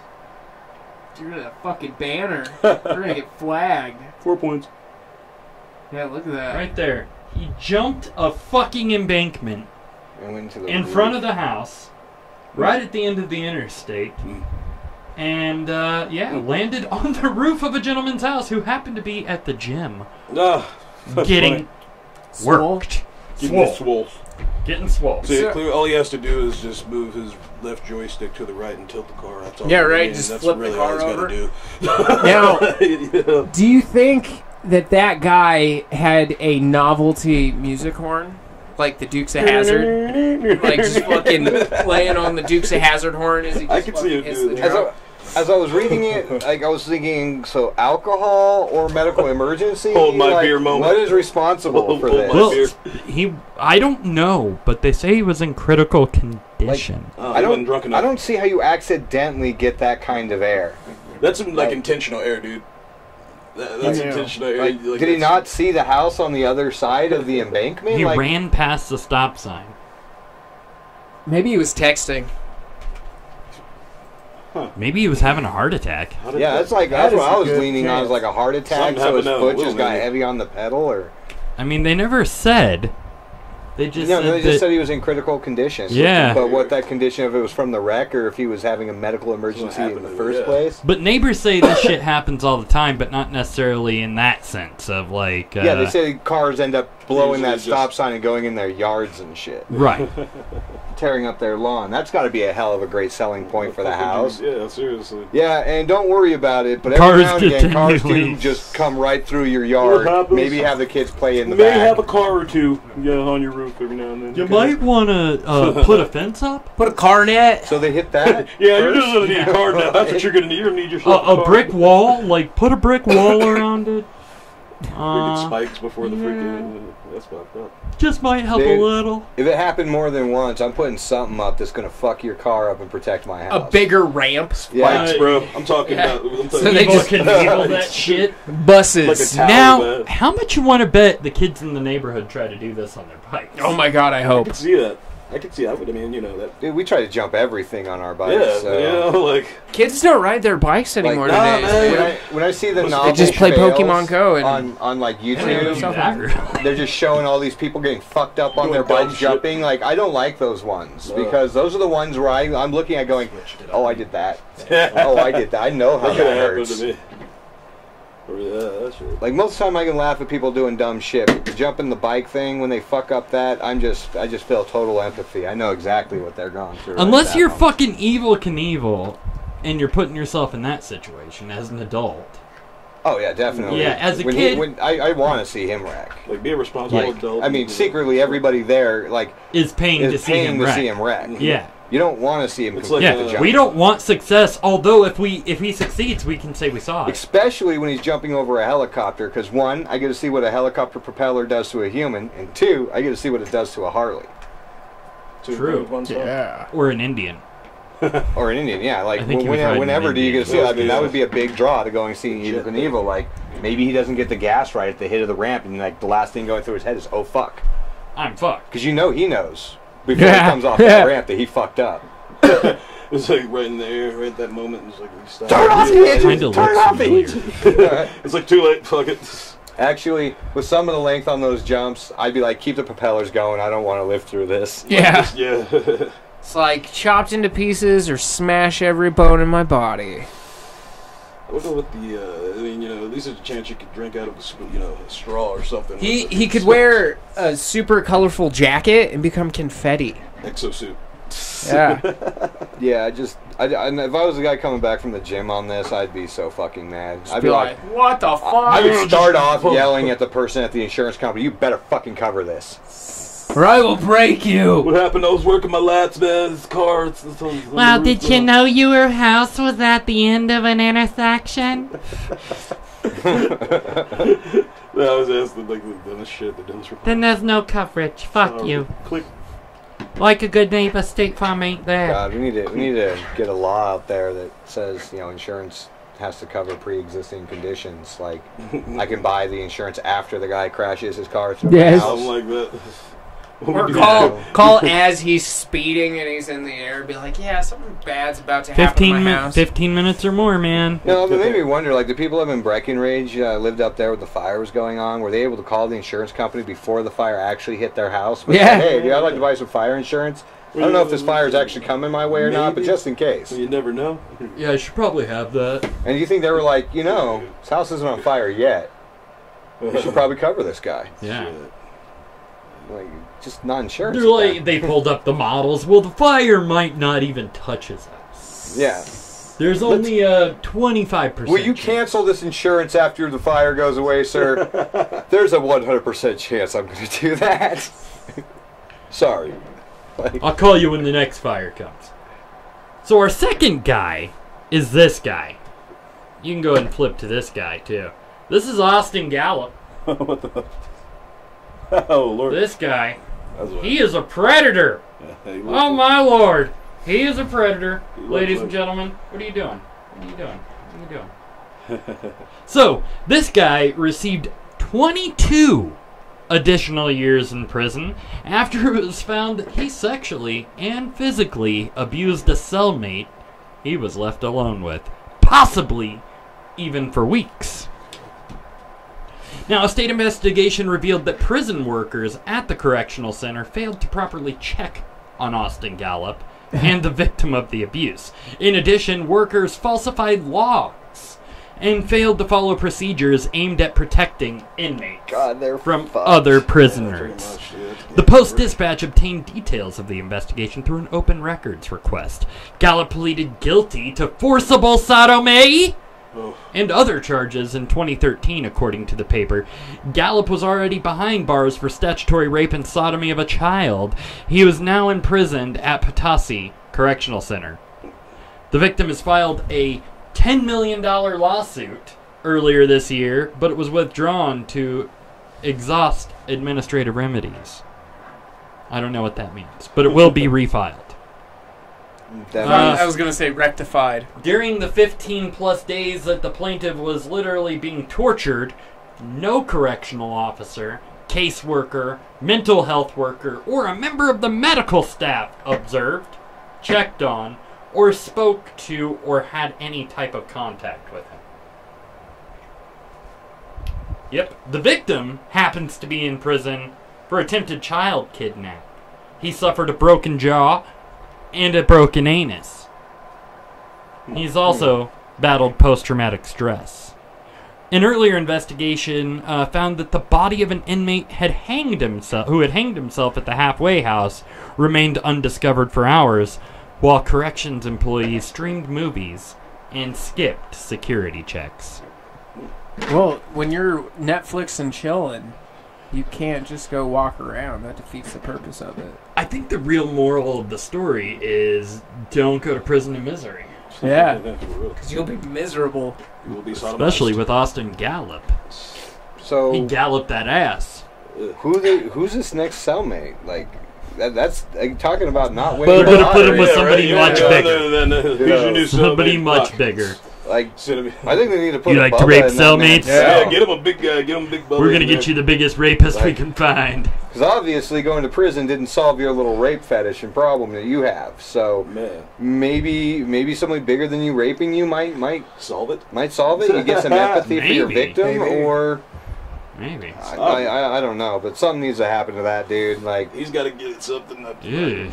Get rid of that fucking banner. We're gonna get flagged. 4 points. Yeah, look at that. Right there. He jumped a fucking embankment in front of the house, right at the end of the interstate, and landed on the roof of a gentleman's house who happened to be at the gym, getting worked. Getting swole. See, all he has to do is just move his left joystick to the right and tilt the car. That's all. Yeah, right. Just That's flip really the car over. Do. Now, do you think that guy had a novelty music horn, like the Dukes of Hazzard, like just fucking playing on the Dukes of Hazzard horn as he just hits the drum? As I was reading it, like I was thinking, so alcohol or medical emergency? Hold my beer moment. What is responsible for this? Well, I don't know, but they say he was in critical condition. I don't see how you accidentally get that kind of air. That's intentional air, dude. That's intentional air. Did he not see the house on the other side of the embankment? He ran past the stop sign. Maybe he was texting. Maybe he was having a heart attack. Yeah, that's what I was leaning on. It was like a heart attack, so his foot just got heavy on the pedal, or. I mean, they never said. They just said he was in critical condition. Yeah. But what that condition, if it was from the wreck or if he was having a medical emergency in the first place. But neighbors say this shit happens all the time, but not necessarily in that sense of like. Yeah, they say cars end up blowing that stop sign and going in their yards and shit. Right. Tearing up their lawn. That's got to be a hell of a great selling point for the house. Yeah, seriously. Yeah, and don't worry about it, but every now and again, cars do just come right through your yard. Maybe have the kids play in the back. Maybe have a car or two on your roof every now and then. You might want to put a fence up? Put a car net. So they hit that? Yeah, you're just going to need a car net. That's what you're going to need. You're going to need yourself a brick wall? Like, put a brick wall around it? Spikes before the freaking... That's fucked up. Just might help a little. If it happened more than once, I'm putting something up that's going to fuck your car up and protect my house. A bigger ramp. Spikes, bro. I'm talking about... So they just can handle that shit. Buses. Like now, how much you want to bet the kids in the neighborhood try to do this on their bikes? Oh my god, I hope. I can see that. I can see that, but I mean, that. Dude, we try to jump everything on our bikes. Yeah, so. Kids don't ride their bikes anymore today. When I see the novel they just play Pokemon Go and on like YouTube, they're just showing all these people getting fucked up on their bikes jumping. Like, I don't like those ones because those are the ones where I'm looking at going, oh, I did that. Oh, I did that. I know how that hurts. To me. Yeah, that's right. Like most of the time, I can laugh at people doing dumb shit. But the jumping the bike thing, when they fuck up that, I just feel total empathy. I know exactly what they're going through. Unless you're fucking Evel Knievel, and you're putting yourself in that situation as an adult. Oh yeah, definitely. Yeah, as a when kid, I want to see him wreck. Like, be a responsible adult. I mean, secretly, everybody there is paying to see him wreck. Yeah. You don't want to see him complete the jump. We don't want success, although if he succeeds, we can say we saw it. Especially when he's jumping over a helicopter, because one, I get to see what a helicopter propeller does to a human, and two, I get to see what it does to a Harley. True. Yeah. Or an Indian. Or an Indian, yeah. Like, I think whenever do you get to see it? I mean, Yeah. that would be a big draw to going and seeing E04. Like, maybe he doesn't get the gas right at the hit of the ramp, and like the last thing going through his head is, oh, fuck. I'm fucked. Because you know he knows before he comes off that ramp that he fucked up. It's like right in the air, right at that moment. It's like, we stop. Turn off the engine! Turn off the engine! It's like too late. Fuck it. Actually, with some of the length on those jumps, I'd be like, keep the propellers going. I don't want to live through this. Yeah. Yeah. It's like chopped into pieces or smash every bone in my body. I wonder what I mean, you know, at least there's a chance you could drink out of a straw or something. He could wear a super colorful jacket and become confetti. Exosuit. Yeah. Yeah, if I was the guy coming back from the gym on this, I'd be so fucking mad. I'd be like, what the fuck? I would start off yelling at the person at the insurance company, you better fucking cover this. Or I will break you. What happened? I was working my lats, man. This car. Well, did you know your house was at the end of an intersection? I was asking like the dumbest shit. Then there's no coverage. Fuck you. Click. Like a good neighbor, State Farm ain't there. God, we need to get a law out there that says, insurance has to cover pre-existing conditions. Like, I can buy the insurance after the guy crashes his car through my house. Something like that. Or call as he's speeding and he's in the air. Be like, yeah, something bad's about to happen to my house. 15 minutes or more, man. No, but it made me wonder, like, the people up in Breckenridge lived up there where the fire was going on. Were they able to call the insurance company before the fire actually hit their house? But yeah. Hey, dude, I'd like to buy some fire insurance. I don't know if this fire is actually coming my way or not, but just in case. You never know. Yeah, I should probably have that. And you think they were like, this house isn't on fire yet. We should probably cover this guy. Yeah. Like, just not insurance. They're like, they pulled up the models. Well, the fire might not even touch his house. Yeah. There's only a 25%. Will you cancel this insurance after the fire goes away, sir? There's a 100% chance I'm going to do that. Sorry. I'll call you when the next fire comes. So our second guy is this guy. You can go ahead and flip to this guy, too. This is Austin Gallup. What the... Oh, Lord. This guy, he is a predator. Oh, my Lord. He is a predator. Ladies and gentlemen, what are you doing? What are you doing? What are you doing? So, this guy received 22 additional years in prison after it was found that he sexually and physically abused a cellmate he was left alone with, possibly even for weeks. Now, a state investigation revealed that prison workers at the correctional center failed to properly check on Austin Gallup and the victim of the abuse. In addition, workers falsified logs and failed to follow procedures aimed at protecting inmates from other prisoners. The Post-Dispatch obtained details of the investigation through an open records request. Gallup pleaded guilty to forcible sodomy and other charges in 2013, according to the paper. Gallup was already behind bars for statutory rape and sodomy of a child. He was now imprisoned at Potosi Correctional Center. The victim has filed a $10 million lawsuit earlier this year, but it was withdrawn to exhaust administrative remedies. I don't know what that means, but it will be refiled. I was going to say rectified. During the 15-plus days that the plaintiff was literally being tortured, no correctional officer, caseworker, mental health worker, or a member of the medical staff observed, checked on, or spoke to, or had any type of contact with him. Yep, the victim happens to be in prison for attempted child kidnap. He suffered a broken jaw and a broken anus. He's also battled post-traumatic stress. An earlier investigation found that the body of an inmate who had hanged himself at the halfway house remained undiscovered for hours, while corrections employees streamed movies and skipped security checks. Well, when you're Netflix and chilling, you can't just go walk around. That defeats the purpose of it. I think the real moral of the story is don't go to prison in misery. Yeah, because you'll be miserable. You will be Especially with Austin Gallup. So he galloped that ass. Who's this next cellmate? Like, that's talking about not We're winning. gonna put him with somebody much bigger. Who's your new Somebody cellmate? much bigger. Like, I think they need to put. You like to rape cellmates? Yeah, get him a big guy. Get him a big. We're gonna get you the biggest rapist we can find. Because obviously going to prison didn't solve your little rape fetish and problem that you have. So maybe somebody bigger than you raping you might solve it. Might solve it. You get some empathy for your victim, or maybe I don't know. But something needs to happen to that dude. Like he's got to get something up. The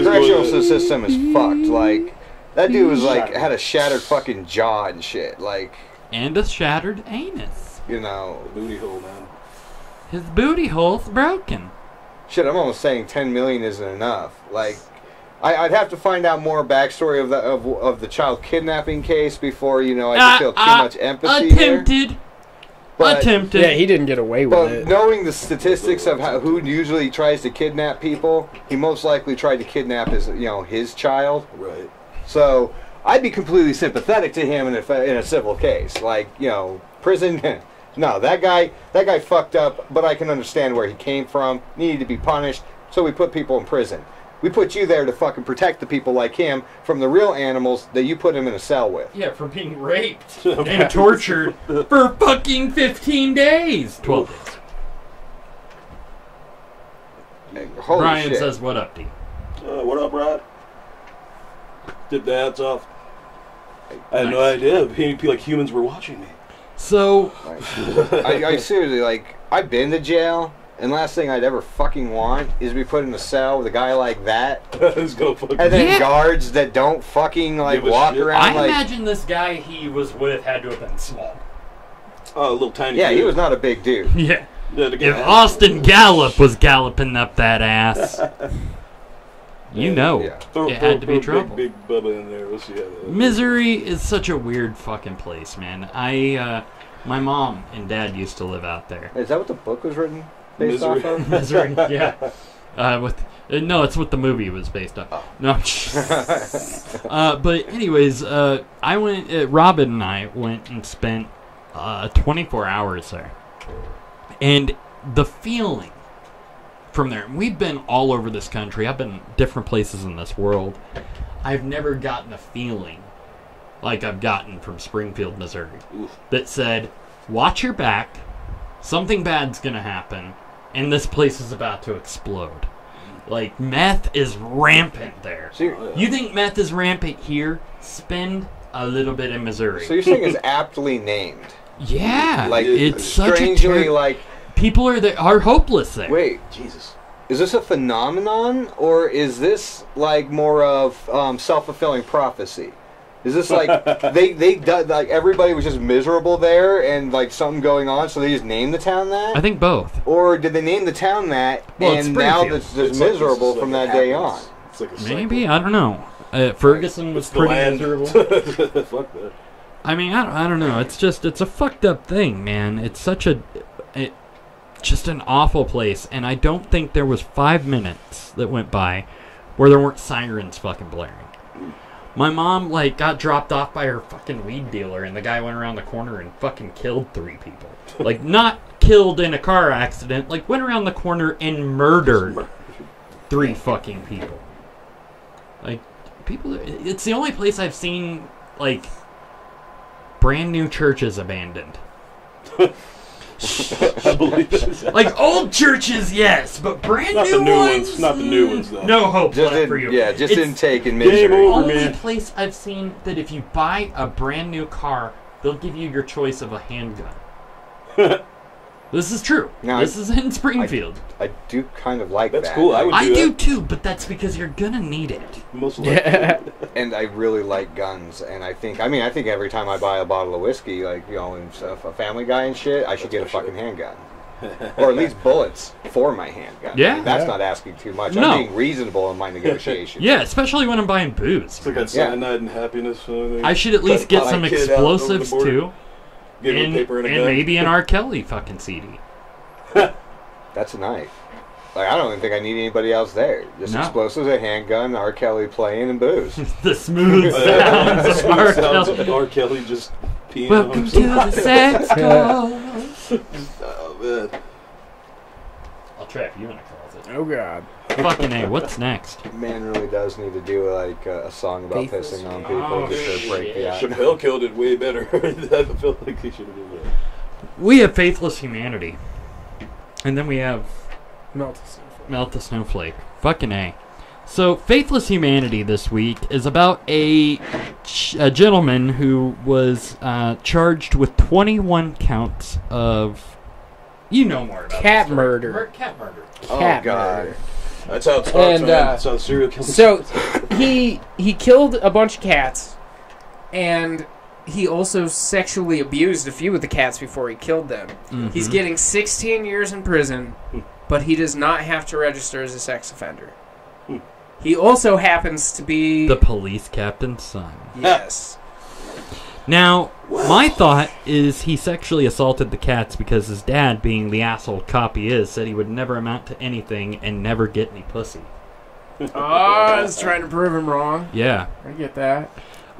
correctional system is fucked. Like that dude was like had a shattered fucking jaw and shit. Like and a shattered anus. You know, booty hole, man. His booty hole's broken. Shit, I'm almost saying 10 million isn't enough. Like, I'd have to find out more backstory of the child kidnapping case before I can feel too much empathy. Attempted. Attempted. Yeah, he didn't get away with it. But knowing the statistics of who usually tries to kidnap people, he most likely tried to kidnap his child. Right. So I'd be completely sympathetic to him in a civil case, like prison. No, that guy fucked up, but I can understand where he came from. Needed to be punished, so we put people in prison. We put you there to fucking protect the people like him from the real animals that you put him in a cell with. Yeah, from being raped and tortured for fucking 15 days. 12 days. Hey, holy Brian shit. says, what up, D? What up, Rod? Tip the hats off. I had no idea. Like humans were watching me. So, I seriously, I've been to jail, and last thing I'd ever fucking want is to be put in a cell with a guy like that. And then guards that don't fucking, walk around. I imagine this guy he was with had to have been small. Oh, a little tiny Yeah, dude. he was not a big dude. Yeah. If Austin Gallup was galloping up that ass, it had to be trouble. Big Bubba in there. Let's see how Misery is such a weird fucking place, man. My mom and dad used to live out there. Is that what the book was written based off of? Misery, yeah. No, it's what the movie was based on. Oh. No. But anyways, Robin and I went and spent 24 hours there. And the feeling from there, we've been all over this country. I've been different places in this world. I've never gotten a feeling like I've gotten from Springfield, Missouri, that said, watch your back, something bad's gonna happen, and this place is about to explode. Like, meth is rampant there. You think meth is rampant here? Spend a little bit in Missouri. So you're saying it's aptly named? Yeah, like it's such strangely a people are hopeless there. Wait, Jesus, is this a phenomenon, or is this more of self-fulfilling prophecy? Is this they everybody was just miserable there and something going on, so they just named the town that? I think both. Or did they name the town that, and now it's just miserable from that day on? Maybe, I don't know. Ferguson was pretty miserable. Fuck that. I mean, I don't know. It's a fucked up thing, man. It's just an awful place, and I don't think there was 5 minutes that went by where there weren't sirens fucking blaring. My mom, got dropped off by her fucking weed dealer, and the guy went around the corner and fucking killed 3 people. Not killed in a car accident, went around the corner and murdered 3 fucking people. It's the only place I've seen, brand new churches abandoned. I believe it. Old churches, yes, but brand not new the new ones. Not the new ones, though. No hope left for you. Yeah, just It's didn't take in misery. the only place I've seen that if you buy a brand new car, they'll give you your choice of a handgun. This is true. Now, this is in Springfield. I do kind of like that. That's cool. I do too, but that's because you're gonna need it. Most likely. And I really like guns, and I think every time I buy a bottle of whiskey, and a Family Guy and shit, I should get a fucking handgun. or at least bullets for my handgun. Yeah. I mean, that's not asking too much. No. I'm being reasonable in my negotiations. Yeah, especially when I'm buying booze. It's like that cyanide and happiness. I should at least get some explosives too. Give him And, paper and a and gun. maybe an R. Kelly fucking CD. That's a night. Like, I don't even think I need anybody else there. Just No. explosives, a handgun, R. Kelly playing, and booze. The smooth sounds of R. Sounds Kelly. like R. Kelly just peeing on Welcome to himself. the sex club. Oh, man. I'll trap you in a closet. Oh God. Fucking A, what's next? Man really does need to do like a song about Faithless pissing on Man. people Oh, just to break the ice. Chappelle killed it way better. I feel like he should have done that. We have Faithless Humanity. And then we have Melt the snowflake. Melt the Snowflake. Fucking A. So, Faithless Humanity this week is about a gentleman who was charged with 21 counts of... You know more about Cat this story. murder. Cat murder. Cat God. murder. That's how it starts, And, man. That's how serial killers. So he killed a bunch of cats, and he also sexually abused a few of the cats before he killed them. Mm-hmm. He's getting 16 years in prison, but he does not have to register as a sex offender. He also happens to be The police captain's son. yes. Now, my thought is he sexually assaulted the cats because his dad, being the asshole cop he is, said he would never amount to anything and never get any pussy. Oh, I was trying to prove him wrong. Yeah. I get that.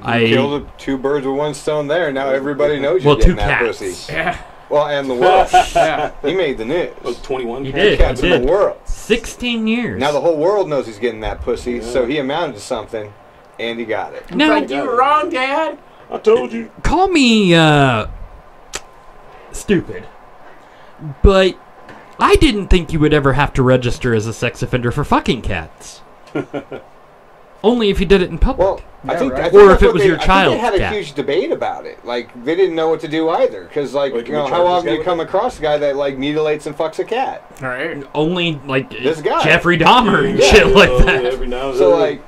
You killed two birds with one stone there. Now everybody knows you're Well, two getting that cats. pussy. Yeah. Well, and the world. Yeah. He made the news. was 21. He Two did. cats He in did. the world. 16 years. Now the whole world knows he's getting that pussy, so he amounted to something, and he got it. Now, Like, you were wrong, Dad. I told you. call me stupid, but I didn't think you would ever have to register as a sex offender for fucking cats. Only if you did it in public. Well, I think, right. I think Or that's if it what was they, your I think child they had a cat. huge debate about it. Like, they didn't know what to do either. Because, like, Like, you know, we how charge often this do you guy come with across a guy that, like, mutilates and fucks a cat? All right. Only like This guy. Jeffrey Dahmer and Yeah, shit You like know, that. Every now and So, then. like,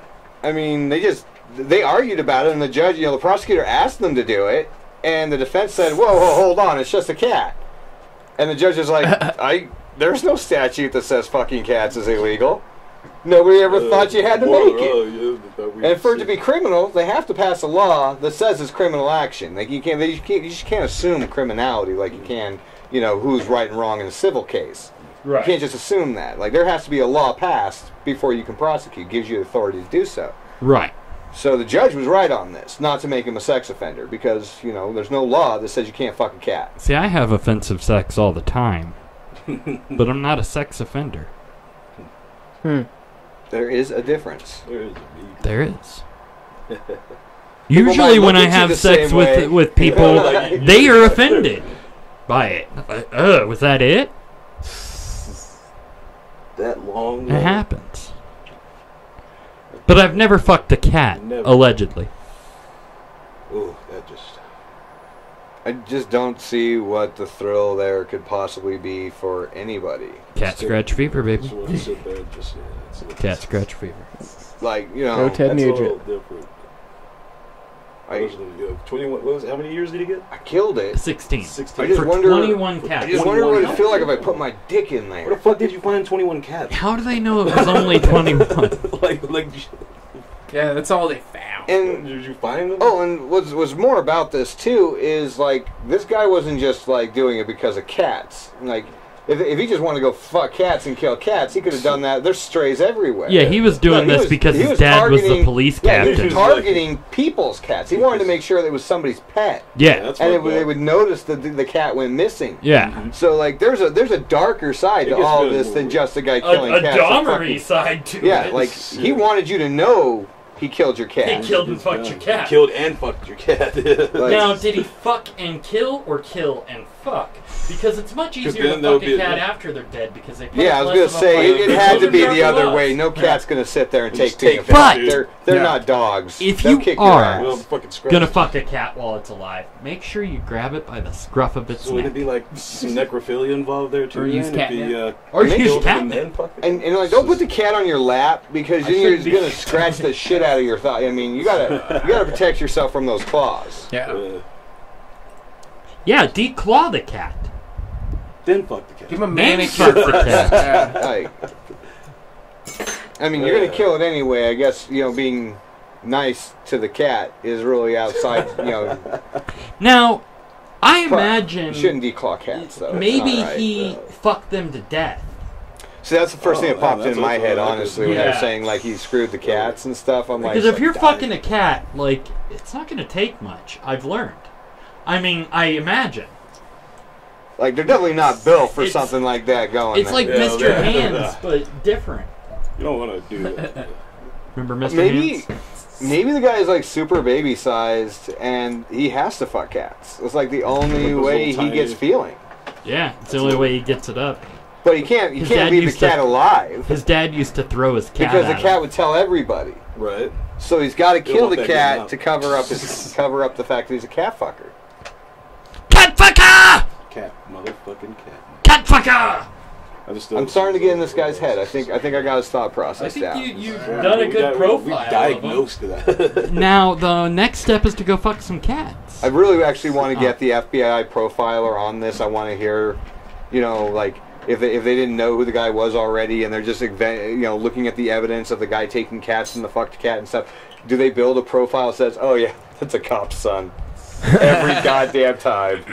I mean, they argued about it, and the judge, the prosecutor asked them to do it, and the defense said, whoa, hold on, it's just a cat. And the judge is like, there's no statute that says fucking cats is illegal. Nobody ever thought you had to make it. And for it to be criminal, they have to pass a law that says it's criminal action. Like you just can't assume criminality like you can, who's right and wrong in a civil case. Right. You can't just assume that. Like there has to be a law passed before you can prosecute. It gives you the authority to do so. Right. So the judge was right on this, not to make him a sex offender, because there's no law that says you can't fuck a cat. See, I have offensive sex all the time, but I'm not a sex offender. There is a difference. There is. Usually, when I have sex with people, they are offended by it. Was that it? That long. It happens. But I've never fucked a cat, Never. allegedly. Ooh, that just. I just don't see what the thrill there could possibly be for anybody. Cat scratch fever, baby. Just want to sit there and just. Cat scratch fever. Like, Go Ted That's a little Nugent. different. I 21. What was it? How many years did he get? killed it. 16. 16. I just For wonder. 21 cats. I just wonder what it'd feel like if I put my dick in Where the there. fuck did you find 21 cats? How do they know it was only 21? like, Yeah, that's all they found. And did you find them? oh, and what's more about this too is like this guy wasn't just like doing it because of cats. Like if he just wanted to go fuck cats and kill cats, he could have done that. There's strays everywhere. Yeah, he was doing No, he this because he his dad was the targeting- police Yeah, he captain. was targeting people's cats. He wanted to make sure that it was somebody's pet, Yeah, That's and fucked they up. would notice that the cat went missing. yeah. So like, there's a darker side It to gets all really this than weird. just a guy killing A cats. and Dahmery fucking- side to Yeah, it. like he wanted you to know he killed your He cat. killed and fucked your cat. Killed and fucked your cat. Like- Now, did he fuck and kill or kill and fuck? Because it's much easier to then there'll fuck be a cat a- after they're dead because they put Yeah, I was less gonna of a say fight. it had to be the other Blood. way. No cat's gonna sit there and take Just take pity. But- They're Yeah. not dogs. If They'll you kick are- your Well, ass. fucking scratch. Gonna fuck a cat while it's alive. Make sure you grab it by the scruff of its So would neck. it be like some necrophilia involved there too? Or use then? If he, catnip. Or Make use it- and catnip. then fuck it? And like, don't put the cat on your lap because then you're shouldn't be- gonna scratch the shit out of your thigh. I mean, you gotta protect yourself from those claws. Yeah. Yeah, declaw the cat. Then fuck the cat. Give him a Then manicure fuck the first. cat. Yeah. Like, I mean, you're gonna kill it anyway. I guess being nice to the cat is really outside. Now, I But imagine you shouldn't declaw cats though. It's maybe not right. he fucked them to death. See, that's the first thing that popped that's in my also head, what I honestly, could- when they're Yeah. saying like he screwed the cats and stuff. I'm like, Because if you're die. fucking a cat, like, it's not going to take much. I've learned. I mean, I imagine. Like, they're definitely not built for It's- something like that going. It's like Yeah, Mr. yeah. Hands, but different. You don't want to do that. Remember Mr. maybe, Hands? maybe the guy is like super baby sized and he has to fuck cats. It's like the only those way little he gets tiny- feeling. Yeah, it's the only way he gets it up. But he can't His leave dad the used to- cat alive His dad used to throw his cat because the at cat him. would tell everybody. Right. So he's got to kill want the that getting cat out. to cover up the fact that he's a cat fucker. Cat fucker! Cat. Motherfucking cat. Cat fucker! I'm starting to get in this guy's head. I think I got his thought I process think down. you've done a good We profile. diagnosed that. Now, the next step is to go fuck some cats. I really actually want to get the FBI profiler on this. I want to hear, like if they didn't know who the guy was already, and they're just looking at the evidence of the guy taking cats and the fucked cat and stuff. Do they build a profile that says, "Oh yeah, that's a cop's son," every goddamn time?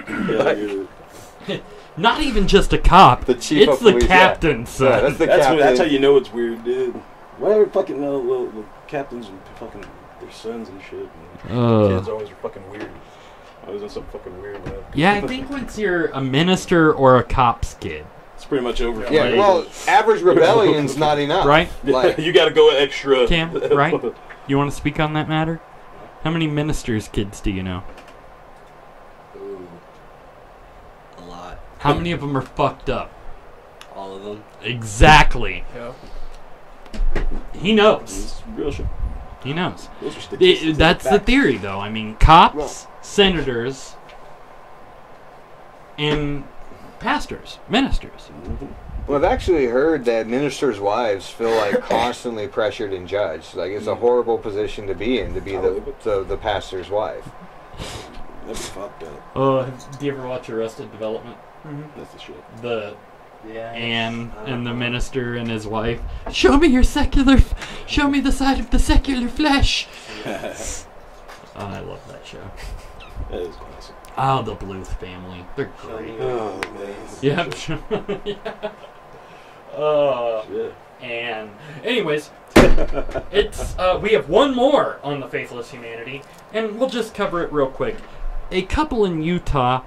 Not even just a cop. The chief it's of the police, captain's yeah, son. that's the That's captain. how you know it's weird, dude. Whatever fucking little captains and fucking their sons and shit. And kids always are fucking weird. Always on some fucking weird man. Yeah, I think once you're a minister or a cop's kid, It's pretty much over. for Yeah, me. well, average rebellion's not enough, right? Like, You got to go extra. Cam, right? You want to speak on that matter? How many ministers' kids do you know? Ooh. A lot. How many of them are fucked up? All of them. Exactly. Yeah. He knows. It's real shit. He knows. Those are statistics. That's the Facts. theory, though. I mean, cops, senators, and pastors, ministers. well, I've actually heard that ministers' wives feel like constantly pressured and judged. Like it's a horrible position to be in, to be the pastor's wife. That'd be fucked up. Oh, do you ever watch Arrested Development? That's the shit. The Yeah. Anne and the minister and his wife. Show me your secular. Show me the side of the secular flesh. Oh, I love that show. That is classic. Oh, the Bluth family. They're great. Oh man. Yeah. Yeah. Oh. Shit. And anyways, it's we have one more on the Faithless Humanity, and we'll just cover it real quick. A couple in Utah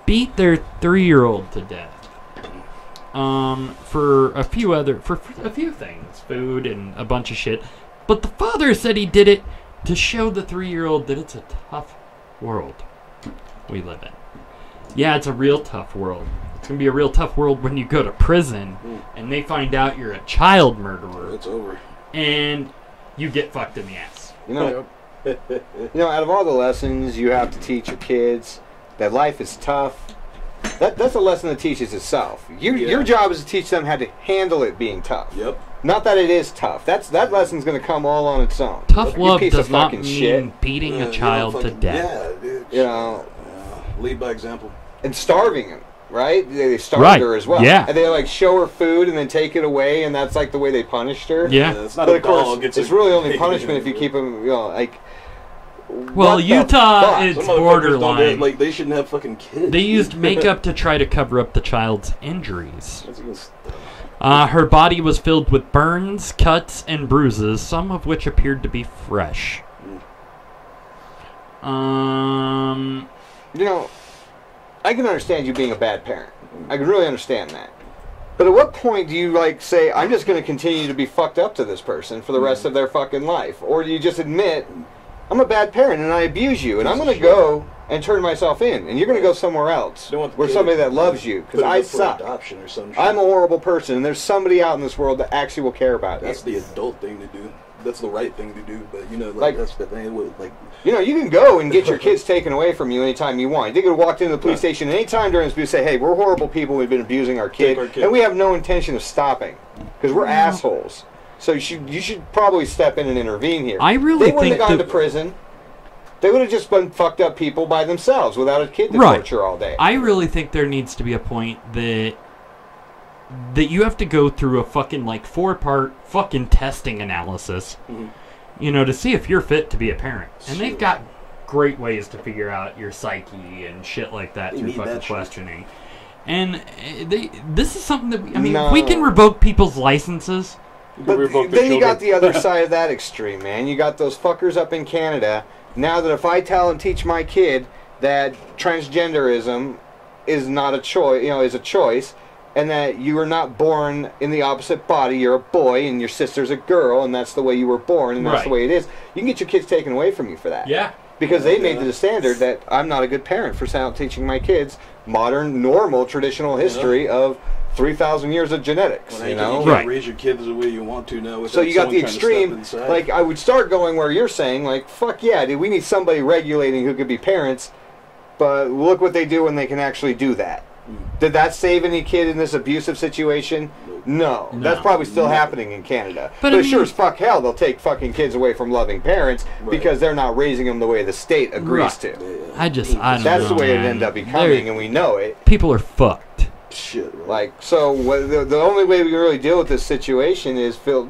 beat their 3-year-old to death. For a few things, food and a bunch of shit. But the father said he did it to show the 3-year-old that it's a tough world we live in. Yeah, it's a real tough world. It's gonna be a real tough world when you go to prison and they find out you're a child murderer It's over. and you get fucked in the ass. Out of all the lessons you have to teach your kids, that life is tough. That's a lesson that teaches itself. Your job is to teach them how to handle it being tough. Yep. Not that it is tough. That lesson's going to come all on its own. Tough You love piece does of not fucking mean shit. beating a child to death. Yeah, dude. You know, Lead by example. and starving him, right? They starved Right, her as well. yeah. And they like show her food and then take it away, and that's like the way they punished her. Yeah. It's not But a of course, dog. it's really only punishment if you keep them, like. Well, what the Utah fuck? is Some motherfuckers borderline. like they shouldn't have fucking kids. They used makeup to try to cover up the child's injuries. That's against- Her body was filled with burns, cuts, and bruises, some of which appeared to be fresh. You know, I can understand you being a bad parent. I can really understand that. But at what point do you, like, say, I'm just going to continue to be fucked up to this person for the rest of their fucking life? Or do you just admit, I'm a bad parent and I abuse you, and I'm going to go and turn myself in, and you're going to go somewhere else where somebody that loves you, because I suck. Adoption or some shit. I'm a horrible person, and there's somebody out in this world that actually will care about That's you. the adult thing to do. That's the right thing to do. But Like- that's the thing. Like You know, you can go and get your kids taken away from you anytime you want. You could have walked into the police station anytime during this and say, hey, we're horrible people, we've been abusing our kid, and we have no intention of stopping, because we're assholes. So you should probably step in and intervene here. I really they wouldn't think have gone that- to prison. They would have just been fucked up people by themselves without a kid to torture all day. I really think there needs to be a point that you have to go through a fucking, like, 4-part fucking testing analysis, you know, to see if you're fit to be a parent. And they've got great ways to figure out your psyche and shit like that through fucking questioning. And this is something that, we can revoke people's licenses. But then you got the other side of that extreme, man. You got those fuckers up in Canada. Now that if I tell and teach my kid that transgenderism is not a choice, is a choice, and that you were not born in the opposite body, you're a boy and your sister's a girl, and that's the way you were born, and that's the way it is. You can get your kids taken away from you for that. Yeah. Because they made the standard that I'm not a good parent for teaching my kids modern, normal, traditional history of 3,000 years of genetics. You can't raise your kids the way you want to now. So you got the extreme. Like, I would start going where you're saying, like, fuck yeah, dude, we need somebody regulating who could be parents, but look what they do when they can actually do that. Did that save any kid in this abusive situation? No. That's probably still happening in Canada. But sure as fuck hell, they'll take fucking kids away from loving parents because they're not raising them the way the state agrees to. I don't know. That's the way it ended up becoming, and we know it. People are fucked. Shit, right? Like, so the only way we can really deal with this situation is feel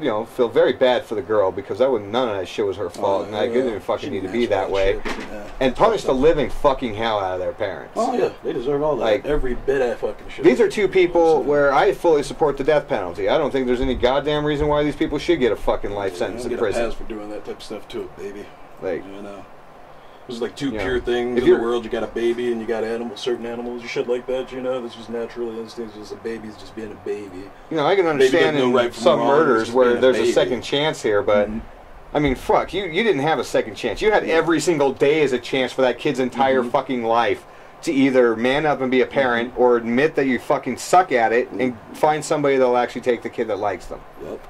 very bad for the girl, because none of that shit was her fault, and I didn't fucking need to be that way, and punish the living fucking hell out of their parents. Oh yeah, they deserve all that. Like, every bit of fucking shit. These are two people where I fully support the death penalty. I don't think there's any goddamn reason why these people should get a fucking life sentence in prison. Get a pass for doing that type of stuff too, baby. Like, there's like two pure things in the world. You got a baby and you got certain animals, and shit like that. That's just natural instincts. Just a baby's just being a baby. I can understand in some murders where there's a second chance here, but I mean, fuck, you didn't have a second chance. You had every single day as a chance for that kid's entire fucking life to either man up and be a parent or admit that you fucking suck at it and find somebody that'll actually take the kid that likes them. Yep.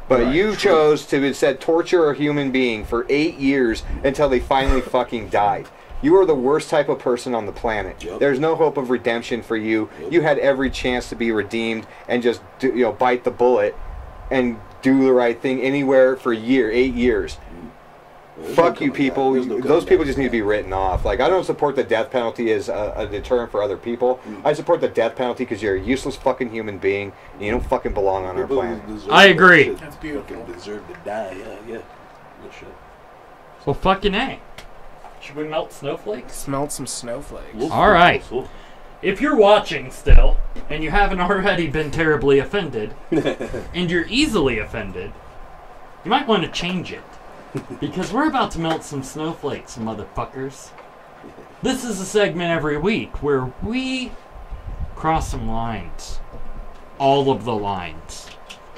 But you chose to instead torture a human being for 8 years until they finally fucking died. You are the worst type of person on the planet. There's no hope of redemption for you. You had every chance to be redeemed and just bite the bullet and do the right thing anywhere for 8 years. Fuck you people. Those people just need to be written off. Like, I don't support the death penalty as a deterrent for other people. I support the death penalty because you're a useless fucking human being and you don't fucking belong on our planet. I agree. That's beautiful. Deserve to die. Yeah. Good shit. Well, fucking A. Should we melt snowflakes? Melt some snowflakes. All right. If you're watching still and you haven't already been terribly offended and you're easily offended, you might want to change it. Because we're about to melt some snowflakes, motherfuckers. This is a segment every week where we cross some lines. All of the lines.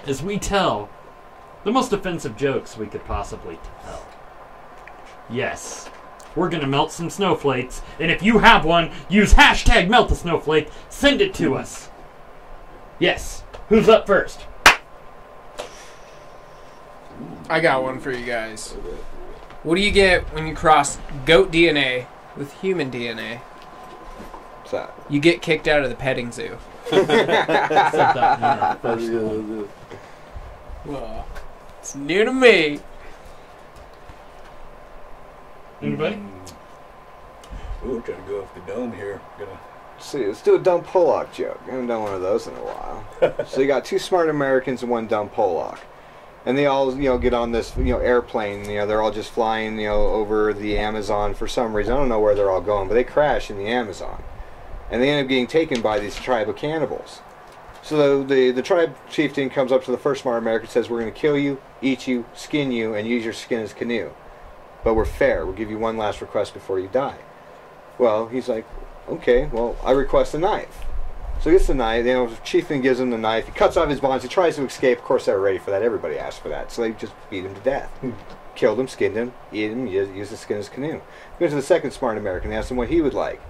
As we tell the most offensive jokes we could possibly tell. Yes, we're going to melt some snowflakes. And if you have one, use hashtag melt the snowflake. Send it to us. Yes. Who's up first? I got one for you guys. What do you get when you cross goat DNA with human DNA? What's that? You get kicked out of the petting zoo. Well, it's new to me. Anybody? Ooh, I'm trying to go off the dome here. Let's do a dumb Pollock joke. I haven't done one of those in a while. So you got two smart Americans and one dumb Pollock. And they all, get on this, airplane. They're all just flying, over the Amazon for some reason. I don't know where they're all going, but they crash in the Amazon. And they end up getting taken by these tribe of cannibals. So the tribe chieftain comes up to the first smart American and says, we're going to kill you, eat you, skin you, and use your skin as canoe. But we're fair. We'll give you one last request before you die. Well, he's like, okay, well, I request a knife. So he gets the knife, the chieftain gives him the knife, he cuts off his bonds, he tries to escape. Of course, they were ready for that, everybody asked for that. So they just beat him to death. Killed him, skinned him, ate him, used the skin as canoe. Goes to the second smart American, asked him what he would like.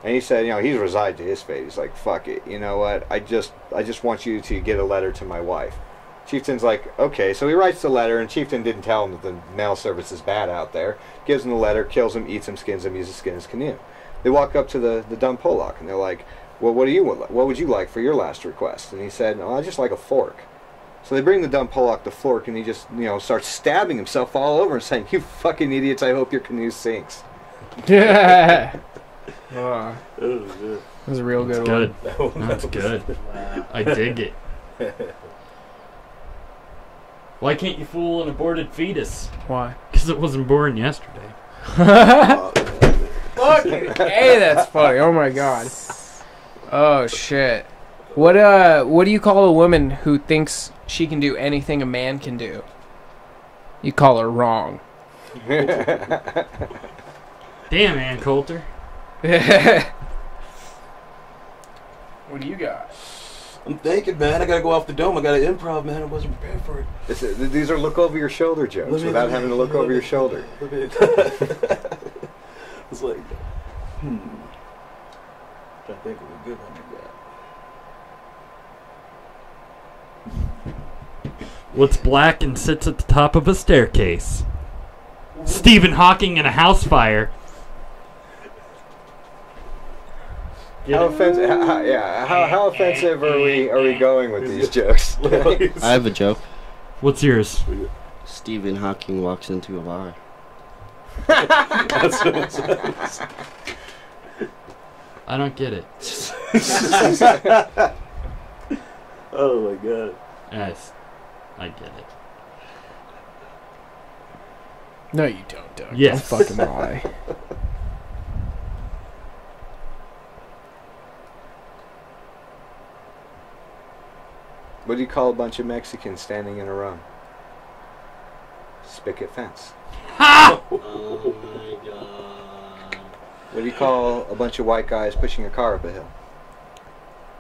And he said, he's resigned to his fate. He's like, fuck it, you know what, I just want you to get a letter to my wife. Chieftain's like, okay, so he writes the letter, and Chieftain didn't tell him that the mail service is bad out there. Gives him the letter, kills him, eats him, skins him, uses skin as canoe. They walk up to the dumb Pollock, and they're like, well, what would you like for your last request? And he said, I just like a fork. So they bring the dumb Pollock to Flork, and he just, starts stabbing himself all over and saying, "You fucking idiots, I hope your canoe sinks." That was a real good Good. one. That's good. I dig it. Why can't you fool an aborted fetus? Why? Because it wasn't born yesterday. Fucking hey, that's funny. Oh my god. Oh shit. What do you call a woman who thinks she can do anything a man can do? You call her wrong. Damn, Ann Coulter. What do you got? I'm thinking, man. I gotta go off the dome. I got an improv, man. I wasn't prepared for it. These are look over your shoulder jokes without having to look over your shoulder. It's like, trying to think of a good one I got. What's black and sits at the top of a staircase? Stephen Hawking in a house fire. How offensive? How offensive are we going with these jokes? I have a joke. What's yours? Stephen Hawking walks into a bar. I don't get it. Oh my god. Yes, I get it. No, you don't, Doug. Yes. Don't fucking lie. What do you call a bunch of Mexicans standing in a row? Spicket fence. Oh my god. What do you call a bunch of white guys pushing a car up a hill?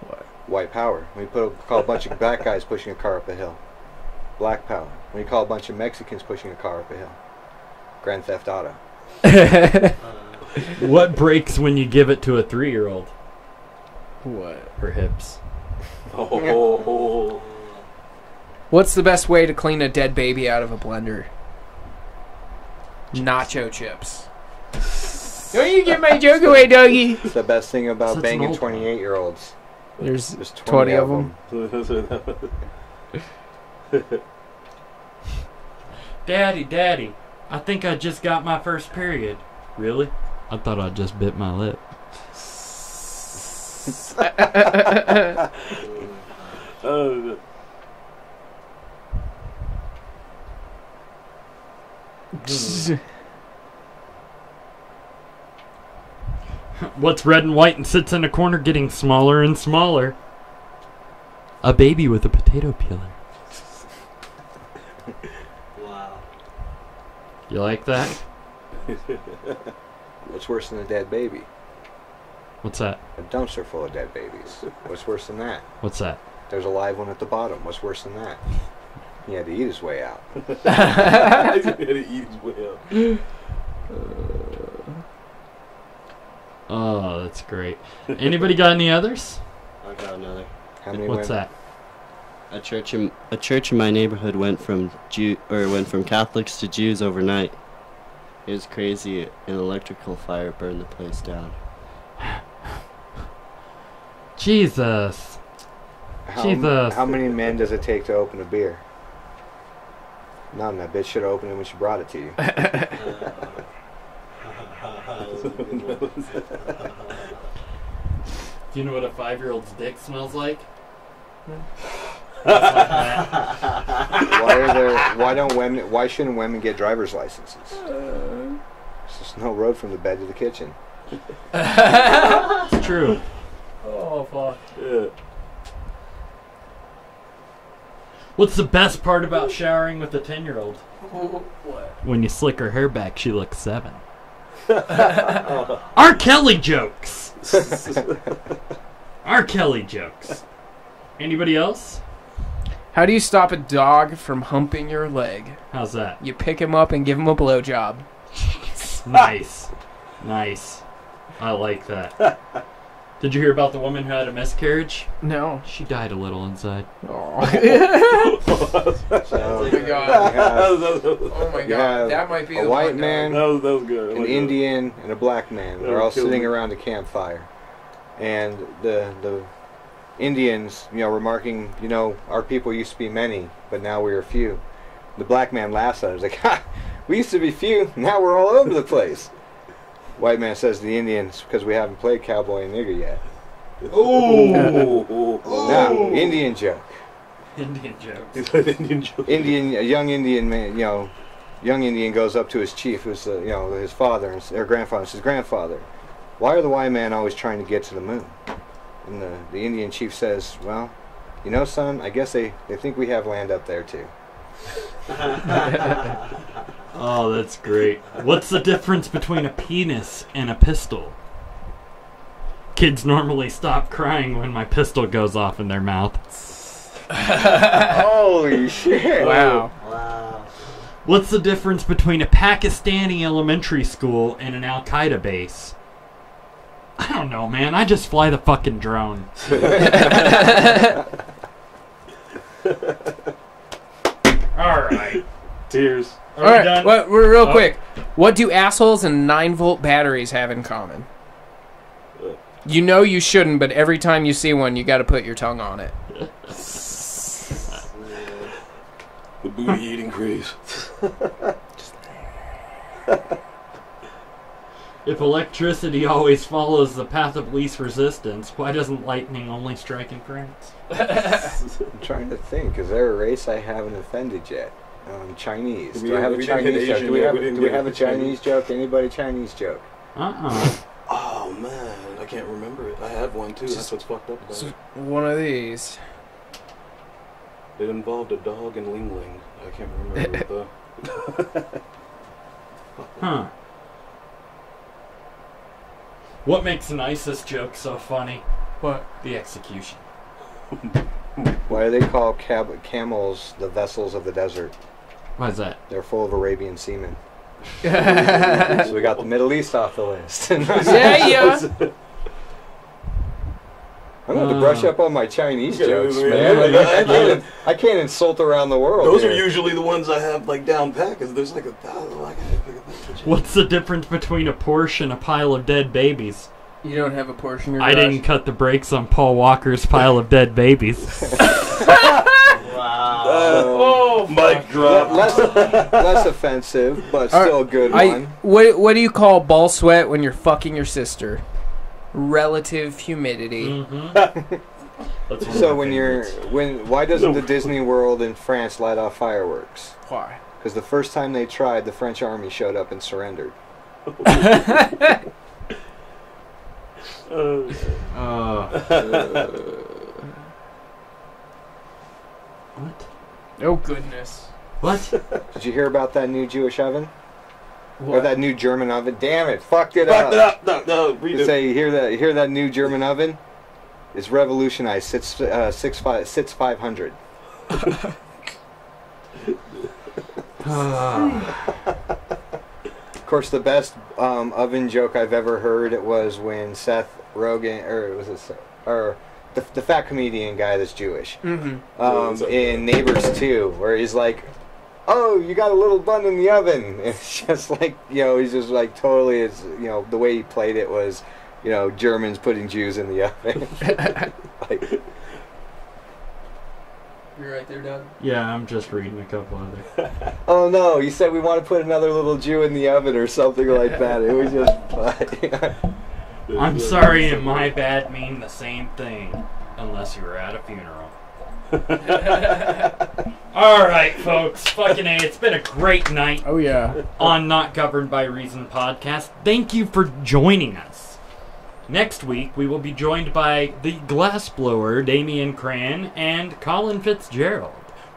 What? White power. When you call a bunch of black guys pushing a car up a hill? Black power. When you call a bunch of Mexicans pushing a car up a hill? Grand Theft Auto. What breaks when you give it to a 3-year-old? What? Her hips. Oh. What's the best way to clean a dead baby out of a blender? Nacho chips. Don't you get my joke away, Dougie? It's the best thing about Such banging an old 28-year-olds. There's 20 of them. Daddy, I think I just got my first period. Really? I thought I just bit my lip. Oh. What's red and white and sits in a corner getting smaller and smaller? A baby with a potato peeler. Wow. You like that? What's worse than a dead baby? What's that? A dumpster full of dead babies. What's worse than that? What's that? There's a live one at the bottom. What's worse than that? He had to eat his way out. He had to eat his way out. Oh, that's great. Anybody got any others? I got another. How many What's women? A church in my neighborhood went from Catholics to Jews overnight. It was crazy. An electrical fire burned the place down. Jesus. Jesus. How many men does it take to open a beer? None. That bitch should have opened it when she brought it to you. Do you know what a 5-year-old's dick smells like? Why shouldn't women get driver's licenses? There's just no road from the bed to the kitchen. It's true. Oh, fuck. Yeah. What's the best part about showering with a 10-year-old? What? When you slick her hair back, she looks 7. R. Kelly jokes. R. Kelly jokes. Anybody else? How do you stop a dog from humping your leg? How's that? You pick him up and give him a blowjob. Nice. Nice. I like that. Did you hear about the woman who had a miscarriage? No. She died a little inside. Oh, So, my God. Oh my you God. have That might be a the white one, man, That was good. I an like that. Indian, and a black man. That They're all would kill sitting me. around a campfire, and the Indians, remarking, our people used to be many, but now we are few. The black man laughs at it. He's like, ha! We used to be few, now we're all over the place. White man says to the Indians, because we haven't played cowboy and nigger yet. Oh! Now, Indian joke. Indian jokes. Indian joke. A young Indian man, young Indian goes up to his chief, who's his father or grandfather, and says, "Grandfather, why are the white men always trying to get to the moon?" And the Indian chief says, "Well, son, I guess they think we have land up there too." Oh, that's great. What's the difference between a penis and a pistol? Kids normally stop crying when my pistol goes off in their mouth. Holy shit. Wow. What's the difference between a Pakistani elementary school and an Al-Qaeda base? I don't know, man. I just fly the fucking drone. Alright. Tears. Are we done? We're real quick. What do assholes and 9-volt batteries have in common? You know you shouldn't, but every time you see one, you got to put your tongue on it. The booty eating craze. If electricity always follows the path of least resistance, why doesn't lightning only strike in France? I'm trying to think. Is there a race I haven't offended yet? Chinese. Do I have a we Chinese didn't hit joke? Asian Do we yet. have, We didn't do we get have a Chinese. Chinese joke? Anybody Chinese joke? Oh man, I can't remember it. I had one too. That's what's fucked up about it. One of these. It involved a dog and Ling Ling. I can't remember it though. Huh. What makes an ISIS joke so funny? What? The execution. Why do they call camels the vessels of the desert? Why is that? They're full of Arabian semen. So we got the Middle East off the list. Yeah. I'm going to brush up on my Chinese jokes, yeah, man. yeah. I can't insult around the world. Those here. are usually the ones I have like down pat because there's like 1,000. What's the difference between a Porsche and a pile of dead babies? You don't have a portion in your I garage? didn't cut the brakes on Paul Walker's pile of dead babies. Oh, mic drop. Less offensive, but still a good one. What do you call ball sweat when you're fucking your sister? Relative humidity. Mm-hmm. So why doesn't the Disney World in France light off fireworks? Why? Because the first time they tried, the French army showed up and surrendered. What? Oh goodness. What? Did you hear about that new Jewish oven? What? Or that new German oven? Damn it! Fucked it Fucked it up. up. No, read To it. say, you hear that new German oven? It's revolutionized. Sits 500. Of course, the best oven joke I've ever heard it was when Seth Rogen, the fat comedian guy that's Jewish, in Neighbors 2, where he's like, "Oh, you got a little bun in the oven." And it's just like, he's just like totally, the way he played it was, Germans putting Jews in the oven. Like, You're right there, Doug. Yeah, I'm just reading a couple other. oh no, you said we want to put another little Jew in the oven or something like that. It was just funny. I'm sorry and my bad mean the same thing, unless you were at a funeral. Alright, folks. Fucking A, it's been a great night. Oh, yeah. On Not Governed by Reason podcast. Thank you for joining us. Next week, we will be joined by the glassblower, Damian Cran, and Colin Fitzgerald.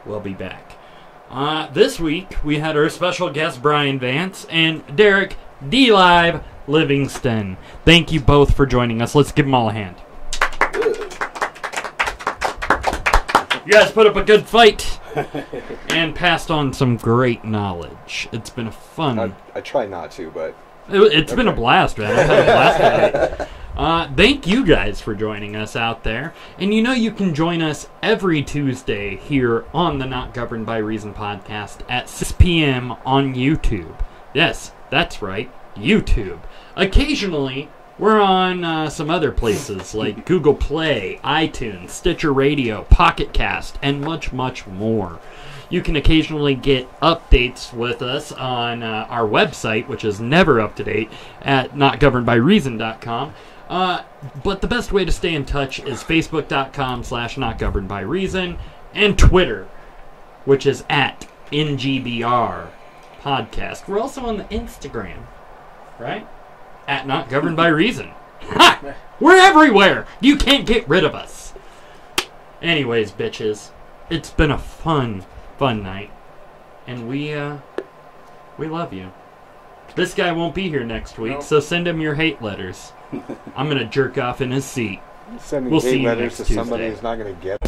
We'll be back. This week, we had our special guest, Brian Vance, and Derrick D-Live Livingston. Thank you both for joining us. Let's give them all a hand. You guys put up a good fight and passed on some great knowledge. It's been a fun... I try not to, but... It's been a blast, man. I've had a blast tonight. Thank you guys for joining us out there. And you can join us every Tuesday here on the Not Governed by Reason podcast at 6 p.m. on YouTube. Yes, that's right, YouTube. Occasionally, We're on some other places like Google Play, iTunes, Stitcher Radio, Pocket Cast, and much, much more. You can occasionally get updates with us on our website, which is never up to date, at notgovernedbyreason.com. But the best way to stay in touch is facebook.com/notgovernedbyreason and Twitter, which is at NGBR Podcast. We're also on the Instagram, right? At Not Governed by Reason. Ha! We're everywhere! You can't get rid of us. Anyways, bitches, it's been a fun night. And we love you. This guy won't be here next week, so send him your hate letters. I'm gonna jerk off in his seat. Sending We'll see hate you letters next to somebody Tuesday. who's not going to get